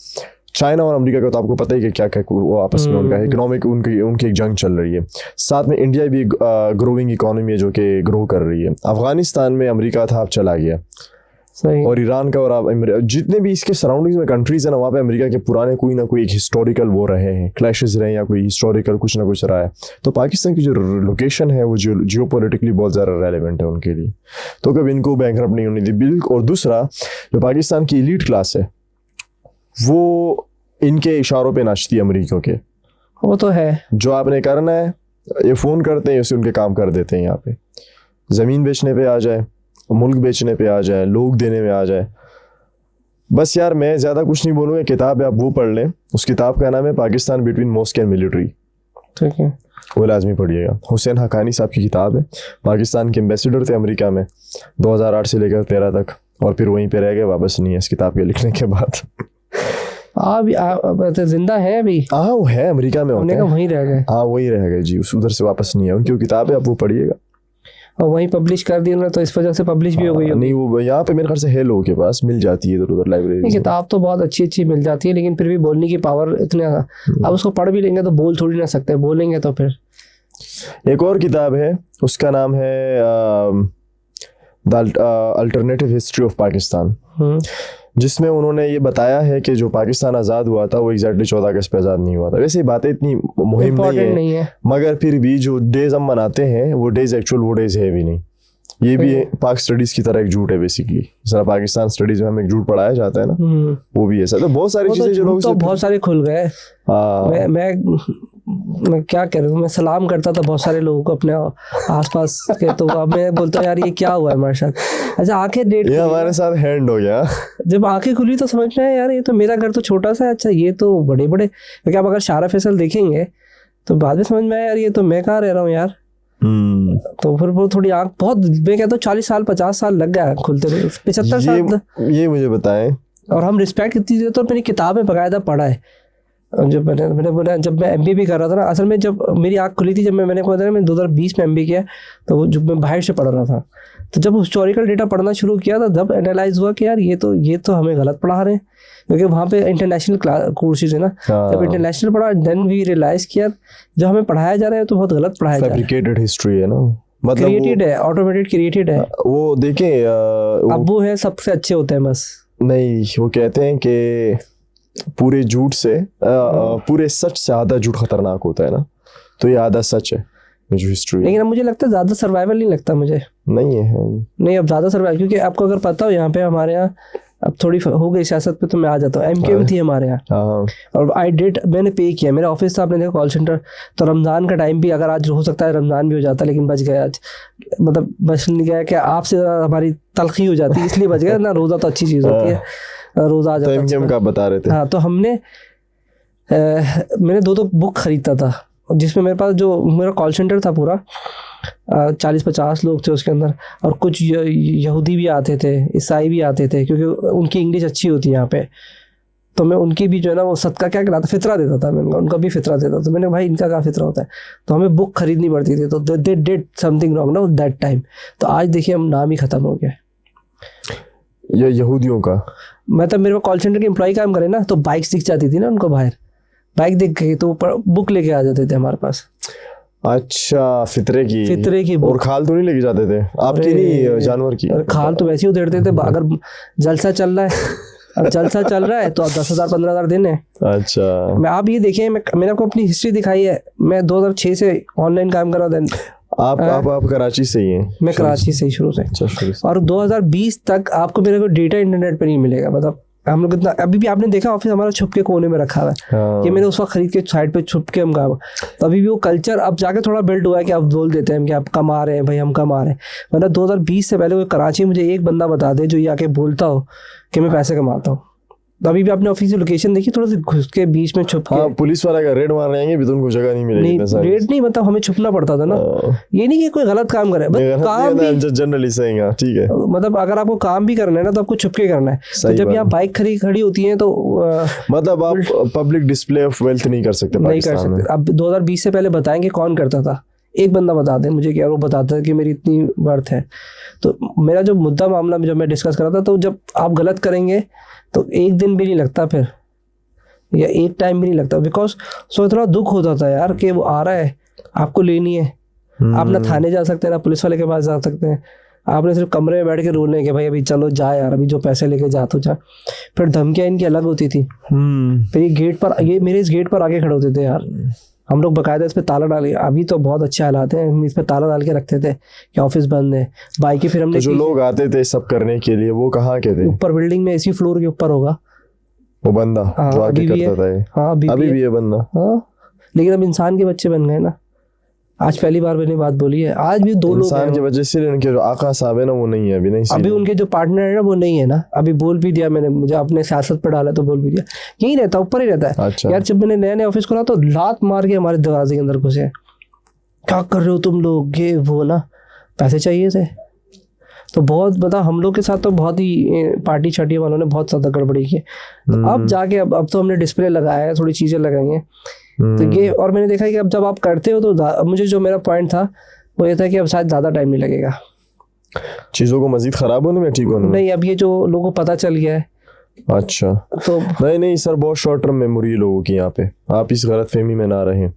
चाइना और अमेरिका का तो आपको पता ही कि क्या क्या वो आपस में उनका इकोनॉमिक उनकी एक जंग चल रही है। साथ में इंडिया भी ग्रोइंग इकोनॉमी है जो कि ग्रो कर रही है। अफगानिस्तान में अमेरिका था, अब चला गया। सही। और ईरान का और जितने भी इसके सराउंडिंग्स में कंट्रीज है ना, वहाँ पे अमेरिका के पुराने कोई ना कोई एक हिस्टोरिकल वो रहे हैं, क्लैशेस रहे हैं, या कोई हिस्टोरिकल कुछ ना कुछ रहा है। तो पाकिस्तान की जो लोकेशन है वो जियोपॉलिटिकली बहुत ज़्यादा रेलेवेंट है उनके लिए, तो कभी इनको बैंकरप्ट नहीं होने दी बिल्कुल। और दूसरा, जो पाकिस्तान की एलीट क्लास है वो इनके इशारों पे नाचती है अमेरिकियों के। वो तो है, जो आपने करना है ये फ़ोन करते हैं, उससे उनके काम कर देते हैं। यहाँ पे ज़मीन बेचने पे आ जाए, मुल्क बेचने पे आ जाए, लोग देने में आ जाए। बस यार मैं ज़्यादा कुछ नहीं बोलूँगा, किताब है आप वो पढ़ लें। उस किताब का नाम है Pakistan between mosque and military, ठीक है, वो लाजमी पढ़िएगा। हुसैन हक्कानी साहब की किताब है। पाकिस्तान के एम्बेसडर थे अमेरिका में 2008 से लेकर 13 तक, और फिर वहीं पे रह गए, वापस नहीं है इस किताब के लिखने के बाद। जिंदा है अभी? हाँ, वो है अमेरिका में होते हैं, वहीं रह गए। हाँ, वहीं रह गए जी, उधर से वापस नहीं है। उनकी किताब है, आप वो पढ़िएगा। और वहीं पब्लिश कर दी उन्होंने, तो इस वजह से पब्लिश भी हो गई। नहीं, वो यहाँ पे मेरे ख्याल से है, लोगों के पास मिल जाती है इधर उधर लाइब्रेरी। किताब तो बहुत अच्छी मिल जाती है, लेकिन फिर भी बोलने की पावर इतने, अब उसको पढ़ भी लेंगे तो बोल थोड़ी ना सकते, बोलेंगे तो फिर। एक और किताब है, उसका नाम है the alternative history of Pakistan, जिसमें उन्होंने ये बताया है कि जो पाकिस्तान आज़ाद हुआ था वो एग्जैक्टली 14 अगस्त पे आज़ाद नहीं हुआ था। वैसे बातें इतनी मुहिम नहीं है, मगर फिर भी जो डेज हम मनाते हैं वो डेज एक्चुअल वो डेज है भी नहीं, ये भी पाक स्टडीज की तरह एक झूठ है बेसिकली, जिस तरह पाकिस्तान स्टडीज में हमें एक झूठ पढ़ाया जाता है ना, वो भी ऐसा। तो बहुत सारी चीजें जो लोग तो बहुत सारे खुल गए। हाँ मैं क्या कह रहा हूँ, मैं सलाम करता था बहुत सारे लोगों को अपने आसपास के, तो अब मैं बोलता हूँ यार ये क्या हुआ है हमारे साथ। अच्छा आंखें डेट ये हमारे साथ हैंड हो गया। जब आंखें खुली तो समझ में आया यार ये तो मेरा घर तो छोटा सा है, अच्छा ये तो बड़े बड़े, क्योंकि आप अगर शारा फैसल देखेंगे तो बाद में समझ में आया यार ये तो मैं कहाँ रह रहा हूँ यार। तो फिर वो थोड़ी आंख बहुत, मैं कहता हूँ 40 साल 50 साल लग गया खुलते हुए, 75 साल। ये मुझे बताएं। और हम रिस्पेक्ट कितनी देते, तो मेरी किताब में बाकायदा पढ़ा है। जब मैंने बोला, जब मैं एमबी भी कर रहा था ना, असल में जब मेरी आंख खुली थी, जब मैंने बताया मैं 2020 में एमबी किया, तो जब मैं बाहर से पढ़ रहा था, तो जब हिस्टोरिकल डेटा पढ़ना शुरू किया था तब एनालाइज हुआ कि यार ये तो हमें गलत पढ़ा रहे हैं, क्योंकि वहाँ पे इंटरनेशनल कोर्सेज है ना। जब इंटरनेशनल पढ़ा देन वी रियलाइज किया जो हमें पढ़ाया जा रहा है तो बहुत गलत पढ़ाया जा रहा है। फैब्रिकेटेड हिस्ट्री है ना, मतलब क्रिएटेड है, ऑटोमेटेड क्रिएटेड है। वो देखें अब वो है सबसे अच्छे होते हैं बस। नहीं, वो कहते हैं कि पूरे झूठ से पूरे सच से आधा झूठ खतरनाक होता है ना, तो ये आधा सच है जो हिस्ट्री। लेकिन अब मुझे लगता है ज्यादा सर्वाइवल नहीं लगता मुझे। नहीं है नहीं अब ज्यादा सर्वाइवल, क्योंकि आपको अगर पता हो यहाँ पे हमारे यहाँ अब थोड़ी हो गई सियासत पे, तो मैं आ जाता हूँ। एमकेएम थी हमारे यहाँ और मैंने पे किया, मेरा ऑफिस था, आपने देखा कॉल सेंटर। तो रमज़ान का टाइम भी, अगर आज हो सकता है रमज़ान भी हो जाता, लेकिन बच गया आज, मतलब बच नहीं गया कि आपसे हमारी तलखी हो जाती, इसलिए बच गया ना। रोज़ा तो अच्छी चीज़ होती है, रोज़ा आ जाता है। एमकेएम का बता रहे थे। हाँ, तो मैंने दो बुक खरीदता था, जिसमें मेरे पास जो मेरा कॉल सेंटर था पूरा 40-50 लोग थे उसके अंदर, और कुछ यहूदी भी आते थे, ईसाई भी आते थे, क्योंकि उनकी इंग्लिश अच्छी होती है यहाँ पे। तो मैं उनकी भी जो है ना वो सदका क्या कहलाता, फितरा देता था मैं उनका भी फितरा देता था। तो मैंने भाई इनका क्या फितरा होता है, तो हमें बुक खरीदनी पड़ती थी। तो दे डिड समथिंग रॉन्ग ना दैट टाइम। तो आज देखिए हम नाम ही ख़त्म हो गया ये यहूदियों का। मतलब मेरे कॉल सेंटर के एम्प्लॉय काम करे ना, तो बाइक्स दिख जाती थी ना उनको, बाहर बाइक दिख गई तो बुक लेके आ जाते थे हमारे पास। अच्छा, फितरे की बुक। और खाल तो नहीं लेके जाते थे आपकी? नहीं, जानवर की। खाल तो वैसे ही उधेड़ते थे। अगर जलसा चल रहा है, अब जलसा चल रहा है तो आप 10,000 15,000 देने। अच्छा, मैं आप ये देखें, मैंने आपको अपनी हिस्ट्री दिखाई है। मैं 2006 से ऑनलाइन काम कर रहा था। आप कराची से ही हैं? मैं कराची से ही शुरू से। अच्छा, शुरू से। और 2020 तक आपको मेरे को डेटा इंटरनेट पे नहीं मिलेगा। मतलब हम लोग इतना, अभी भी आपने देखा ऑफिस हमारा छुप के कोने में रखा हुआ है। ये मैंने उस वक्त खरीद के साइड पे छुप के हम काम, तो अभी भी वो कल्चर अब जाके थोड़ा बिल्ड हुआ है कि अब बोल देते हैं कि आप कमा रहे हैं भाई, हम कमा रहे हैं। मतलब 2020 से पहले कोई कराची मुझे एक बंदा बता दे जो ये आके बोलता हो कि मैं पैसे कमाता हूँ। तो अभी भी आपने ऑफिस की लोकेशन देखी, थोड़ा सा घुस के बीच में छुप के। हाँ, पुलिस वाला का रेड मारने आएंगे भी तो उनको जगह नहीं मिलेगी। नहीं रेड नहीं, मतलब हमें छुपना पड़ता था ना। ये नहीं कि कोई गलत काम करे, बस काम भी जनरली सही है, ठीक है। मतलब अगर आपको काम भी करना है ना तो आपको छुप के करना है। तो जब यहाँ बाइक खड़ी होती है तो मतलब आप पब्लिक डिस्प्ले ऑफ वेल्थ नहीं कर सकते, नहीं कर सकते। अब 2020 से पहले बताएंगे कौन करता था, एक बंदा बता दे मुझे क्या, वो बताता है कि मेरी इतनी वर्थ है। तो मेरा जो मुद्दा मामला जब मैं डिस्कस कर रहा था, तो जब आप गलत करेंगे तो एक दिन भी नहीं लगता फिर, या एक टाइम भी नहीं लगता, बिकॉज सो थोड़ा दुख होता था यार कि वो आ रहा है, आपको लेनी है। आप ना थाने जा सकते हैं ना पुलिस वाले के पास जा सकते हैं, आपने सिर्फ कमरे में बैठ के रोने कि भाई अभी चलो जा यार, अभी जो पैसे लेके जा तो जा। फिर धमकियाँ इनकी अलग होती थी। फिर ये गेट पर, ये मेरे इस गेट पर आके खड़े होते थे यार, हम लोग बकायदा इस पे ताला डाल के, अभी तो बहुत अच्छे हालात हैं, हम इस पे ताला डाल के रखते थे कि ऑफिस बंद है। बाइक फिर हमने तो जो लोग आते थे सब करने के लिए, वो कहाँ के थे? ऊपर बिल्डिंग में, इसी फ्लोर के ऊपर होगा वो बंदा जो आके करता था। हाँ अभी भी है बंदा। हाँ, लेकिन अब इंसान के बच्चे बन गए ना। आज पहली बार मैंने बात बोली है, आज भी दो लोग इंसान की वजह से उनके जो आका साहब है ना वो नहीं है अभी, नहीं अभी उनके जो पार्टनर है ना वो नहीं है ना। अभी बोल भी दिया मैंने, मुझे अपने सियासत पर डाला तो बोल भी दिया, यही रहता ऊपर ही रहता है। अच्छा। यार जब मैंने नया ऑफिस खोला तो लात मार के हमारे दरवाजे के अंदर घुसे, क्या कर रहे हो तुम लोग, ये वो ना, पैसे चाहिए थे। तो बहुत मतलब हम लोग के साथ तो बहुत ही पार्टी छाटी वालों ने बहुत ज़्यादा गड़बड़ी की। तो अब जाके अब तो हमने डिस्प्ले लगाया है, थोड़ी चीज़ें लगाई हैं तो ये। और मैंने देखा कि अब जब आप करते हो तो अब मुझे जो मेरा पॉइंट था वो ये था कि अब शायद ज़्यादा टाइम नहीं लगेगा चीज़ों को मजीद ख़राब होने में, ठीक होने में। नहीं, अब ये जो लोगों को पता चल गया है। अच्छा, तो नहीं सर, बहुत शॉर्ट टर्म मेमोरी लोगों की यहाँ पे, आप इस गलत फहमी में ना रहें।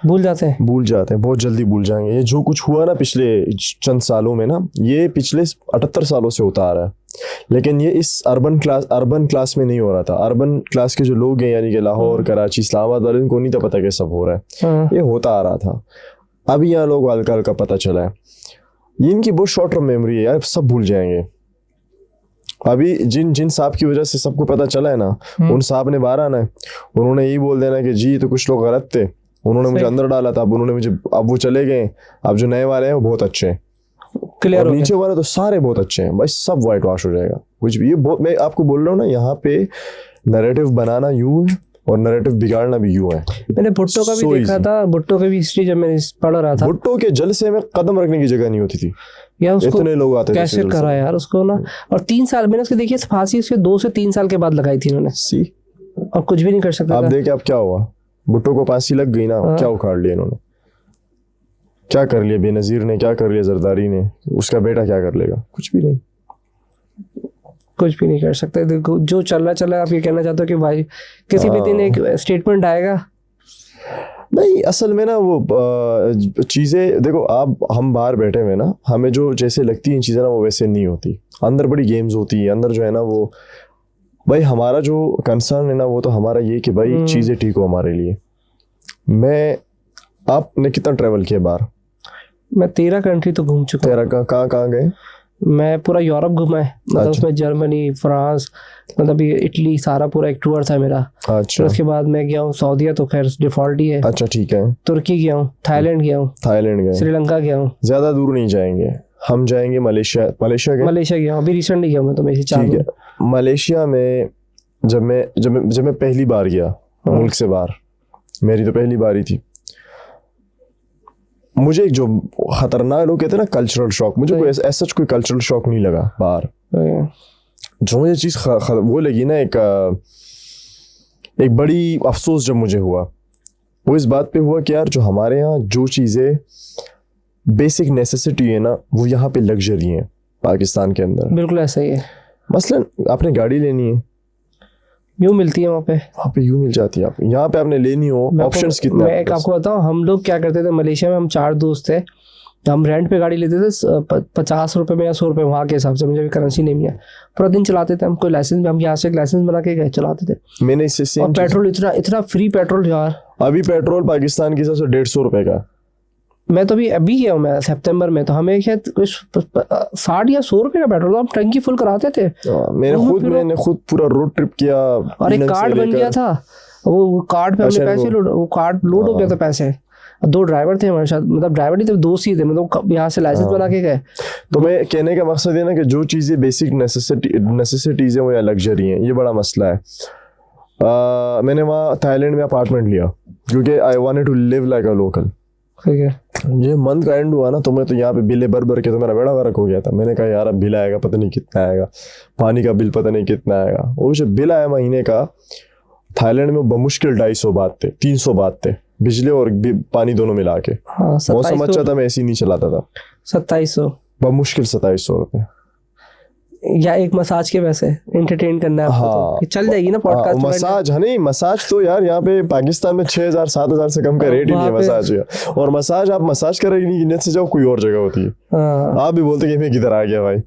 भूल जाते हैं बहुत जल्दी भूल जाएंगे। ये जो कुछ हुआ ना पिछले चंद सालों में ना, ये पिछले 78 सालों से होता आ रहा है, लेकिन ये इस अर्बन क्लास में नहीं हो रहा था। अर्बन क्लास के जो लोग हैं, यानी कि लाहौर, कराची, इस्लामाबाद वाले, उनको नहीं था पता कि सब हो रहा है। ये होता आ रहा था, अभी यहाँ लोग हल्का हल्का पता चला है। ये इनकी बहुत शॉर्ट टर्म मेमोरी है यार, सब भूल जाएंगे। अभी जिन साहब की वजह से सबको पता चला है ना, उन साहब ने बाहर आना है, उन्होंने यही बोल देना कि जी तो कुछ लोग गलत थे, उन्होंने मुझे अंदर डाला था, अब उन्होंने मुझे, अब वो चले गए, अब जो नए वाले हैं वो बहुत अच्छे हैं, क्लियर हो नीचे वाले तो सारे बहुत अच्छे हैं भाई, सब वाइट वॉश हो जाएगा कुछ भी। ये बहुत, मैं आपको बोल रहा हूँ ना, यहाँ पे नैरेटिव बनाना यूं है और नैरेटिव बिगाड़ना भी यूं है। मैंने भुट्टो का भी So देखा easy। था, भुट्टो की भी हिस्ट्री जब मैंने पढ़ रहा था, भुट्टो के जलसे में कदम रखने की जगह नहीं होती थी, या उसको इतने लोग आते थे कैसे जलसे करा में। यार उसको ना। और 3 साल मैंने उसके देखी फांसी, उसके 2 से 3 साल के बाद लगाई थी उन्होंने, सी और कुछ भी नहीं कर सकता आप था। देखे अब क्या हुआ, भुट्टो को फांसी लग गई ना, क्या उखाड़ लिया इन्होंने, क्या कर लिया बेनजीर ने, क्या कर लिया जरदारी ने, उसका बेटा क्या कर लेगा, कुछ भी नहीं। कुछ भी नहीं कर सकते। देखो जो चल रहा है, आप ये कहना चाहते हो कि भाई किसी भी दिन एक स्टेटमेंट आएगा। नहीं, असल में ना वो चीज़ें देखो, आप हम बाहर बैठे हुए ना, हमें जो जैसे लगती हैं चीज़ें ना वो वैसे नहीं होती, अंदर बड़ी गेम्स होती है, अंदर जो है ना वो, भाई हमारा जो कंसर्न है ना वो तो हमारा ये कि भाई चीज़ें ठीक हो हमारे लिए। आपने कितना ट्रैवल किया बाहर? मैं 13 कंट्री तो घूम चुका हूँ। तेरा कहाँ गए? मैं पूरा यूरोप घूमा है, मतलब अच्छा। उसमें जर्मनी, फ्रांस, मतलब ये इटली, सारा पूरा एक टूर था मेरा। फिर अच्छा उसके बाद मैं गया हूँ सऊदीया, तो खैर डिफॉल्ट ही है। अच्छा, ठीक है। तुर्की गया हूँ, थाईलैंड गया हूँ, थाईलैंड गए? श्रीलंका गया हूँ, ज़्यादा दूर नहीं जाएंगे, हम जाएंगे मलेशिया। मलेशिया गए? मलेशिया गया हूँ, अभी रिसेंटली गया हूँ मैं, तो मेरी 4 ठीक है। मलेशिया में जब मैं पहली बार गया मुल्क से बाहर, मेरी तो पहली बार ही थी, मुझे जो खतरनाक लोग कहते हैं ना कल्चरल शॉक, मुझे कोई ऐसा कोई कल्चरल शॉक नहीं लगा बाहर। जो मुझे चीज़ वो लगी ना, एक बड़ी अफसोस जब मुझे हुआ, वो इस बात पे हुआ कि यार जो हमारे यहाँ जो चीज़ें बेसिक नेसेसिटी है ना, वो यहाँ पे लग्जरी है पाकिस्तान के अंदर। बिल्कुल ऐसा ही है। मसलन आपने गाड़ी लेनी है, यूँ मिलती है वहाँ पे यूँ मिल जाती है। आप यहाँ पे आपने लेनी हो, ऑप्शंस कितने मैं हैं एक आपके पास? आपको बताऊँ, हम लोग क्या करते थे मलेशिया में, हम 4 दोस्त थे, हम रेंट पे गाड़ी लेते थे 50 रुपए में या 100 रुपए वहाँ के हिसाब से, मुझे भी करेंसी नहीं है, पूरा दिन चलाते थे हम। कोई लाइसेंस, हम यहाँ से एक लाइसेंस बना के गए, चलाते थे। मैंने इससे और सेम पेट्रोल इतना फ्री पेट्रोल यार। अभी पेट्रोल पाकिस्तान के हिसाब से 150 रुपए का। मैं तो अभी गया हूँ मैं सितंबर में, तो हमें शायद कुछ 60 या 100 रुपए का पेट्रोल हम टंकी फुल कराते थे। मैंने खुद पूरा रोड ट्रिप किया, और एक कार्ड बन गया था, वो कार्ड पे हमने पैसे लोड, वो कार्ड लोड हो गया था पैसे। 2 ड्राइवर थे हमारे साथ, मतलब ड्राइवर नहीं थे, दोस्त ही थे, मतलब यहाँ से लाइसेंस बना के गए। तो मैं कहने का मकसद है ना कि जो चीज़ें बेसिक नेसेसिटीज हैं वो या लग्जरी हैं, ये बड़ा मसला है। मैंने वहाँ थाईलैंड में अपार्टमेंट लिया क्योंकि I wanted to live like a local. ठीक है। ये मंथ का एंड हुआ ना, तो मैं तो यहाँ पे बिले भर के तो मेरा बेड़ा गर्क हो गया था। मैंने कहा यार अब बिल आएगा, पता नहीं कितना आएगा, पानी का बिल पता नहीं कितना आएगा। वो जो बिल आया महीने का, थाईलैंड में बमुश्किल 250 बात थे, 300 बात थे, बिजली और पानी दोनों मिला के। हाँ, मौसम अच्छा था, मैं ऐसे ही नहीं चलाता था। 2700 बमुश्किल 2700 रुपये, या एक मसाज के पैसे एंटरटेन करना है आपको। हाँ, तो चल जाएगी ना पॉडकास्ट। मसाज, हाँ नहीं मसाज तो यार यहाँ पे पाकिस्तान में 6000 7000 से कम का रेट ही नहीं है मसाज का। और मसाज आप मसाज करेंगे नहीं, से जाओ कोई और जगह होती है। हाँ। आप भी बोलते कि मैं किधर आ गया भाई,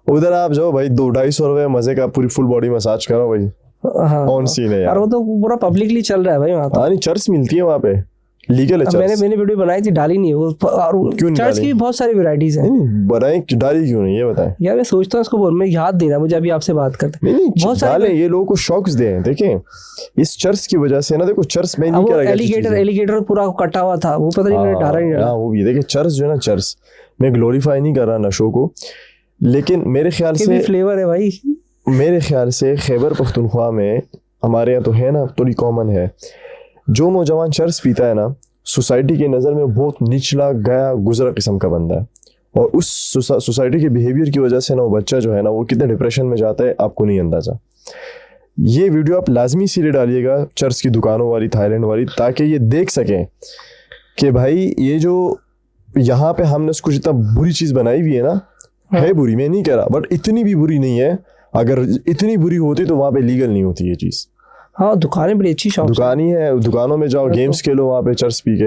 उधर आप जाओ भाई, 200-250 रुपये मजे का पूरी फुल बॉडी मसाज करो भाई। हाँ, ऑन सीन है यार। और वो तो पूरा पब्लिकली चल रहा है भाई वहाँ तो। हाँ नहीं, चर्च मिलती है वहाँ पे, लीगल है चर्च। मैंने वीडियो बनाई थी, डाली नहीं है वो। क्यों नहीं चर्च की भी बहुत सारी वैरायटीज हैं। नहीं बनाई, डाली क्यों नहीं ये बताएं। यार मैं सोचता हूँ इसको बोल, मैं याद नहीं रहा मुझे अभी आपसे बात करते। नहीं बहुत डालें, ये लोगों को शॉक्स दें। देखें इस चर्च की वजह से ना, देखो चर्च में नहीं करेगा, एलिगेटर पूरा कटा हुआ था, वो पता नहीं मैंने डाला नहीं डाला। वो भी देखिए, चर्च जो है ना, चर्च मैं ग्लोरीफाई नहीं कर रहा नशों को, लेकिन मेरे ख्याल से फ्लेवर है भाई। मेरे ख्याल से खैबर पख्तूनख्वा में हमारे यहाँ तो है ना, थोड़ी कॉमन है, जो नौजवान चर्च पीता है ना, सोसाइटी की नज़र में बहुत निचला गया गुजरा किस्म का बंदा है। और उस सोसाइटी के बिहेवियर की वजह से ना वो बच्चा जो है ना, वो कितने डिप्रेशन में जाता है आपको नहीं अंदाजा। ये वीडियो आप लाजमी इसीलिए डालिएगा चर्च की दुकानों वाली, थाईलैंड वाली, ताकि ये देख सकें कि भाई ये जो यहाँ पे हमने उसको जितना बुरी चीज़ बनाई हुई है ना, है बुरी, मैं नहीं कह रहा, बट इतनी भी बुरी नहीं है। अगर इतनी बुरी होती तो वहाँ पे लीगल नहीं होती ये चीज़। हाँ, दुकानें बड़ी अच्छी शॉप दुकानी है, दुकानों में जाओ, गेम्स खेलो वहाँ पे चर्च पी के।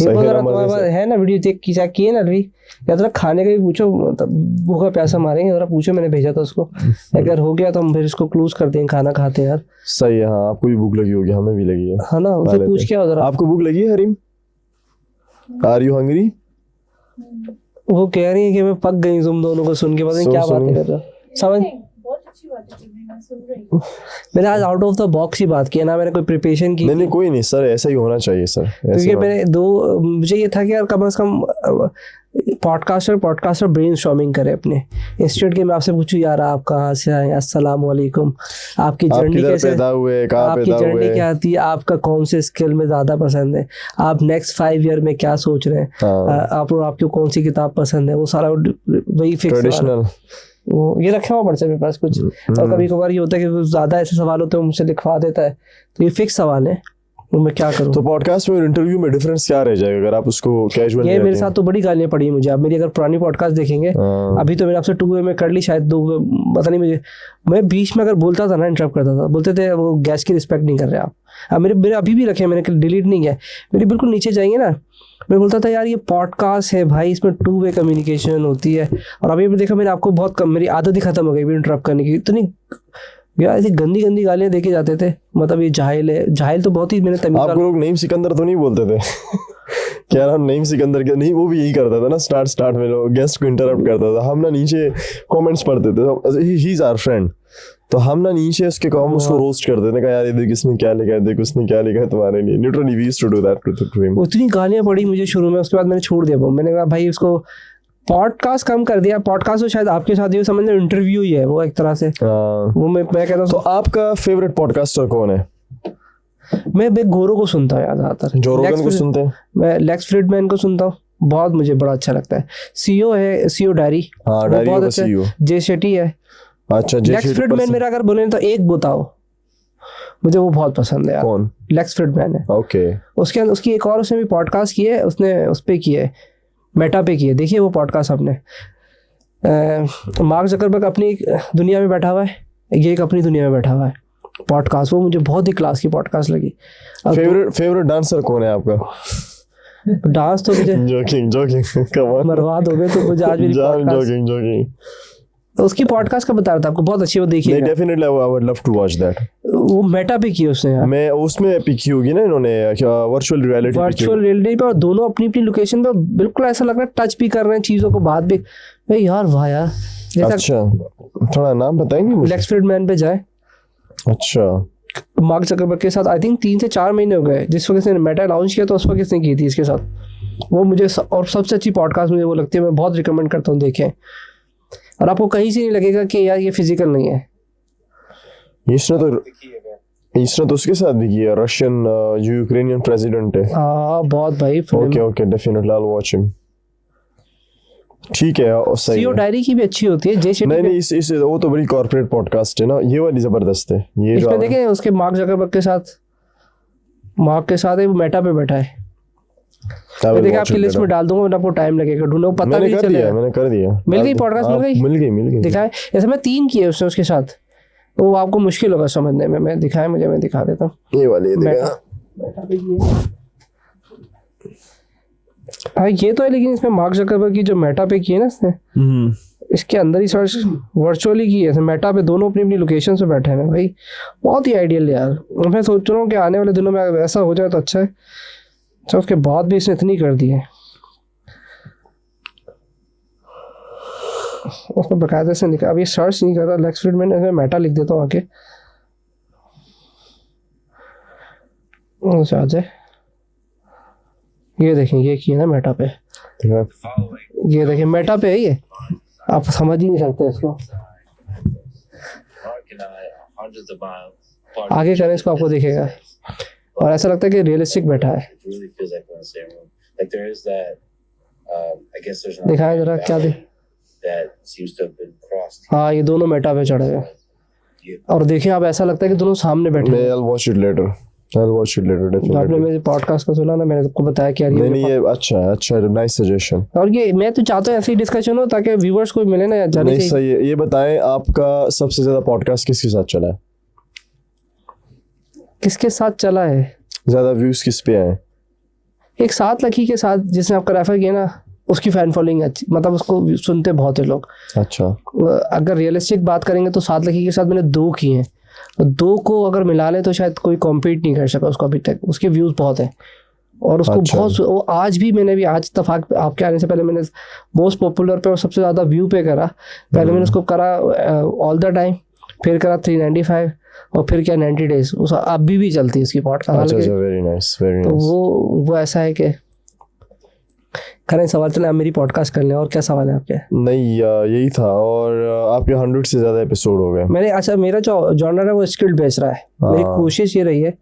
है ना वीडियो देख की है ना अभी, या तो खाने का भी पूछो, भूखा प्यासा मारेंगे, जरा पूछो, मैंने भेजा था उसको। अगर हो गया तो हम फिर इसको क्लोज कर देंगे, खाना खाते हैं यार। सही है। हाँ, आपको भी भूख लगी होगी, हमें भी लगी है। हाँ ना, उसे पूछ के आओ जरा। आपको भूख लगी है हरीम? Are you hungry? वो कह रही है कि मैं पक गई तुम दोनों को सुन के, पता नहीं क्या बातें कर रहे हो। समझ बहुत अच्छी बात है, मैं सुन रही हूँ। मैंने आज आउट ऑफ द बॉक्स ही बात की है ना, मैंने कोई प्रिपरेशन की नहीं कोई नहीं सर, ऐसा ही होना चाहिए सर। क्योंकि मैंने मुझे ये था कि यार कम से कम पॉडकास्टर ब्रेनस्टॉर्मिंग करे अपने इंस्टीट्यूट के। मैं आपसे पूछूं यार आप कहाँ से आए, अस्सलाम वालेकुम, आपकी जर्नी कैसे, पैदा हुए, कहाँ आपकी पैदा जर्नी हुए, क्या थी, आपका कौन से स्किल में ज़्यादा पसंद है, आप नेक्स्ट 5 ईयर में क्या सोच रहे हैं, आपको कौन सी किताब पसंद है, वो सारा वही फिक्स ट्रेडिशनल वो ये रखा हुआ पर्चे मेरे पास कुछ। और कभी कभार ये होता है कि ज़्यादा ऐसे सवाल होते हैं मुझसे लिखवा देता है, तो ये फिक्स सवाल है, तो मैं क्या करूँ। तो पॉडकास्ट में और इंटरव्यू में डिफरेंस क्या रह जाएगा अगर आप उसको कैजुअल? ये मेरे साथ तो बड़ी गालियाँ पड़ी हैं मुझे। आप मेरी अगर पुरानी पॉडकास्ट देखेंगे, अभी तो मैंने आपसे 2 वे में कर ली शायद, 2 पता नहीं मुझे, मैं बीच में अगर बोलता था ना, इंटरप्ट करता था, बोलते थे वो गैस की रिस्पेक्ट नहीं कर रहे आप। अब मेरे अभी भी रखे, मैंने डिलीट नहीं किया, मेरे बिल्कुल नीचे जाएंगे ना, मैं बोलता था यार ये पॉडकास्ट है भाई, इसमें 2 वे कम्युनिकेशन होती है। और अभी भी देखा मैंने आपको बहुत कम, मेरी आदत ही खत्म हो गई इंटरप्ट करने की। इतनी यार ऐसी गंदी गंदी गालियाँ देके जाते थे, मतलब ये जाहिल है, जाहिल तो बहुत ही मैंने तमीज़। आपको लोग नईम सिकंदर तो नहीं बोलते थे? क्या नाम नईम सिकंदर क्या नहीं, वो भी यही करता था ना, स्टार्ट में लोग गेस्ट को इंटरप्ट करता था। हम ना नीचे कमेंट्स पढ़ते थे, ही इज आवर फ्रेंड, तो हम ना नीचे उसके कॉम उसको रोस्ट करते थे, कहा यार ये देख इसने क्या लिखा है, देख उसने क्या लिखा है तुम्हारे लिए। Literally we used to do that to him. उतनी गालियाँ पड़ी मुझे शुरू में, उसके बाद मैंने छोड़ दिया। मैंने कहा भाई उसको पॉडकास्ट कम कर दिया। पॉडकास्ट तो शायद आपके साथ ये समझ लो इंटरव्यू ही है वो एक तरह से। वो मैं कहता हूँ। तो आपका फेवरेट पॉडकास्टर कौन है? मैं गोरो को सुनता हूँ यार ज़्यादातर। जो रोगन को सुनते हैं? मैं लेक्स फ्रीडमैन को सुनता हूँ, बहुत मुझे बड़ा अच्छा लगता है। सीईओ है, सीईओ डायरी, डायरी बहुत का अच्छा। सीईओ जे शेट्टी है। अच्छा, लेक्स फ्रीडमैन मेरा अगर बोले तो एक बताओ, मुझे वो बहुत पसंद है यार। कौन? लेक्स फ्रीडमैन है। ओके। उसके अंदर उसकी एक और उसने भी पॉडकास्ट की है, उसने उस पे की है, मेटा पे की है। देखिए वो पॉडकास्ट आपने। मार्क जकरबर्ग अपनी एक दुनिया में बैठा हुआ है, ये एक अपनी दुनिया में बैठा हुआ है पॉडकास्ट। वो मुझे बहुत ही क्लास की पॉडकास्ट लगी। फेवरेट डांसर कौन है आपका? डांस तो मुझे जोकिंग कम ऑन, बर्बाद हो गए तो मुझे आज भी जोकिंग। उसकी पॉडकास्ट का बता रहा था आपको, बहुत अच्छी, वो देखिए। Definitely I would love to watch that. वो मेटा पे की उसने यार। मैं उसमें पिकी होगी ना इन्होंने, वर्चुअल रियलिटी पे, और दोनों अपनी अपनी लोकेशन पे बिल्कुल ऐसा लग रहा है टच भी कर रहे हैं चीजों को, बात भी। यार वाह यार। अच्छा, थोड़ा नाम बताएंगे मुझे? लेक्स फ्रीडमैन पे जाए। अच्छा। मार्क जकरबर्ग के साथ आई थिंक 3 से 4 महीने हो गए जिस वक्त इसने मेटा लॉन्च किया, तो उस वक्त इसने की थी इसके साथ। वो मुझे और सबसे अच्छी पॉडकास्ट मुझे वो लगती है, मैं बहुत रिकमेंड करता हूँ, देखें। और आपको कहीं से नहीं लगेगा कि यार ये फिजिकल नहीं है। इसने तो उसके साथ भी किया, रशियन जो यूक्रेनियन प्रेसिडेंट है। हाँ बहुत भाई। Okay definitely I will watch him. ठीक है, और सही सीईओ है। डायरी की भी अच्छी होती है। जे शेट्टी नहीं इस वो तो बड़ी कॉर्पोरेट पॉडकास्ट है ना, ये वाली जबरदस्त है। ये इसमें देखें उसके मार्क जकरबर्ग के साथ, मार्क के साथ है, वो मेटा पे बैठा है। मैं देखिए आपकी लिस्ट में डाल दूंगा, आपको टाइम लगेगा ढूंढो, पता भी नहीं चलेगा। मैंने कर दिया। मिल गई पॉडकास्ट, मिल गई। दिखाए ऐसे मैं 3 किए उसके साथ, वो आपको मुश्किल होगा समझने में। मैं दिखा देता हूँ। ये वाली हाँ ये तो है, लेकिन इसमें मार्क जकरबर्ग की जो मेटा पे की है ना इसने, इसके अंदर ही सर्च वर्चुअली की है। मेटा पे दोनों अपनी अपनी लोकेशन पे बैठे हैं भाई, बहुत ही आइडियल यार। मैं सोच रहा हूँ कि आने वाले दिनों में अगर ऐसा हो जाए तो अच्छा है। अच्छा, उसके बाद भी इसने इतनी कर दी है, उसमें बकायदे से निकाल। अभी सर्च नहीं कर रहा लेक्स फ्रीडमैन, मैं मेटा लिख देता हूँ आके, आ जाए। ये देखें, ये किया ना मेटा पे, ये देखें मेटा पे है ये, आप समझ ही नहीं सकते इसको। आगे करें इसको, आपको दिखेगा और ऐसा लगता है कि रियलिस्टिक बैठा है। दिखाएं जरा क्या हाँ ये दोनों मेटा पे चढ़े हुए, और देखिए आप ऐसा लगता है कि दोनों सामने बैठे हैं। I'll watch it later definitely। आपने मेरे पॉडकास्ट का सुना ना, मैंने आपको बताया कि यार नहीं ये अच्छा नाइस सजेशन। और ये मैं तो चाहता हूँ ऐसी डिस्कशन हो ताकि व्यूअर्स को मिले ना जाने नहीं सही है। ये बताएं आपका सबसे ज्यादा पॉडकास्ट किसके साथ चला है? किसके साथ चला है? ज्यादा व्यूज किस पे आए? एक 7 लकी के साथ, जिसने आपका रेफर किया ना, उसकी फैन फॉलोइंग अच्छी, मतलब उसको सुनते बहुत है लोग। अच्छा, अगर रियलिस्टिक बात करेंगे तो 7 लकी के साथ मैंने 2 किए हैं, 2 को अगर मिला ले तो शायद कोई कॉम्पीट नहीं कर सका उसको अभी तक। उसके व्यूज बहुत है और उसको अच्छा। बहुत वो आज भी मैंने भी आज तक आपके आने से पहले मैंने मोस्ट पॉपुलर पे और सबसे ज़्यादा व्यू पे करा। पहले मैंने उसको करा ऑल द टाइम, फिर करा 395 और फिर क्या 90 डेज, उस अभी भी चलती है उसकी पॉडकास्ट। अच्छा, वेरी नाइस, वेरी तो नाइस। वो ऐसा है कि करें सवाल चले, आप मेरी पॉडकास्ट कर लें। और क्या सवाल है आपके? नहीं यही था। और आपके 100 से ज़्यादा एपिसोड हो गए। मैंने अच्छा मेरा जो जॉनर है वो स्किल्ड बेस्ड रहा है। मेरी कोशिश ये रही है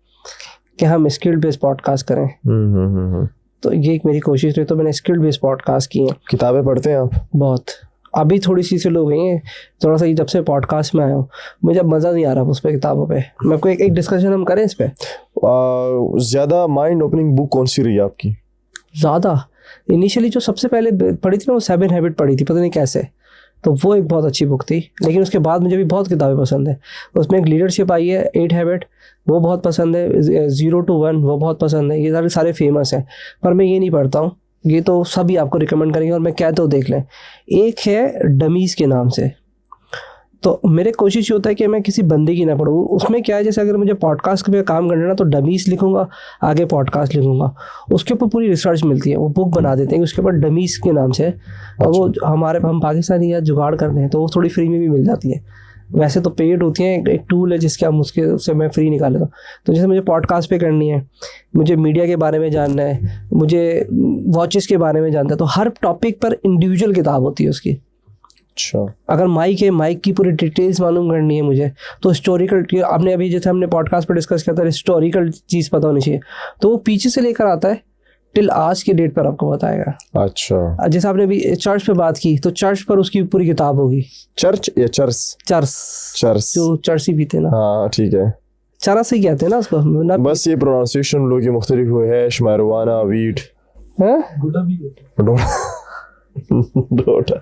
कि हम स्किल्ड बेस्ड पॉडकास्ट करें। तो ये एक मेरी कोशिश रही, तो मैंने स्किल्ड बेस्ड पॉडकास्ट की है। किताबें पढ़ते हैं आप? बहुत। अभी थोड़ी सी लोग गई हैं थोड़ा सा, जब से पॉडकास्ट में आया हूँ मुझे अब मज़ा नहीं आ रहा उस पर, किताबों पे। मैं आपको एक डिस्कशन हम करें इस पे। ज़्यादा माइंड ओपनिंग बुक कौन सी रही है आपकी? ज़्यादा इनिशियली जो सबसे पहले पढ़ी थी ना वो 7 हैबिट पढ़ी थी, पता नहीं कैसे, तो वो एक बहुत अच्छी बुक थी। लेकिन उसके बाद मुझे भी बहुत किताबें पसंद है। उसमें एक लीडरशिप आई है 8 हैबिट, वो बहुत पसंद है। 0 to 1 वो बहुत पसंद है। ये सारे फेमस हैं, पर मैं ये नहीं पढ़ता हूँ। ये तो सभी आपको रिकमेंड करेंगे और मैं कहता हूँ देख लें। एक है डमीज़ के नाम से, तो मेरे कोशिश ये होता है कि मैं किसी बंदे की ना पढ़ूँ। उसमें क्या है, जैसे अगर मुझे पॉडकास्ट पे काम करना है ना तो डमीज़ लिखूंगा, आगे पॉडकास्ट लिखूंगा, उसके ऊपर पूरी रिसर्च मिलती है। वो बुक बना देते हैं उसके ऊपर डमीज़ के नाम से, और वो हम पाकिस्तानी या जुगाड़ करते हैं तो वो थोड़ी फ्री में भी मिल जाती है। वैसे तो पेड होती हैं, एक टूल है जिसके हम उससे मैं फ्री निकाल लेता हूँ। तो जैसे मुझे पॉडकास्ट पे करनी है, मुझे मीडिया के बारे में जानना है, मुझे वॉचेस के बारे में जानना है, तो हर टॉपिक पर इंडिविजुअल किताब होती है उसकी। अच्छा। अगर माइक है, माइक की पूरी डिटेल्स मालूम करनी है मुझे, तो हिस्टोरिकल, आपने अभी जैसे हमने पॉडकास्ट पर डिस्कस किया था हिस्टोरिकल चीज़ पता होनी चाहिए, तो वो पीछे से लेकर आता है टिल आज के डेट पर आपको बताएगा। अच्छा। जैसे आपने अभी चर्च पे बात की, तो चर्च पर उसकी पूरी किताब होगी। चर्च या चर्च? चर्च जो चर्ची पीते ना। हाँ ठीक है, चरस ही कहते हैं ना उसको ना। बस ये प्रोनाउंसिएशन लोग ये मुख्तलिफ हुए हैं। शमारवाना, वीट, गुड़ा भी कहते हैं। डोटा।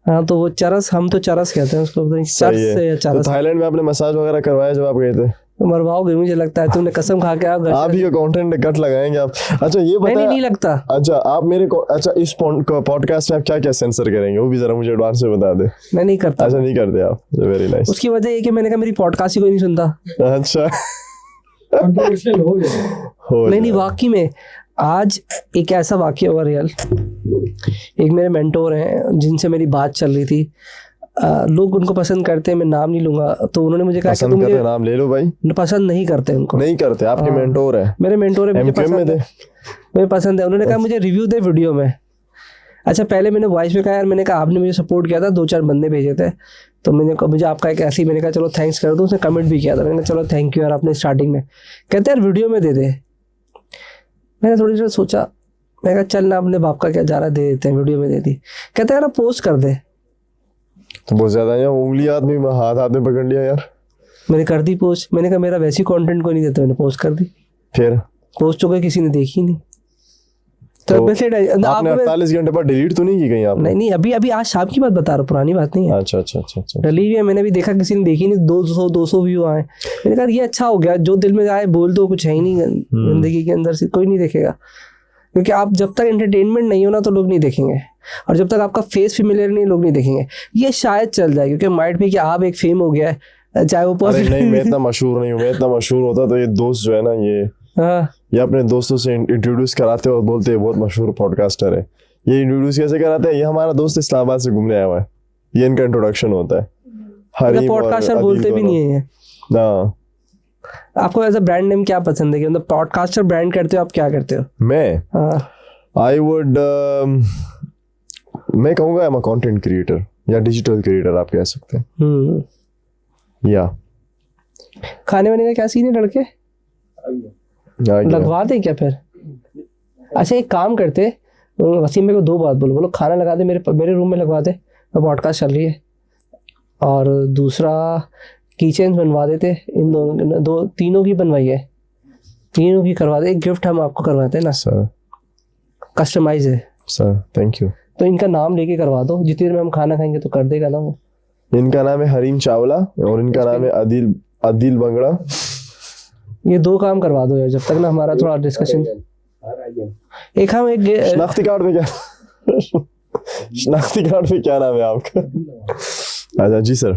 हाँ तो वो चरस, हम तो चरस कहते हैं उसको, चर्च से या तो चरस। थाईलैंड में आपने मसाज वगैरह करवाया जब आप गए थे? मरवाओगे मुझे लगता है, तुमने कसम खा के आप ही का कंटेंट कट लगाएंगे आप। अच्छा ये बताइए। नहीं लगता। अच्छा आप मेरे को, अच्छा इस पॉडकास्ट में आप क्या क्या सेंसर करेंगे वो भी जरा मुझे एडवांस में बता दे। मैं नहीं करता। अच्छा नहीं करते आप? Very nice. उसकी वजह ये कि मैंने कहा मेरी पॉडकास्ट ही कोई नहीं सुनता। अच्छा कंट्रोवर्शियल हो गया। नहीं वाकई में आज एक ऐसा वाकया हुआ रियल। एक मेरे मेंटोर हैं जिनसे मेरी बात चल रही थी, लोग उनको पसंद करते हैं, मैं नाम नहीं लूंगा, तो उन्होंने मुझे कहा कि तुम मुझे नाम ले लो भाई। पसंद नहीं करते उनको। नहीं करते? आपके मेंटोर है? मेरे मेंटोर है, मुझे पसंद है, मुझे पसंद है। उन्होंने कहा मुझे रिव्यू दे वीडियो में। अच्छा पहले मैंने वॉइस में कहा यार, मैंने कहा आपने मुझे सपोर्ट किया था, 2-4 बंदे भेजे थे, तो मैंने कहा मुझे आपका एक ऐसी, मैंने कहा चलो थैंक्स कर दो। उसने कमेंट भी किया था, मैंने कहा चलो थैंक यू यार आपने स्टार्टिंग में। कहते यार वीडियो में दे दे। मैंने थोड़ी देर सोचा, मैं कहा चल ना अपने बाप का क्या जा रहा, दे देते हैं, वीडियो में दे दी। कहते यार पोस्ट कर दे। तो बहुत ज्यादा यार, उंगली आदमी हाथ में पकड़ लिया यार। मैंने कर दी पोस्ट। मैंने कहा मेरा वैसी कंटेंट को नहीं देता, मैंने पोस्ट कर दी। फिर पोस्ट तो कोई किसी ने देखी नहीं। तो आपने 48 घंटे बाद डिलीट तो नहीं की कहीं आपने? नहीं अभी आज शाम की बात बता रहा हूँ, पुरानी बात नहीं है। अच्छा डिलीट है, मैंने भी देखा किसी ने देखी नहीं, 200 व्यू आए। मैंने कहा ये अच्छा हो गया, जो दिल में आए बोल दो, कुछ है ही नहीं जिंदगी के अंदर से, कोई नहीं देखेगा। क्योंकि आप जब तक एंटरटेनमेंट नहीं हो ना तो लोग नहीं देखेंगे, और जब तक आपका फेस फेमिलियर नहीं लोग नहीं देखेंगे। ये शायद चल जाए क्योंकि माइट भी कि आप एक फेम हो गया है, चाहे वो नहीं मैं इतना मशहूर नहीं हूँ। मैं इतना मशहूर होता तो ये दोस्त जो है ना ये अपने दोस्तों से इंट्रोड्यूस कराते और बोलते हैं बहुत मशहूर पॉडकास्टर है। ये इंट्रोड्यूस कैसे कराते हैं? ये हमारा दोस्त इस्लामाबाद से घूमने आया हुआ है, ये इनका इंट्रोडक्शन होता है। पॉडकास्टर बोलते भी नहीं है ना। आपको एज अ ब्रांड नेम क्या पसंद है कि मतलब पॉडकास्टर ब्रांड करते हो आप, क्या करते हो? मैं आई वुड मैं कहूँगा I am a content creator या डिजिटल क्रिएटर आप कह सकते हैं। या खाने वाने का क्या सीन है लड़के? लगवा दे क्या फिर? अच्छा एक काम करते, वसीम मेरे को 2 बात बोलो। खाना लगा दे मेरे रूम में लगवा दे, मैं पॉडकास्ट चल रही है। और दूसरा किचन बनवा देते, इन तीनों की बनवाई है, तीनों की करवा दे। एक गिफ्ट हम आपको करवाते हैं ना सर, कस्टमाइज है सर। Thank you. तो इनका नाम लेके करवा दो, जितनी देर में हम खाना खाएंगे तो कर देगा ना वो। इनका नाम है हरीम चावला और इनका नाम है अदिल बंगड़ा। ये 2 काम करवा दो यार, जब तक ना हमारा थोड़ा डिस्कशन। एक हम एक शनाख्ती कार्ड पे क्या शनाख्ती कार्ड पे क्या नाम है आपका? अच्छा जी सर।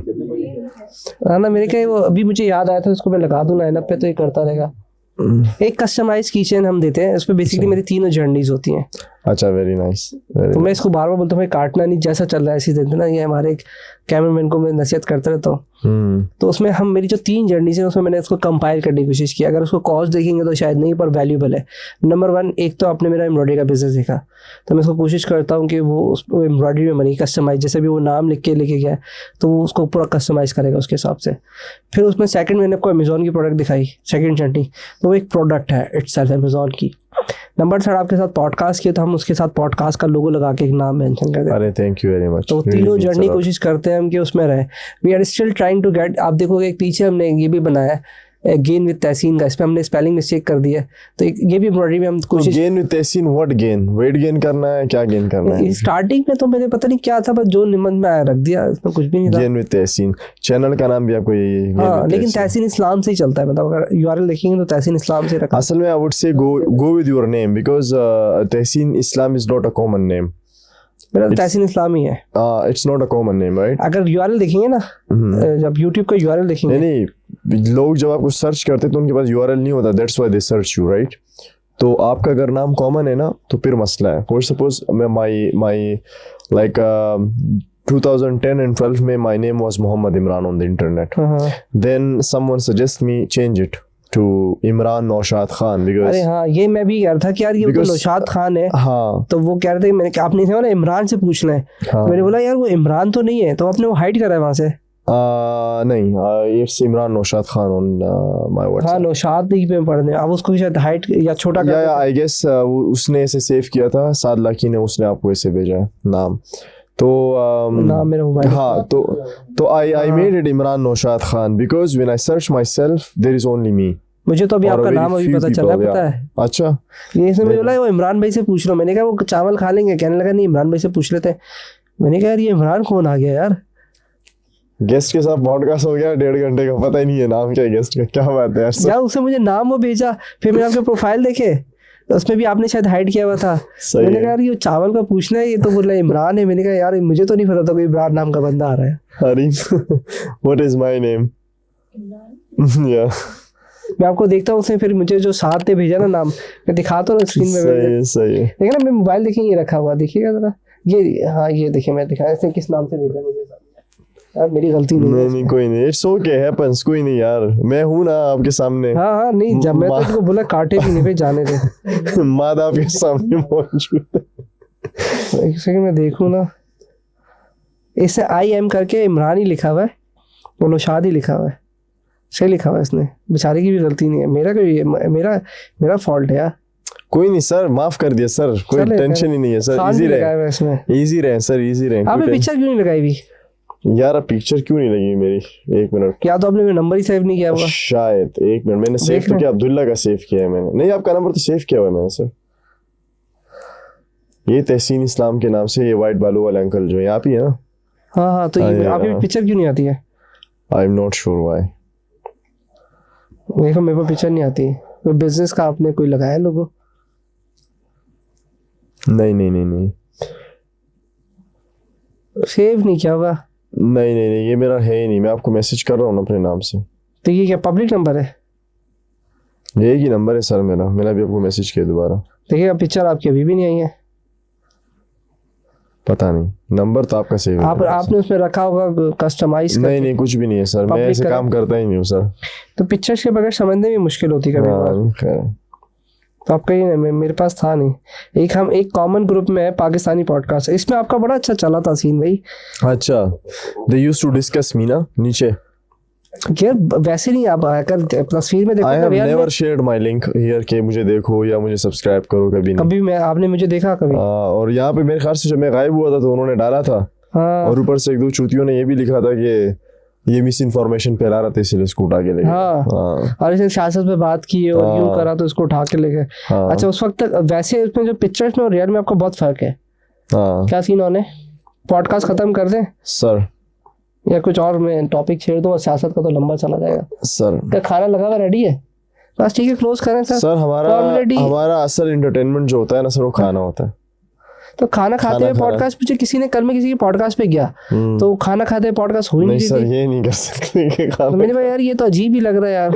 हाँ ना, मेरे क्या वो अभी मुझे याद आया था, उसको मैं लगा दूं लाइनअप पे तो ये करता रहेगा। एक कस्टमाइज कीचेन हम देते हैं, उस पर बेसिकली मेरी 3 जर्नीज होती हैं। अच्छा, वेरी नाइस। तो मैं इसको बार बार बोलता हूँ भाई काटना नहीं, जैसा चल रहा है ऐसे देते ना, ये हमारे एक कैमरामैन को मैं नसीहत करता रहता हूँ। तो उसमें हम मेरी जो 3 जर्नीज है उसमें मैंने उसको कंपाइल करने की कोशिश की। अगर उसको कॉस्ट देखेंगे तो शायद नहीं, पर वैल्यूबल है। नंबर 1, एक तो आपने मेरा एम्ब्रॉयडरी का बिजनेस देखा, तो मैं उसको कोशिश करता हूँ कि वो उसको एम्ब्रॉयडरी में बनी कस्टमाइज, जैसे भी वो नाम लिख के लेके गया तो वो उसको पूरा कस्टमाइज करेगा उसके हिसाब से। फिर उसमें सेकंड मैंने आपको अमेजोन की प्रोडक्ट दिखाई, सेकंड जर्नी, तो वो एक प्रोडक्ट है इटसेल्फ अमेजोन की। नंबर 3 आपके साथ पॉडकास्ट किया, तो हम उसके साथ पॉडकास्ट का लोगो लगा के एक नाम मेंशन कर देते हैं। अरे थैंक यू वेरी मच। तो तीनों जर्नी कोशिश करते हैं हम कि उसमें रहे। We are still trying to get. आप देखोगे एक पीछे हमने ये भी बनाया है गेन विद तहसीन का, इस पे हमने स्पेलिंग मिस्टेक कर दिया है, तो ये भी एम्ब्रॉयडरी में हम कोशिश। Gain with Tahseen, what gain? Weight gain करना है, क्या गेन करना है? स्टार्टिंग में तो मैंने पता नहीं क्या था, बस जो निमन में आया रख दिया, इसमें कुछ भी नहीं था। गेन विद तहसीन, चैनल का नाम भी आपको यही है? हाँ, लेकिन तहसीन इस्लाम से ही चलता है, मतलब अगर यूआरएल देखेंगे तो तहसीन इस्लाम से रखा। असल में I would say go with your name, because Tahseen Islam is not a common name. मेरा तहसीन इस्लाम ही है। It's not a common name, right? अगर यूआरएल देखेंगे ना, जब यूट्यूब का यूआरएल देखेंगे, नहीं, लोग जब आपको सर्च करते तो उनके पास यूआरएल नहीं होता, that's why they search you, right? तो आपका अगर नाम कॉमन है ना तो फिर मसला है। For suppose my like 2010 and 12 में my name was Muhammad Imran on the internet. Then someone suggest me change it to Imran Naushad Khan because अरे हाँ, ये मैं भी कह रहा था कि यार ये तो नौशाद खान है। हाँ, तो वो कह रहे थे मैंने कि आपने ना इमरान से पूछना है। हाँ, मैंने बोला यार वो इमरान तो नहीं है, तो आपने वो हाइड करा है वहाँ से। नहीं, it's Imran Naushad Khan on my WhatsApp. हाँ, नौशाद ही पे पढ़ने, अब उसको शायद हाइड या छोटा कर या आई गेस उसने ऐसे सेव किया था, साद लाकी ने उसने आपको ऐसे भेजा है नाम। तो नाम मेरा मोबाइल। हाँ, तो I made it Imran Naushad Khan because when I search myself there is only me. मुझे तो अभी और आपका very नाम अभी few पता चला, people, पता yeah. है। अच्छा, ये इसने मुझे बोला वो इमरान भाई से पूछ लो। मैंने कहा वो चावल खा लेंगे, कहने लगा नहीं इमरान भाई से पूछ लेते हैं। मैंने कहा यार ये इमरान कौन आ गया यार। गेस्ट के साथ पॉडकास्ट हो गया 1.5 घंटे का, पता ही नहीं है नाम क्या है गेस्ट का। क्या बात है यार। यार उसने मुझे नाम वो भेजा, फिर मैंने आपके प्रोफाइल देखे तो उसमें भी आपने शायद हाइड किया हुआ था। मैंने कहा यार ये चावल का पूछना है, ये तो बोल रहा है इमरान है। मैंने कहा यार मुझे तो नहीं पता था कोई इमरान नाम का बंदा आ रहा है। Hareem, what is my name? या मैं आपको देखता हूँ उसने फिर मुझे जो साथ ने भेजा ना नाम, मैं दिखाता हूँ स्क्रीन में। सही है। देखिए ना, मैं मोबाइल देखेंगे ये रखा हुआ, देखिएगा जरा ये। हाँ ये देखिए, मैं दिखाया इसने किस नाम से भेजा मुझे। यार मेरी गलती नहीं, कोई नहीं, इट्स ओके, हैपेंस, कोई नहीं यार, मैं हूं ना आपके सामने। हाँ, नहीं जब मैं तो इसको बोला काटे भी नहीं पे जाने दे। माद आपके सामने मौजूद है। एक सेकंड मैं देखूँ ना, इसे IM करके इमरान ही लिखा हुआ है, वो नौशाद ही लिखा हुआ है, सही लिखा हुआ है इसने। बेचारे की भी गलती नहीं है, मेरा फॉल्ट है यार। कोई नहीं सर, माफ कर दिया सर, कोई टेंशन ही नहीं है सर। इजी रहे सर, इजी रहे। आपने पिक्चर क्यों नहीं लगाई भी यार? पिक्चर क्यों नहीं लगी मेरी? 1 मिनट, क्या तो आपने मेरा नंबर ही सेव नहीं किया हुआ शायद। 1 मिनट, मैंने सेव तो किया, अब्दुल्ला का सेव किया है मैंने। नहीं, आपका नंबर तो सेव किया हुआ है मैंने सर। ये तहसीन इस्लाम के नाम से, ये वाइट बालू वाले अंकल जो है आप ही है ना? हाँ, तो ये आपकी पिक्चर क्यों नहीं आती है? आई एम नॉट श्योर व्हाई। देखो मेरे को पिक्चर नहीं आती। तो बिजनेस का आपने कोई लगाया लोगो? नहीं, सेव नहीं किया होगा। नहीं, ये मेरा है ही नहीं। मैं आपको मैसेज कर रहा हूँ ना अपने नाम से। तो ये क्या पब्लिक नंबर है? यही की नंबर है सर मेरा। मैंने अभी आपको मैसेज किया दोबारा। देखिएगा पिक्चर आपकी अभी भी नहीं आई है। पता नहीं, नंबर तो आपका सेव है। आपने उसमें रखा होगा कस्टमाइज। नहीं, कुछ भी नहीं है सर, मैं ऐसे काम करता ही नहीं हूँ सर। तो पिक्चर्स के बगैर समझने में मुश्किल होती है कभी। तो आपका ये नहीं, मेरे पास था नहीं। हम एक कॉमन ग्रुप में है पाकिस्तानी पॉडकास्ट, इसमें आपका बड़ा अच्छा चला था सीन भाई। अच्छा, दे यूज्ड टू डिस्कस मी ना नीचे। यार वैसे नहीं, आप आकर तस्वीर में देखो। I have never shared my link here के मुझे देखो या मुझे सब्सक्राइब करो, कभी नहीं। कभी आपने मुझे देखा कभी? और यहाँ पे मेरे ख्याल से जब मैं गायब हुआ था तो उन्होंने डाला था। और ऊपर से 1-2 चूतियों ने ये भी लिखा था कि ये मिस इन्फॉर्मेशन फैला रहा था इसलिए इसको उठा के ले गए। और इसने सियासत पे बात की और यूं करा तो इसको उठा के ले गए। अच्छा, उस वक्त तक वैसे उसमें जो पिक्चर्स में और रियल में आपका बहुत फर्क है। क्या सीन होने? पॉडकास्ट खत्म कर दें सर या कुछ और मैं टॉपिक छेड़ दूं? सियासत का तो लंबा चला जाएगा सर। क्या खाना लगा हुआ रेडी है? बस ठीक है, क्लोज करें सर। सर हमारा असल एंटरटेनमेंट जो होता है ना सर, वो खाना होता है। तो खाना खाते हुए खाना खाना। पॉडकास्ट पूछे, किसी ने कल मैं किसी के पॉडकास्ट पे गया तो खाना खाते हुए पॉडकास्ट हो ही नहीं नहीं सर रही थी। ये नहीं कर सकते कि तो खाना मैंने कहा यार ये तो अजीब ही लग रहा है यार।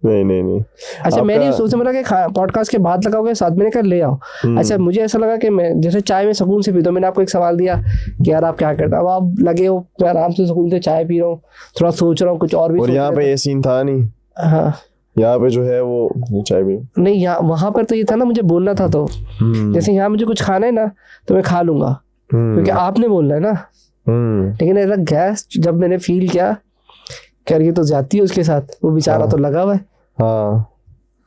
नहीं अच्छा मैंने आपका- सोचा मेरा कि पॉडकास्ट के बाद लगाओगे साथ, मैंने कहा ले आओ। अच्छा मुझे ऐसा लगा कि मैं जैसे चाय में सुकून से पीता हूँ, मैंने आपको एक सवाल दिया कि यार आप क्या करते हो, अब आप लगे हो मैं आराम से सुकून से चाय पी रहा हूँ, थोड़ा सोच रहा हूँ कुछ और भी और सोच यहाँ रहा पे ये सीन था नहीं, था। हाँ यहाँ पे जो है वो ये चाय भी नहीं यहाँ वहां पर तो ये था ना, मुझे बोलना था तो जैसे यहाँ मुझे कुछ खाना है ना तो मैं खा लूंगा क्योंकि आपने बोलना है ना। लेकिन ऐसा गैस जब मैंने फील किया कि यार ये तो जाती है उसके साथ, वो बेचारा तो लगा हुआ है, हाँ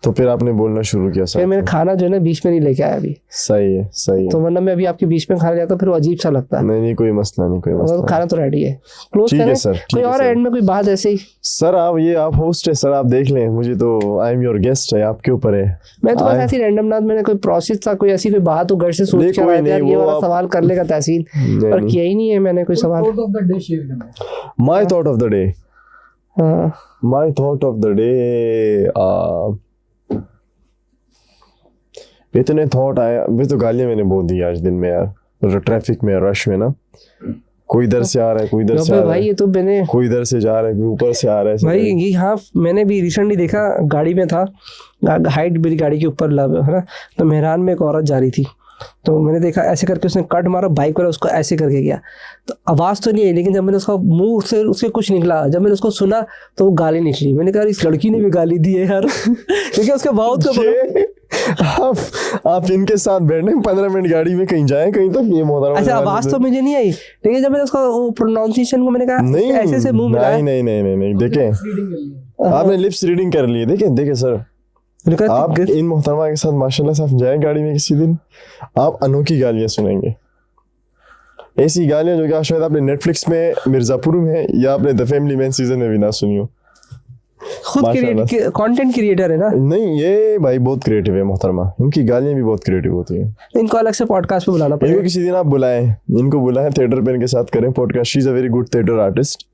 तो फिर आपने बोलना शुरू किया फिर सर। मैंने खाना जो है ना बीच में नहीं लेके आया अभी, सही है तो वरना मैं अभी आपके बीच में खाना जाता फिर वो अजीब सा लगता है। नहीं कोई मसला नहीं कोई और मसला खाना तो रेडी है, क्लोज ठीक है करें। सर, ठीक कोई है और सर। एंड में कोई बात ऐसे ही? सर आप होस्ट है सर, आप देख लें, मुझे तो आई एम योर गेस्ट है, आपके ऊपर है। मैं तो बस ऐसी रैंडम ना, मैंने कोई प्रोसेस था, कोई ऐसी कोई बात हो घर से सोच नहीं, के कोई आया था, यार नहीं, ये वो वाला आप- सवाल कर लेगा तहसीन, पर किया ही नहीं है मैंने कोई सवाल। Thought of the day share करना है। My thought of the day, हाँ my thought of the day, इतने थॉट आया, वे तो गालियां मैंने बहुत दी आज दिन में यार, ट्रैफिक में रश में ना, कोई इधर से आ रहा है, कोई इधर से आ अबे रहा भाई है, ये तो मैंने कोई इधर से जा रहा है, कोई ऊपर से आ रहा है भाई ये हाँ मैंने भी रिसेंटली देखा, गाड़ी में था, हाइट मेरी गाड़ी के ऊपर है ना, तो मेहरान में एक औरत जा रही थी, तो मैंने देखा ऐसे करके उसने कट मारा, बाइक वाला उसको ऐसे करके गया, तो आवाज़ तो नहीं आई, लेकिन जब मैंने उसका मुंह से उसके कुछ निकला, जब मैंने उसको सुना तो वो गाली निकली। मैंने कहा इस लड़की ने भी गाली दी है यार क्योंकि उसके बहुत को आप इनके साथ बैठने 15 मिनट गाड़ी में कहीं जाएं कहीं तक, ये मोहतरमा अच्छा आवाज़ तो मुझे नहीं आई, लेकिन जब मैंने उसका वो प्रोनाउंसिएशन को मैंने कहा नहीं ऐसे से मुंह मिलाया, नहीं देखें रीडिंग कर लिया। आपने लिप्स रीडिंग कर ली है, देखें सर, मैंने कहा आप इन मोहतरमा के साथ माशाल्लाह से आप जाएं गाड़ी में किसी दिन, आप अनोखी गालियां सुनेंगे, ऐसी गालियां जो कि शायद आपने नेटफ्लिक्स में मिर्जापुर में या आपने द फैमिली मैन सीजन में भी ना सुनी हो। खुद कंटेंट क्रिएटर है ना, नहीं ये भाई बहुत क्रिएटिव है मोहतरमा, इनकी गालियां भी बहुत क्रिएटिव होती हैं। इनको अलग से पॉडकास्ट पे बुलाना इनको पड़ेगा। किसी दिन आप बुलाएं, इनको बुलाएं थिएटर पे इनके साथ करें podcast, she is a very good theatre artist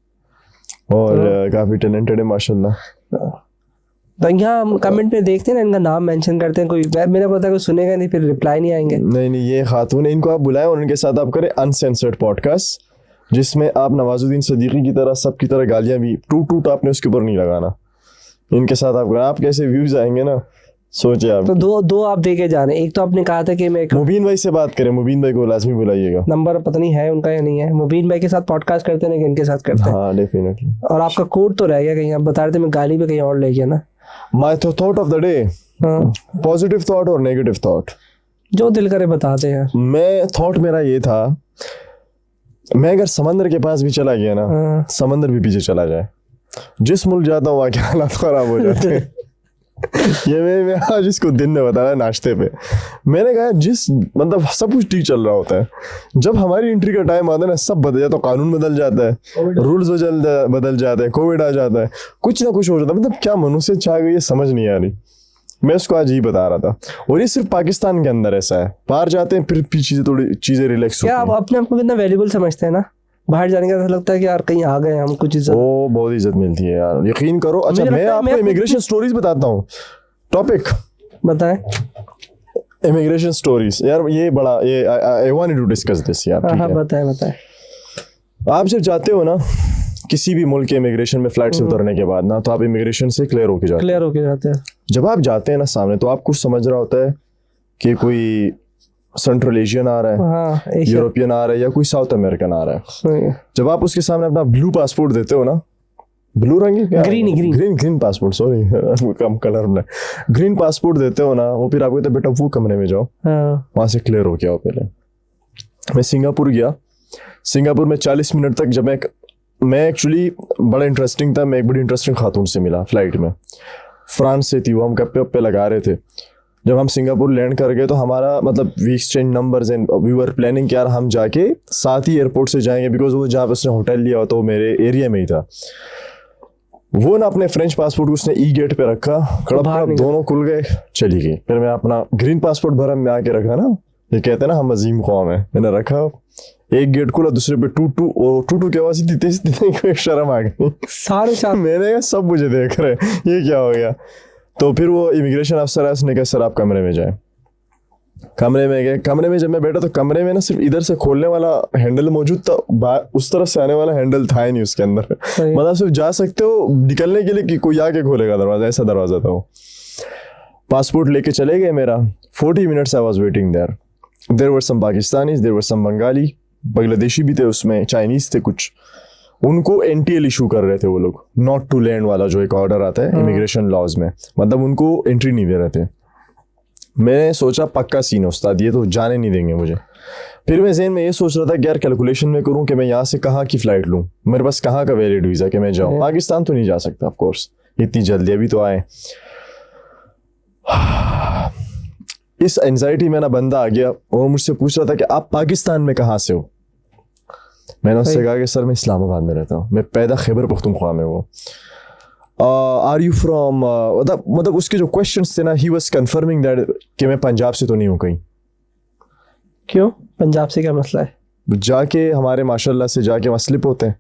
और काफी टैलेंटेड है माशाल्लाह। तो यहाँ हम कमेंट में देखते हैं ना, इनका नाम मेंशन करते हैं, कोई मेरा पता है कोई सुनेगा नहीं, फिर रिप्लाई नहीं आएंगे। नहीं ये खातून है, इनको आप बुलाएं और इनके साथ आप करें अनसेंसर्ड पॉडकास्ट, जिसमें आप नवाजुद्दीन सिद्दीकी की तरह सबकी तरह गालियां भी टूट आपने उसके ऊपर नहीं लगाना, इनके साथ आप कैसे व्यूज आएंगे ना, सोचिए आप। तो दो आप दे के जा रहे हैं, एक तो आपने कहा था कि मैं एक मुबीन भाई से बात करें, मुबीन भाई को लाजमी बुलाइएगा। नंबर पता नहीं है उनका या नहीं है, मुबीन भाई के साथ पॉडकास्ट करते हैं कि इनके साथ करते हैं। हाँ डेफिनेटली। और आपका कोड तो रह गया कहीं, आप बता रहे थे मैं गाली पे कहीं और ले गया ना। My thought of the day, हाँ पॉजिटिव थॉट और नेगेटिव थॉट। जो दिल करे बताते हैं यार। मैं थॉट मेरा ये था, मैं अगर समंदर के पास भी चला गया ना, हाँ। समंदर भी पीछे चला जाए, जिस मुल्क जाता हूँ वहाँ के हालात खराब हो जाते हैं। ये मैं आज इसको दिन में बता रहा नाश्ते पे, मैंने कहा जिस मतलब सब कुछ ठीक चल रहा होता है, जब हमारी एंट्री का टाइम आता है ना सब बदल जाता है, कानून बदल जाता है, रूल्स बदल जाते हैं, कोविड आ जाता है, कुछ ना कुछ हो जाता है, मतलब क्या मनुष्य चाह गई ये समझ नहीं आ रही। मैं उसको आज ही बता रहा था, और ये सिर्फ पाकिस्तान के अंदर ऐसा है, बाहर जाते हैं फिर पीछे से थोड़ी चीजें रिलैक्स क्या होती आप हैं। अपने आप को कितना वैल्यूबल समझते हैं ना, बाहर जाने का ऐसा लगता है कि यार कहीं आ गए हम, कुछ इज्जत। वो बहुत इज्जत मिलती है यार, यकीन करो। अच्छा मुझे मैं लगता है आपको मैं- इमिग्रेशन स्टोरीज बताता हूँ, टॉपिक बताएं। इमिग्रेशन स्टोरीज यार, ये बड़ा ये I want to discuss this यार, हाँ ठीक हाँ है। बताएं। आप जब जाते हो ना किसी भी मुल्क के इमिग्रेशन में फ्लाइट से उतरने के बाद ना, तो आप इमिग्रेशन से क्लियर होके जाते क्लियर होके जाते हैं। हैं। जब आप जाते हैं ना सामने, तो आप कुछ समझ रहा होता है कि कोई सेंट्रल एशियन आ रहा है, हाँ एशिया यूरोपियन आ रहा है, या कोई साउथ अमेरिकन आ रहा है। सही है। जब आप उसके सामने अपना ब्लू पासपोर्ट देते हो ना, ब्लू रंग है क्या? ग्रीन पासपोर्ट, सॉरी कम कलर में, ग्रीन पासपोर्ट देते हो ना, वो फिर आपको कहते हैं बेटा वो कमरे में जाओ, हाँ वहां से क्लियर हो गया हो। पहले मैं सिंगापुर गया, सिंगापुर में 40 मिनट तक जब मैं एक्चुअली बड़ा इंटरेस्टिंग था, मैं एक बड़ी इंटरेस्टिंग खातून से मिला फ्लाइट में, फ्रांस से थी वो, हम गप्पे वप्पे लगा रहे थे। जब हम सिंगापुर लैंड कर गए तो हमारा मतलब we exchange numbers and we were planning कि यार हम जाके साथ ही एयरपोर्ट से जाएंगे, बिकॉज वो जहाँ पे उसने होटल लिया हो तो वो मेरे एरिया में ही था। वो ना अपने फ्रेंच पासपोर्ट को उसने ई गेट पे रखा, कड़प बाहर कड़प निकल। दोनों खुल गए, चली गई। फिर मैं अपना ग्रीन पासपोर्ट भरा में आके रखा ना, ये कहते हैं ना हम अजीम कौम है, मैंने रखा, एक गेट खुला, दूसरे पे टू और टू की आवाज इतनी शर्म आ गई, सारे चार मैंने कहा सब मुझे देख रहे हैं, ये क्या हो गया। तो फिर वो इमिग्रेशन अफसर है, उसने कहा सर आप कमरे में जाए। कमरे में गए, कमरे में जब मैं बैठा तो कमरे में ना सिर्फ इधर से खोलने वाला हैंडल मौजूद था, उस तरफ से आने वाला हैंडल था ही नहीं उसके अंदर। मतलब सिर्फ जा सकते हो निकलने के लिए कि कोई आके खोलेगा दरवाजा, ऐसा दरवाजा था वो। पासपोर्ट लेके चले गए मेरा, 40 minutes I was waiting there. There were some Pakistanis, there were some Bengali, Bangladeshi भी थे उसमें, चाइनीज थे कुछ। उनको एनटीएल इशू कर रहे थे वो लोग, नॉट टू लैंड वाला जो एक ऑर्डर आता है इमिग्रेशन लॉज में, मतलब उनको एंट्री नहीं दे रहे थे। मैंने सोचा पक्का सीन है उस्ताद, ये तो जाने नहीं देंगे मुझे। फिर मैं ज़हन में ये सोच रहा था कि यार कैलकुलेशन में करूं कि मैं यहाँ से कहाँ की फ़्लाइट लूं, मेरे पास कहाँ का वैलिड वीज़ा कि मैं जाऊं। पाकिस्तान तो नहीं जा सकता ऑफ कोर्स इतनी जल्दी, अभी तो आए। इस एंजाइटी में ना बंदा आ गया और मुझसे पूछ रहा था कि आप पाकिस्तान में कहाँ से हो। मैंने उससे कहा कि सर मैं इस्लामाबाद में रहता हूँ, मैं पैदा खैबर पख्तूनख्वा में हूँ। आर यू फ्रॉम, मतलब उसके जो क्वेश्चंस थे ना, ही वाज कंफर्मिंग दैट कि मैं पंजाब से तो नहीं हूँ कहीं। क्यों पंजाब से क्या मसला है? जाके हमारे माशाल्लाह से जाके वहाँ स्लिप होते हैं।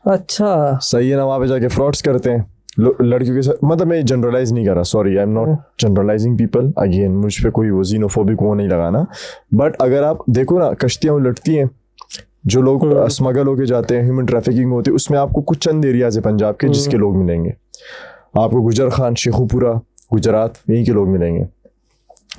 अच्छा सही है ना, वहाँ पे जाके फ्रॉड्स करते हैं लड़कियों के साथ। मतलब मैं जनरलाइज नहीं कर रहा, sorry I am not generalizing people, again मुझ पे कोई वो जीनोफोबिक वो नहीं लगाना। बट अगर आप देखो ना, कश्तियाँ उलटती हैं, जो लोग स्मगल होके जाते हैं, ह्यूमन ट्रैफिकिंग होती है, उसमें आपको कुछ चंद एरियाज है पंजाब के जिसके लोग मिलेंगे आपको। गुजर खान, शेखुपुरा, गुजरात, यहीं के लोग मिलेंगे।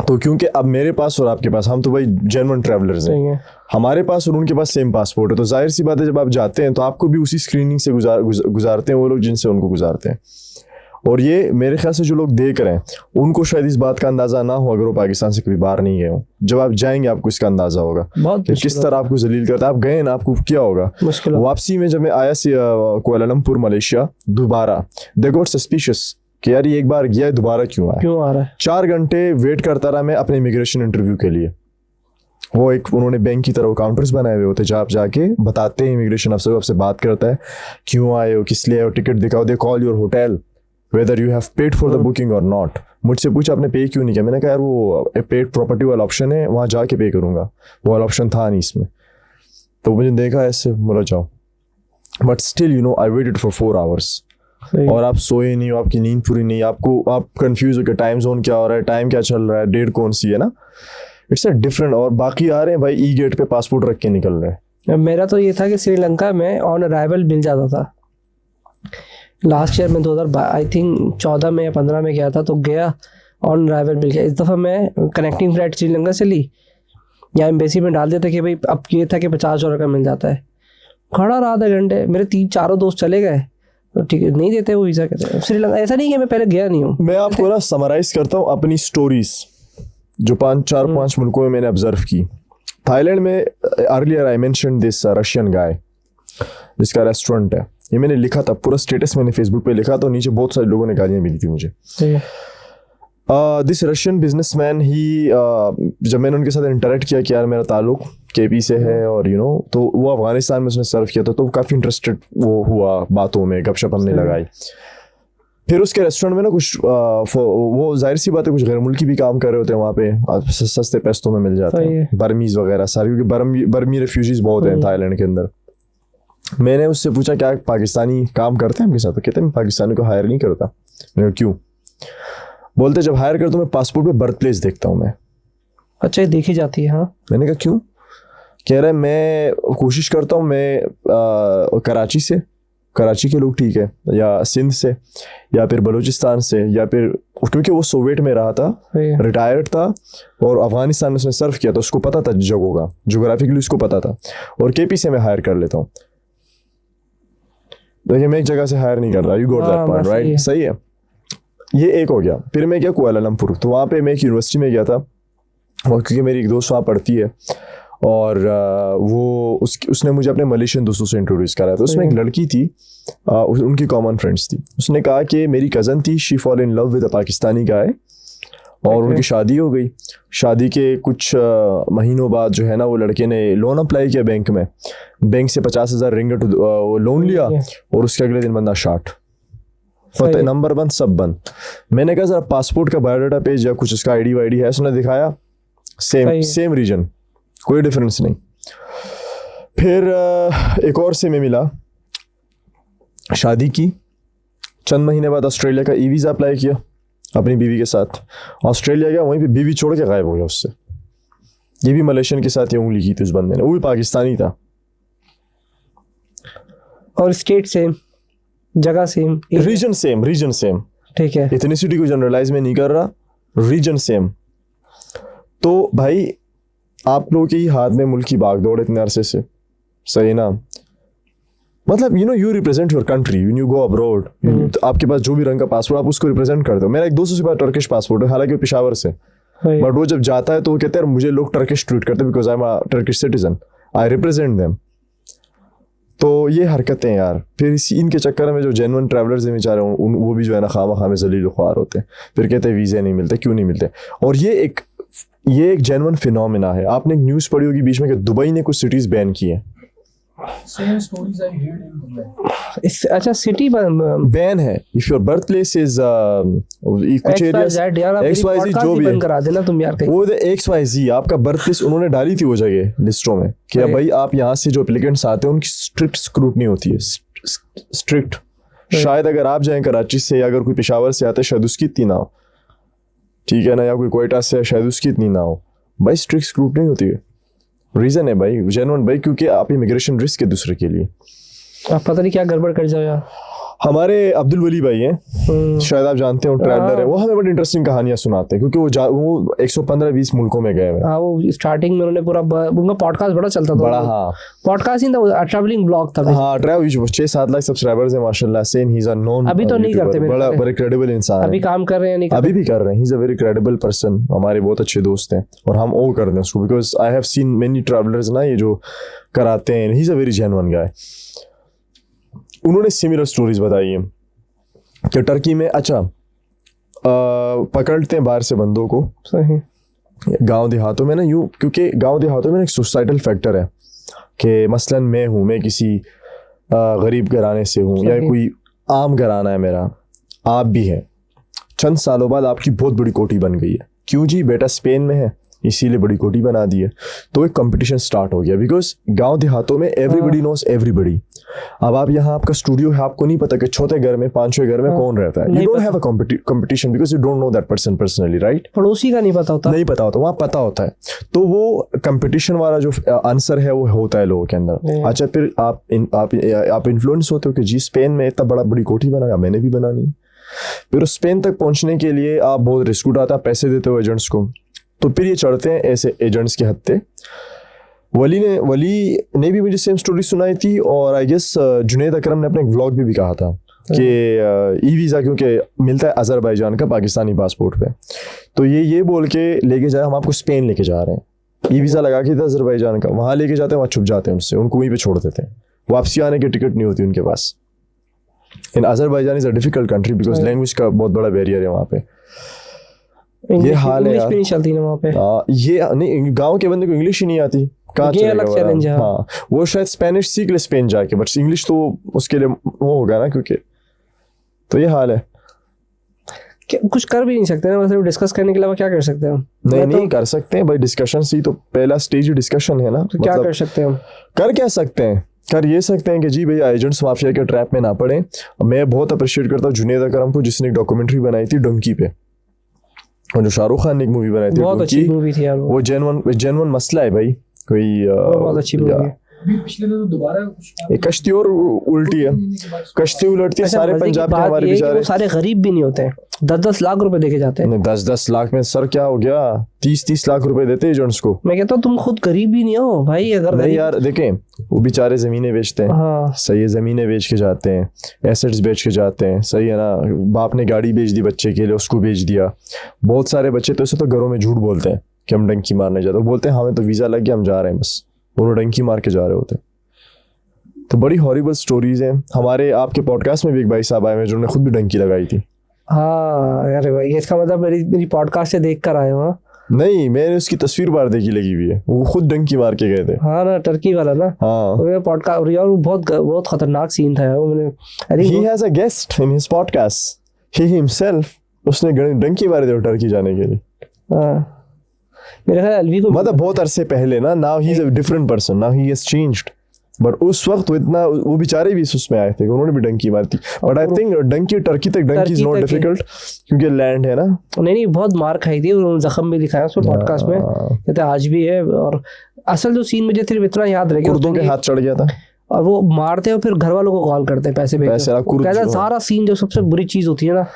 तो क्योंकि अब मेरे पास और आपके पास, हम तो भाई जेन्युइन ट्रैवलर्स हैं, हमारे पास और उनके पास सेम पासपोर्ट है, तो जाहिर सी बात है जब आप जाते हैं तो आपको भी उसी स्क्रीनिंग से गुजारते हैं वो लोग जिनसे उनको गुजारते हैं। और ये मेरे ख्याल से जो लोग देख रहे हैं उनको शायद इस बात का अंदाज़ा ना हो अगर वो पाकिस्तान से कभी बाहर नहीं गए हो। जब आप जाएंगे आपको इसका अंदाज़ा होगा कि किस तरह आपको जलील करता है। आप गए ना, आपको क्या होगा। वापसी में जब मैं आया कुआलालंपुर मलेशिया दोबारा, दे गॉट सस्पिशियस कि यार ये एक बार गया है, दोबारा क्यों आ रहा है। 4 घंटे वेट करता रहा मैं अपने इमिग्रेशन इंटरव्यू के लिए। वो एक उन्होंने बैंक की तरह काउंटर्स बनाए हुए होते, जहाँ आप जाके बताते हैं, इमिग्रेशन अफसर आपसे बात करता है, क्यों आए हो, किस लिए आए हो, टिकट दिखाओ, they call your hotel whether you have paid for the booking or not। मुझसे पूछा आपने पे क्यों नहीं किया। मैंने कहा यार वो पेड प्रॉपर्टी वाला ऑप्शन है, वहाँ जाके पे करूँगा, वो वाला ऑप्शन था नहीं इसमें। तो मुझे देखा ऐसे, बोला जाओ। But still you know I waited for 4 hours और आप सोए नहीं हो, आपकी नींद पूरी नहीं, आपको आप कंफ्यूज हो कि टाइम जोन क्या हो रहा है, टाइम क्या चल रहा है, डेट कौन सी है ना। It's a different. और बाकी आ रहे हैं भाई ई गेट पे पासपोर्ट रख के निकल रहे हैं। मेरा तो ये था कि श्रीलंका में ऑन अराइवल मिल जाता था। लास्ट ईयर में 2000 आई थिंक 14 में या 15 में गया था, तो गया ऑन अराइवल मिल गया। इस दफ़ा मैं कनेक्टिंग फ्लाइट श्रीलंका से ली, या एम्बेसी में डाल देता कि भाई अब ये था कि $50 का मिल जाता है। खड़ा रहा आधे घंटे, मेरे 3-4 दोस्त चले गए, तो ठीक है नहीं देते वो वीज़ा कहते हैं श्रीलंका। ऐसा नहीं कि मैं पहले गया नहीं हूँ। मैं आपको ना समराइज करता हूँ अपनी स्टोरीज जो 4-5 मुल्कों में मैंने ऑब्जर्व की। थाईलैंड में earlier I mention this Russian guy जिसका रेस्टोरेंट है, ये मैंने लिखा था, पूरा स्टेटस मैंने फेसबुक पे लिखा, तो नीचे बहुत सारे लोगों ने गालियाँ भी दी थी मुझे। दिस रशियन बिजनेसमैन ही, जब मैंने उनके साथ इंटरेक्ट किया कि यार मेरा ताल्लुक केपी से है और यू नो, तो वो अफगानिस्तान में उसने सर्व किया था, तो काफ़ी इंटरेस्टेड वो हुआ बातों में, गपशप हमने लगाई। फिर उसके रेस्टोरेंट में ना कुछ वो जाहिर सी बात है कुछ गैर मुल्की भी काम कर रहे होते हैं वहाँ पे, सस्ते पैसों में मिल जाते हैं, बर्मीज वगैरह सारे, क्योंकि बर्मी रेफ्यूजीज बहुत हैं थाईलैंड के अंदर। मैंने उससे पूछा क्या पाकिस्तानी काम करते हैं आपके साथ, तो कहते हैं मैं पाकिस्तानी को हायर नहीं करता। मैंने कहा क्यों? बोलते जब हायर करता हूँ मैं पासपोर्ट पे बर्थ प्लेस देखता हूँ मैं। अच्छा, देखी जाती है? हाँ। मैंने कहा क्यों? कह रहा है मैं कोशिश करता हूँ, मैं कराची के लोग ठीक है, या सिंध से, या फिर बलूचिस्तान से, या फिर क्योंकि वो सोवियत में रहा था, रिटायर्ड था और अफगानिस्तान में उसने सर्व किया, तो उसको पता था जगहों का, जोग्राफिकली उसको पता था, और केपी से मैं हायर कर लेता हूँ। देखिए मैं एक जगह से हायर नहीं कर रहा, you got that point right? सही है। ये एक हो गया। फिर मैं गया कुआलालंपुर, तो वहाँ पे मैं एक यूनिवर्सिटी में गया था, और क्योंकि मेरी एक दोस्त वहाँ पढ़ती है, और वो उसने मुझे अपने मलेशियन दोस्तों से इंट्रोड्यूस कराया। तो उसमें एक लड़की थी, उनकी कॉमन फ्रेंड्स थी। उसने कहा कि मेरी कज़न थी, she fall in love with a Pakistani guy, और उनकी शादी हो गई। शादी के कुछ महीनों बाद जो है ना, वो लड़के ने लोन अप्लाई किया बैंक से 50,000 रिंगट लोन लिया, और उसके अगले दिन बंदा शार्ट, पता नंबर बंद, सब बंद। मैंने कहा जरा पासपोर्ट का बायोडाटा पेज या कुछ उसका आईडी वाईडी है, उसने दिखाया, सेम रीजन, कोई डिफरेंस नहीं। फिर एक और से मैं मिला, शादी की, चंद महीने बाद ऑस्ट्रेलिया का ई वीज़ा अप्लाई किया अपनी बीवी के साथ। ऑस्ट्रेलिया गया, वहीं पे बीवी छोड़ के गायब हो गया उससे। ये भी मलेशियन के साथ ये उंगली की थी उस बंदे ने, वो भी पाकिस्तानी था। और स्टेट सेम, जगह सेम, रीजन सेम। ठीक है। इथनिसिटी को जनरलाइज में नहीं कर रहा, रीजन सेम। तो भाई आप लोगों के ही हाथ में मुल्क की भागदौड़ इतने अरसे से, सही ना? मतलब you represent your country when you go abroad. आपके पास जो भी रंग का पासपोर्ट, आप उसको रिप्रेजेंट करते हो। मेरा एक दोस्त के पास टर्किश पासपोर्ट है, हालांकि वो पेशावर से, बट वो जब जाता है तो वो कहते हैं मुझे लोग टर्किश ट्रीट करते हैं because I am a Turkish citizen, I represent them. तो ये हरकतें यार, फिर इनके चक्कर में जो जेन्युइन ट्रैवलर्स हैं बेचारे, वो भी जो है ना खामा में जलील ख्वार होते हैं। फिर कहते हैं वीज़े नहीं मिलते, क्यों नहीं मिलते? और ये एक जेन्युइन फिनोमेना है। आपने एक न्यूज़ पढ़ी होगी बीच में कि दुबई ने कुछ सिटीज़ बैन की है। Same stories I heard in Dubai. अच्छा, सिटी बैन है। If your birth place is कुछ एरियाज XYZ जो भी बंद करा देना तुम यार कहीं। वो XYZ आपका बर्थ प्लेस उन्होंने डाली थी वो जगह लिस्टों में कि भाई आप यहाँ से जो एप्लीकेंट्स आते हैं उनकी स्ट्रिक्ट स्क्रूटनी होती है, स्ट्रिक्ट। शायद अगर आप जाएं कराची से या अगर कोई पेशावर से आते हैं शायद उसकी इतनी ना हो, ठीक है ना, या कोई कोयटा से शायद उसकी इतनी ना हो। भाई स्ट्रिक्ट स्क्रूटनी होती है। रीजन है भाई जेन्युइन भाई, क्योंकि आप इमिग्रेशन रिस्क है दूसरे के लिए। आप पता नहीं क्या गड़बड़ कर जाओ यार। हमारे अब्दुल वली भाई हैं, शायद आप जानते हो, ट्रैवलर है वो, हमें बड़ी इंटरेस्टिंग कहानियां सुनाते हैं क्योंकि वो 115-20 मुल्कों में गए हैं। हाँ, वो स्टार्टिंग में उन्होंने पूरा उनका पॉडकास्ट बड़ा चलता था। बड़ा, हाँ, पॉडकास्ट ही था, ट्रैवलिंग व्लॉग था। हाँ, ट्रैवल 6-7 लाख सब्सक्राइबर्स हैं माशाल्लाह से। ही इज अ नोन, अभी तो नहीं करते, बड़ा बड़े क्रेडिबल इंसान, अभी काम कर रहे हैं, नहीं अभी भी कर रहे हैं। He is a very credible person, हमारे बहुत अच्छे दोस्त हैं और हम ओ करते हैं उसको because I have seen many travellers ना ये जो कराते हैं। He is a very genuine guy. उन्होंने सिमिलर स्टोरीज बताई है कि टर्की में पकड़ते हैं बाहर से बंदों को, सही, गांव देहातों में ना, यूँ क्योंकि गांव देहातों में एक सोसाइटल फैक्टर है कि मसलन मैं किसी गरीब घराने से हूँ या कोई आम घराना है मेरा, आप भी हैं, चंद सालों बाद आपकी बहुत बड़ी कोठी बन गई है। क्यों जी? बेटा स्पेन में है इसीलिए बड़ी कोठी बना दी है। तो एक कंपटीशन स्टार्ट हो गया बिकॉज गांव देहातों में एवरीबडी नोस एवरीबडी। अब आप यहाँ, आपका स्टूडियो है, आपको नहीं पता कि छोटे घर में 5-6 घर में कौन रहता है। You don't have a competition because you don't know that person personally, right? पड़ोसी का नहीं पता होता, वहाँ पता होता है। तो वो कंपटीशन वाला जो आंसर है वो होता है लोगों के अंदर। अच्छा, फिर आप इन्फ्लुएंस होते हो कि जी स्पेन में इतना बड़ी कोठी बनाया, मैंने भी बनानी। फिर उस स्पेन तक पहुंचने के लिए आप बहुत रिस्क उठाते, आप पैसे देते हो एजेंट्स को, तो फिर ये चढ़ते हैं ऐसे एजेंट्स के हत्थे। वली ने भी मुझे सेम स्टोरी सुनाई थी और आई गेस जुनैद अकरम ने अपने एक व्लॉग भी कहा था कि ई वीज़ा क्योंकि मिलता है अजरबैजान का पाकिस्तानी पासपोर्ट पे, तो ये बोल के लेके जाए हम आपको स्पेन लेके जा रहे हैं। ई वीज़ा लगा के था अजरबैजान का, वहाँ लेके जाते हैं, वहाँ छुप जाते हैं उनसे, उनको वहीं पे छोड़ देते हैं, वापसी आने की टिकट नहीं होती उनके पास। In Azerbaijan is a difficult country because language का बहुत बड़ा बैरियर है वहाँ पे। ये हाल है यार, नहीं चलती ना वहाँ पे। ये नहीं, गांव के बंदे को इंग्लिश ही नहीं आती, कहाँ चलेगा? हाँ, वो शायद स्पेनिश सीख ले स्पेन जाके, बट इंग्लिश तो उसके लिए वो होगा ना, क्योंकि तो ये हाल है। कुछ कर भी नहीं सकते ना, मतलब डिस्कस करने के अलावा क्या कर सकते हैं हम? नहीं कर सकते हैं भाई, डिस्कशन से ही तो पहला स्टेज डिस्कशन है ना। तो क्या कर सकते हैं हम? कर क्या सकते हैं? कर ये सकते हैं कि जी भाई एजेंट्स माफिया के ट्रैप में ना पड़े। मैं बहुत अप्रिशिएट करता हूँ जुनैद अकरम को, जिसने एक डॉक्यूमेंट्री बनाई थी डंकी पे, और जो शाहरुख खान ने एक मूवी बनाई थी, बहुत अच्छी मूवी थी यार वो जेन्युइन मसला है भाई, कोई बहुत अच्छी मूवी है। अभी पिछले दिनों दोबारा कश्ती और उल्टी है, कश्ती उलटती है। सारे पंजाब के हमारे बेचारे सारे गरीब भी नहीं होते हैं, 10-10 लाख रुपए देके जाते हैं। 10-10 लाख में सर क्या हो गया, 30-30 लाख रुपए देते हैं एजेंट्स को। मैं कहता हूँ तुम खुद गरीब भी नहीं हो भाई, अगर नहीं यार देखें, वो बेचारे जमीनें बेचते हैं, हाँ, सही है, जमीनें बेच के जाते हैं, एसेट्स बेच के जाते हैं, सही है ना। बाप ने गाड़ी बेच दी बच्चे के लिए, उसको बेच दिया। बहुत सारे बच्चे तो ऐसे तो घरों में झूठ बोलते हैं कि हम डंकी मारने जाते हैं, बोलते हैं हमें तो वीजा लग गया हम जा रहे हैं, बस वो डंकी मार के जा रहे होते। तो बड़ी हॉरिबल स्टोरीज हैं। हमारे आपके पॉडकास्ट में भी एक भाई साहब आए हैं जिन्होंने खुद भी डंकी लगाई थी। हाँ, अरे भाई इसका मतलब मेरी पॉडकास्ट से देख कर आए हो? नहीं, मैंने उसकी तस्वीर बार देखी लगी हुई है, वो खुद डंकी मार के गए थे। हाँ ना, टर्की वाला ना। हाँ, वो पॉडकास्ट यार, वो बहुत खतरनाक सीन था यार वो। मैंने he has a guest in his podcast, he himself, उसने डंकी मारे थे टर्की जाने के लिए। मेरे ख्याल अलवी को मतलब बहुत अरसे पहले ना, now he is a different person, now he has changed, but उस वक्त वो इतना, वो बेचारे भी उसमें आए थे, उन्होंने भी डंकी मारी थी। But I think dunki Turkey तक, डंकी इज नॉट डिफिकल्ट क्योंकि लैंड है ना। नहीं बहुत मार खाई थी, उन्होंने जख्म भी दिखाया उसमें पॉडकास्ट में, कहते आज भी है। और असल जो सीन मुझे सिर्फ इतना याद रह गया, कुर्दों के हाथ चढ़ गया था और वो मारते हैं और फिर घर वालों को कॉल करते हैं पैसे भेजो। सारा सीन जो सबसे बुरी चीज होती है ना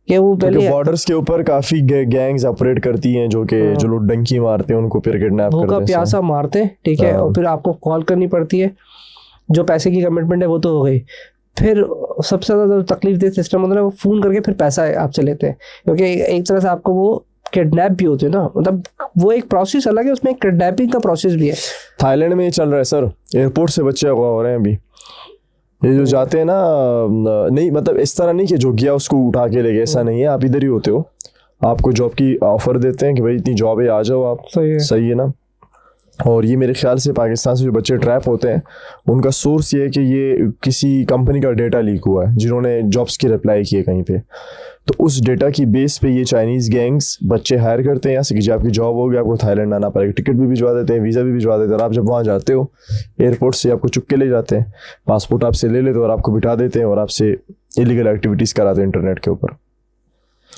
कि वो पहले बॉर्डर्स के ऊपर काफी गैंग्स ऑपरेट करती हैं जो कि जो लोग डंकी मारते हैं उनको फिर किडनैप करते हैं, भूखा प्यासा मारते हैं, ठीक है, और फिर आपको कॉल करनी पड़ती है। जो पैसे की कमिटमेंट है वो तो हो गई, फिर सबसे ज्यादा तकलीफ दे सिस्टम होता है वो फोन करके फिर पैसा आपसे लेते हैं, क्योंकि एक तरह से आपको वो किडनैप भी होते हैं ना, मतलब वो एक प्रोसेस अलग है, उसमें किडनैपिंग का प्रोसेस भी है। थाईलैंड में ये चल रहा है सर, एयरपोर्ट से बच्चे अगवा हो रहे हैं अभी। ये जो जाते हैं ना, नहीं मतलब इस तरह नहीं कि जो गया उसको उठा के ले गए, ऐसा नहीं है। आप इधर ही होते हो, आपको जॉब की ऑफर देते हैं कि भाई इतनी जॉब है, आ जाओ आप, सही है ना। और ये मेरे ख्याल से पाकिस्तान से जो बच्चे ट्रैप होते हैं उनका सोर्स ये है कि ये किसी कंपनी का डेटा लीक हुआ है, जिन्होंने जॉब्स की अप्लाई किए कहीं पे, तो उस डेटा की बेस पे ये चाइनीज़ गैंग्स बच्चे हायर करते हैं यहाँ से कि जब आपकी जॉब होगी आपको थाईलैंड आना पड़ेगा, टिकट भी भिजवा देते हैं, वीज़ा भी भिजवा देते हैं, और आप जब वहाँ जाते हो एयरपोर्ट से आपको चुप के ले जाते हैं, पासपोर्ट आपसे ले लेते हैं और आपको बिठा देते हैं और आपसे इलीगल एक्टिविटीज़ कराते हैं इंटरनेट के ऊपर।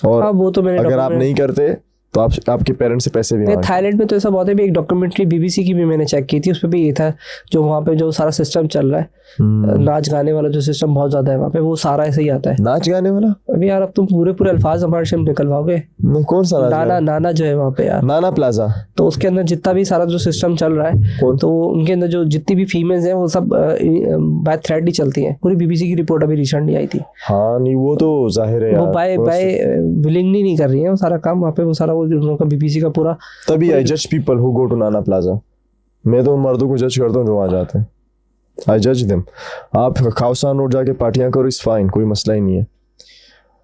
और वो तो अगर आप नहीं करते तो आपके पेरेंट्स से पैसे भी मांगते। थाईलैंड में तो ऐसा बहुत है भी। एक डॉक्यूमेंट्री बीबीसी की भी मैंने चेक की थी, उसपे भी ये था जो वहाँ पे जो सारा सिस्टम चल रहा है, नाच गाने वाला जो सिस्टम बहुत ज्यादा है वहाँ पे, वो सारा ऐसे ही आता है। नाच गाने वाला? अभी यार अब तुम पूरे अल्फाज हमारे से निकलवाओगे। कौन सा? नाना जो है वहाँ पे यार, नाना प्लाजा, तो उसके अंदर जितना भी सारा जो सिस्टम चल रहा है, तो उनके अंदर जो जितनी भी फीमेल्स हैं वो सब बाय थ्रेड ही चलती हैं। पूरी बीबीसी की रिपोर्ट अभी रिसेंटली आई थी। हाँ नहीं वो तो जाहिर है, वो बाय विलिंगली नहीं कर रही है वो सारा काम वहाँ पे, वो सारा वो उनका बीबीसी का पूरा। तभी आई जज people who go to Nana plaza. मैं तो उन मर्दों को जज करता हूँ जो वहाँ जाते हैं, आई जज देम। आप खाउसान रोड जाके पार्टियां करो, इस फाइन, कोई मसला ही नहीं है।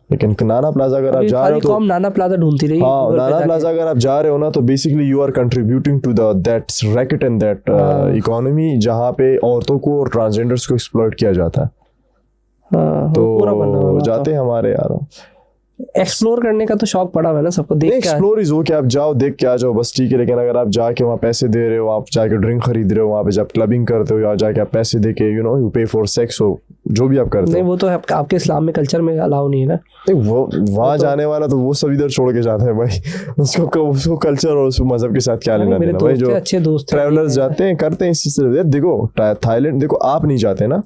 लेकिन नाना प्लाजा अगर आप जा रहे हो तो नाना प्लाजा ढूंढती रही। हाँ, नाना प्लाजा अगर आप जा रहे हो ना तो basically you are contributing to that racket and that economy जहाँ पे औरतों को और ट्रांसजेंडर्स को एक्सप्लॉइट किया जाता है। तो जाते हैं हमारे यार, एक्सप्लोर करने का तो शौक पड़ा हुआ है ना सबको, देख के एक्सप्लोर इज ओके, आप जाओ देख के आ जाओ बस, ठीक है। लेकिन अगर आप जाके वहाँ पैसे दे रहे हो, आप जाके ड्रिंक खरीद रहे हो वहाँ पे, जब क्लबिंग करते हो या जाके आप पैसे दे के यू पे फॉर सेक्स हो, जो भी आप करते हो, नहीं वो तो आपके इस्लाम में कल्चर में अलाउ नहीं है ना। नहीं वो वहाँ जाने वाला तो वो सब इधर छोड़ के जाते हैं भाई, उसको कल्चर और उसको मजहब के साथ क्या लेना देना भाई। जो अच्छे दोस्त ट्रैवलर्स जाते हैं करते हैं इसी से। देखो थाईलैंड, देखो आप नहीं जाते ना,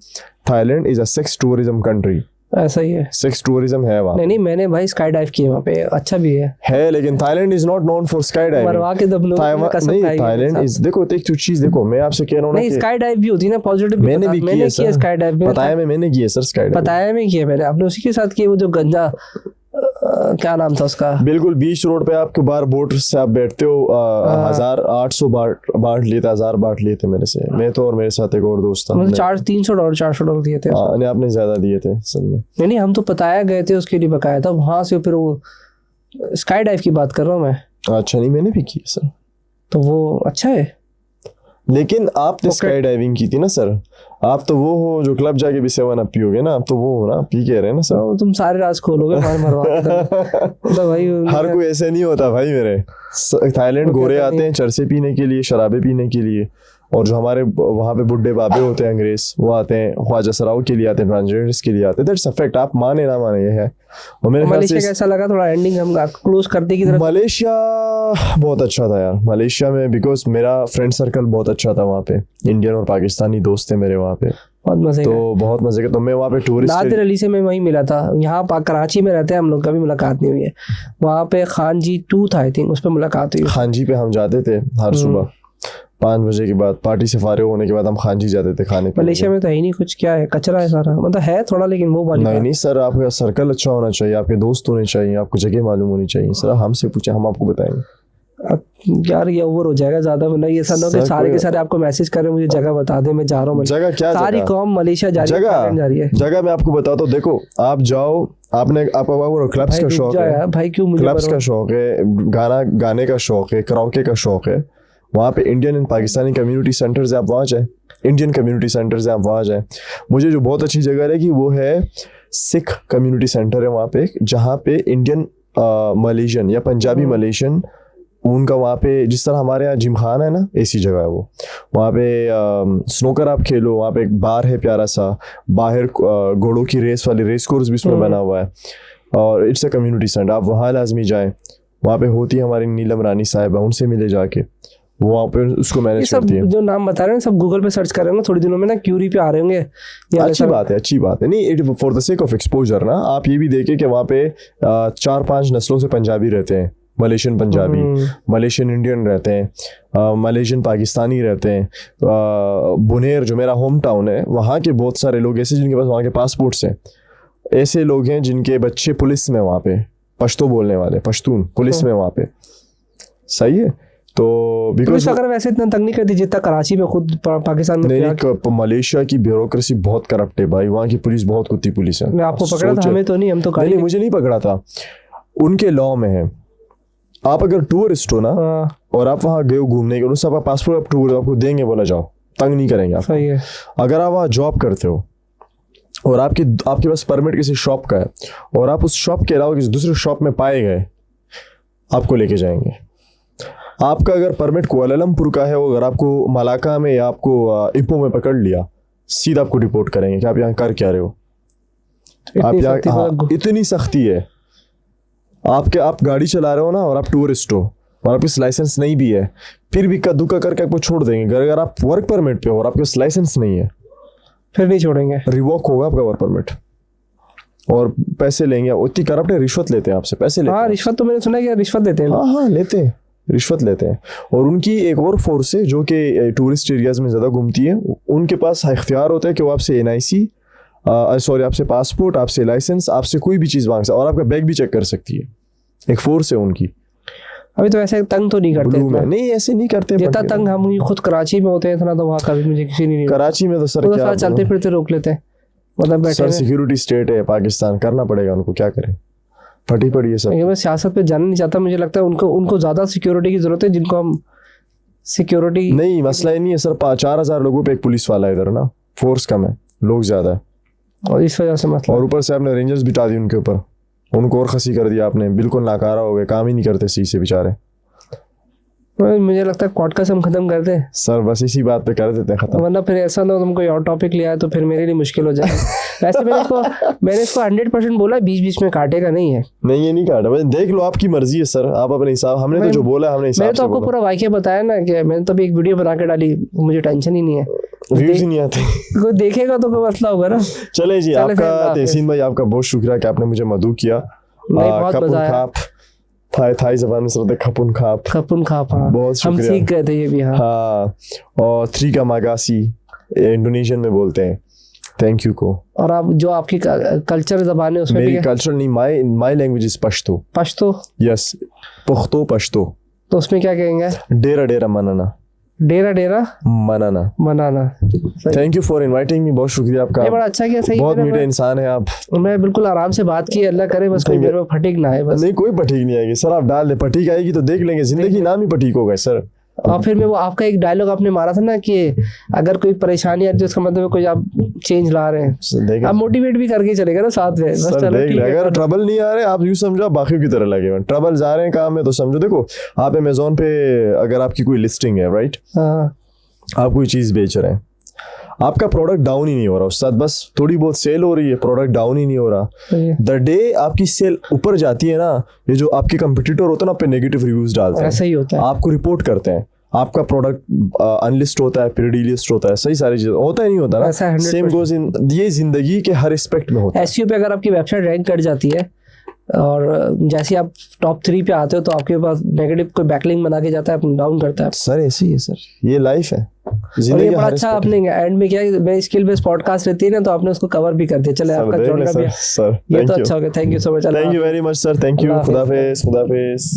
Thailand is a sex tourism country, ऐसा ही है, सेक्स टूरिज्म है वहाँ। नहीं मैंने भाई स्काई डाइव किया वहाँ पे, अच्छा भी है लेकिन Thailand is not known for sky diving. मरवा के दब लोग नहीं, थाईलैंड इज, देखो एक चीज देखो, मैं आपसे कह रहा हूँ नहीं स्काई डाइव भी होती है ना पॉजिटिव। मैंने भी किया स्काई डाइव में, बताया मैंने किया सर, स्काई डाइव बताया मैं किया मैंने, आपने उसी के साथ किया वो जो गंजा क्या नाम था उसका, बिल्कुल बीच रोड पे आपके बाहर बोट से आप बैठते हो, 1800 बार्ट लिए थे, 1000 बार्ट लिए थे मेरे से, मैं तो और मेरे साथ एक और दोस्त था, मतलब $300 दिए थे। आपने ज्यादा दिए थे सब में। नहीं हम तो पताया गए थे उसके लिए बकाया था, वहां से फिर वो स्काई डाइव की बात कर रहा हूँ मैं। अच्छा नहीं मैंने भी की सर, तो वो अच्छा है। लेकिन आपने स्काई डाइविंग की थी ना सर, आप तो वो हो जो क्लब जाके भी 7 अप पियोगे ना, आप तो वो हो ना, पी के रहे ना सर। तो तुम सारे राज खोलोगे तो भाई हर कोई ऐसे नहीं होता भाई मेरे। थाईलैंड गोरे आते हैं चरसे पीने के लिए, शराबे पीने के लिए, और जो हमारे वहाँ पे बुड्ढे बाबे होते हैं अंग्रेज, वो आते हैं ख्वाजा सराव के लिए, आते हैं ट्रांसजेंडर्स के लिए आते हैं। दैट्स अ फैक्ट, आप माने ना माने ये है। और मेरे ख्याल से कैसा लगा, थोड़ा एंडिंग हम क्लोज करते की तरफ। मलेशिया बहुत अच्छा था यार, मलेशिया में, बिकॉज मेरा फ्रेंड सर्कल बहुत अच्छा था वहाँ पे, इंडियन और पाकिस्तानी दोस्त थे मेरे वहाँ पे, बहुत मजे तो बहुत मजे का। तो मैं वहाँ पे टूरिस्ट नादिर अली से मैं वहीं मिला था, यहाँ कराची में रहते हैं हम लोग, कभी मुलाकात नहीं हुई है। वहाँ पे खान जी 2 था आई थिंक, उस पर मुलाकात हुई। खान जी पे हम जाते थे हर सुबह 5 बजे के बाद, पार्टी से फारिग होने के बाद हम खान जी जाते थे खाने पे। मलेशिया में तो है ही नहीं कुछ, क्या है, कचरा है सारा, मतलब है थोड़ा लेकिन वो वाली नहीं सर, आपका सर्कल अच्छा होना चाहिए, आपके दोस्त होने चाहिए, आपको जगह मालूम होनी चाहिए सर। हमसे पूछे, हम आपको बताएंगे। यार ये ओवर हो जाएगा ज्यादा, मतलब ये सब लोग सारे के सारे आपको मैसेज कर रहे हैं मुझे जगह बता दे, मैं जा रहा हूँ। जगह क्या, सारी कौम मलेशिया जा रही है। जगह मैं आपको बताता हूँ, देखो आप जाओ, आपने आपको क्लब्स का शौक है भाई, क्यों मुझे क्लब्स का शौक है, गाने का शौक है, कराओके का शौक है, वहाँ पे Indian and Pakistani community centres है, आप वहाँ जाए, इंडियन कम्युनिटी सेंटर्स है, आप वहाँ जाए। मुझे जो बहुत अच्छी जगह लगी वो है सिख कम्युनिटी सेंटर है वहाँ पे, जहाँ पे इंडियन मलेशियन या पंजाबी मलेशियन उनका वहाँ पे जिस तरह हमारे यहाँ जिम खाना है ना, ऐसी जगह है वो। वहाँ पे स्नोकर आप खेलो, वहाँ पे एक बार है प्यारा सा, बाहर घोड़ों की रेस वाली रेस कोर्स भी उसमें बना हुआ है, और इट्स अ कम्युनिटी सेंटर। आप वहाँ लाजमी जाएं, वहाँ पे होती है हमारी नीलम रानी साहिबा, उनसे मिले जाके, वो वहाँ पे उसको ये मैनेज सब करती है। जो नाम बता रहे हैं सब गूगल पे सर्च कर रहे हैं, थोड़ी दिनों में ना क्यूरी पे आ रहे होंगे। अच्छी बात है, अच्छी बात है। नहीं, it for the sake of exposure ना, आप ये भी देखें कि वहाँ पे 4-5 नस्लों से पंजाबी रहते हैं, मलेशियन पंजाबी, मलेशियन इंडियन रहते हैं, मलेशियन पाकिस्तानी रहते हैं। बुनेर जो मेरा होम टाउन है, वहाँ के बहुत सारे लोग ऐसे जिनके पास वहाँ के पासपोर्ट्स हैं, ऐसे लोग हैं जिनके बच्चे पुलिस में, वहाँ पे पश्तो बोलने वाले, पश्तून पुलिस में वहाँ पे। सही है, तो पुलिस बिकॉज अगर वैसे इतना तंग नहीं करती जितना कराची में खुद पाकिस्तान में किया। नहीं, मलेशिया की ब्यूरोक्रेसी बहुत करप्ट है भाई, वहाँ की पुलिस बहुत कुत्ती पुलिस है। मैं आपको पकड़ा था, हमें तो नहीं, हम तो नहीं, मुझे नहीं पकड़ा था, उनके लॉ में है। आप अगर टूरिस्ट हो ना और आप वहाँ गए हो घूमने के लिए, उससे आपका पासपोर्ट आप टूर आपको देंगे, बोला जाओ, तंग नहीं करेंगे आपको। सही है। अगर आप वहाँ जॉब करते हो और आपके पास परमिट किसी शॉप का है और आप उस शॉप के अलावा किसी दूसरे शॉप में पाए गए, आपको लेके जाएंगे। आपका अगर परमिट कुआलालंपुर का है, अगर आपको मलाका में या आपको इपो में पकड़ लिया, सीधा आपको रिपोर्ट करेंगे कि आप यहाँ कर क्या रहे हो। आप यहाँ इतनी सख्ती है। आप गाड़ी चला रहे हो ना और आप टूरिस्ट हो और आपके लाइसेंस नहीं भी है, फिर भी कद्दूका करके आपको छोड़ देंगे। अगर आप वर्क परमिट पे हो और आपके पास लाइसेंस नहीं है, फिर नहीं छोड़ेंगे, रिवोक होगा आपका वर्क परमिट और पैसे लेंगे। इतनी करप्ट है, रिश्वत लेते हैं आपसे, पैसे लेते हैं। रिश्वत तो मैंने सुना है कि रिश्वत देते हैं। हाँ, लेते हैं, रिश्वत लेते हैं। और उनकी एक और फोर्स है जो कि टूरिस्ट एरियाज में ज़्यादा घूमती है, उनके पास इख्तियार होता है कि वो आपसे NIC, सॉरी, आपसे पासपोर्ट, आपसे लाइसेंस, आपसे कोई भी चीज़ मांग सकती है और आपका बैग भी चेक कर सकती है। एक फोर्स है उनकी। अभी तो ऐसे तंग तो नहीं करते में नहीं, ऐसे नहीं करते। जितना तंग हम खुद कराची में होते हैं इतना तो वहाँ कभी मुझे किसी ने नहीं। कराची में तो सर क्या चलते फिरते रोक लेते हैं, मतलब बैठे सर सिक्योरिटी स्टेट है पाकिस्तान, करना पड़ेगा उनको, क्या करें, फटी पड़ी है सब। मैं सियासत पे जाना नहीं चाहता, मुझे लगता है उनको ज़्यादा सिक्योरिटी की जरूरत है, जिनको हम सिक्योरिटी नहीं, मसला ही नहीं है सर। 4,000 लोगों पे एक पुलिस वाला है इधर ना, फोर्स कम है, लोग ज़्यादा है, और इस वजह से मसला। और ऊपर से आपने रेंजर्स बिठा दी उनके ऊपर, उनको और खसी कर दिया आपने, बिल्कुल नाकारा हो गए, काम ही नहीं करते सही से बेचारे। मुझे लगता है पॉडकास्ट हम खत्म कर दें सर, बस इसी बात पे कर देते हैं खत्म, वरना फिर ऐसा ना तुम कोई और टॉपिक ले आए तो फिर मेरे लिए मुश्किल हो जाए। वैसे मैंने इसको 100% बोला, बीच में काटेगा नहीं है। नहीं, ये नहीं काटा, बस देख लो, आपकी मर्जी है सर, आप अपने हिसाब, हमने तो जो बोला हमने हिसाब मैंने तो आपको पूरा वाक़या बताया ना, कि मैंने तो अभी एक वीडियो बना के डाली, मुझे टेंशन ही नहीं है, व्यूज ही नहीं आते। कोई देखेगा तो कोई मसला होगा ना। चले जी, आपका तहसीन भाई, आपका बहुत शुक्रिया कि आपने मुझे मदू किया। बहुत मजा आया। थाई ज़बान में सुनते खपुन खाप, हाँ। बहुत हम शुक्रिया। सीख गए थे ये भी। हाँ, और 3 का मागासी इंडोनेशियन में बोलते हैं थैंक यू को। और आप जो आपकी कल्चर ज़बान है उसमें मेरी कल्चर नहीं, my language is Pashto. Yes, Pukhto Pashto. तो उसमें क्या कहेंगे? डेरा मनाना। मनाना। Thank you for inviting me, बहुत शुक्रिया आपका। बड़ा अच्छा किया, सही। बहुत मीठे इंसान है आप। मैं बिल्कुल आराम से बात की, अल्लाह करे बस कोई मेरे में फटीक ना आए। बस नहीं, कोई फटीक नहीं आएगी सर, आप डाल दे, फटीक आएगी तो देख लेंगे, जिंदगी नाम ही फटीक होगा सर। और फिर मैं वो आपका एक डायलॉग आपने मारा था ना कि अगर कोई परेशानी आती है उसका मतलब कोई आप चेंज ला रहे हैं, आप मोटिवेट भी करके चलेगा ना साथ में। बस चलो ठीक है। अगर ट्रबल नहीं आ रहे, आप यूँ समझो बाकी की तरह लगेगा, ट्रबल जा रहे हैं काम में तो समझो, देखो आप अमेज़न पे अगर आपकी कोई लिस्टिंग है, राइट, आप कोई चीज़ बेच रहे हैं, आपका प्रोडक्ट डाउन ही नहीं हो रहा, उस साथ बस थोड़ी बहुत सेल हो रही है, प्रोडक्ट डाउन ही नहीं हो रहा। द डे आपकी सेल ऊपर जाती है ना, ये जो आपके कंपटीटर होते हैं ना, पे नेगेटिव रिव्यूज डालते हैं, ऐसा ही होता है, आपको रिपोर्ट करते हैं, आपका प्रोडक्ट अनलिस्ट होता है, फिर डीलिस्ट होता है, सही सारी चीजें होता ही नहीं होता ना। सेम गोज इन, ये जिंदगी के हर एस्पेक्ट में होता है। एसईओ पे अगर आपकी वेबसाइट रैंक कर जाती है और जैसे आप टॉप 3 पे आते हो तो आपके पास नेगेटिव कोई बैकलिंक बना के जाता है, डाउन करता है सर। ऐसे ही है सर, ये लाइफ है। और ये बड़ा अच्छा आपने एंड में किया, मैं स्किल बेस्ड पॉडकास्ट रहती है ना, तो आपने उसको कवर भी कर दिया। चले आपका जोड़ना भी सर, ये तो अच्छा हो गया। Thank you so much. Thank you very much sir, thank you. खुदा हाफिज़।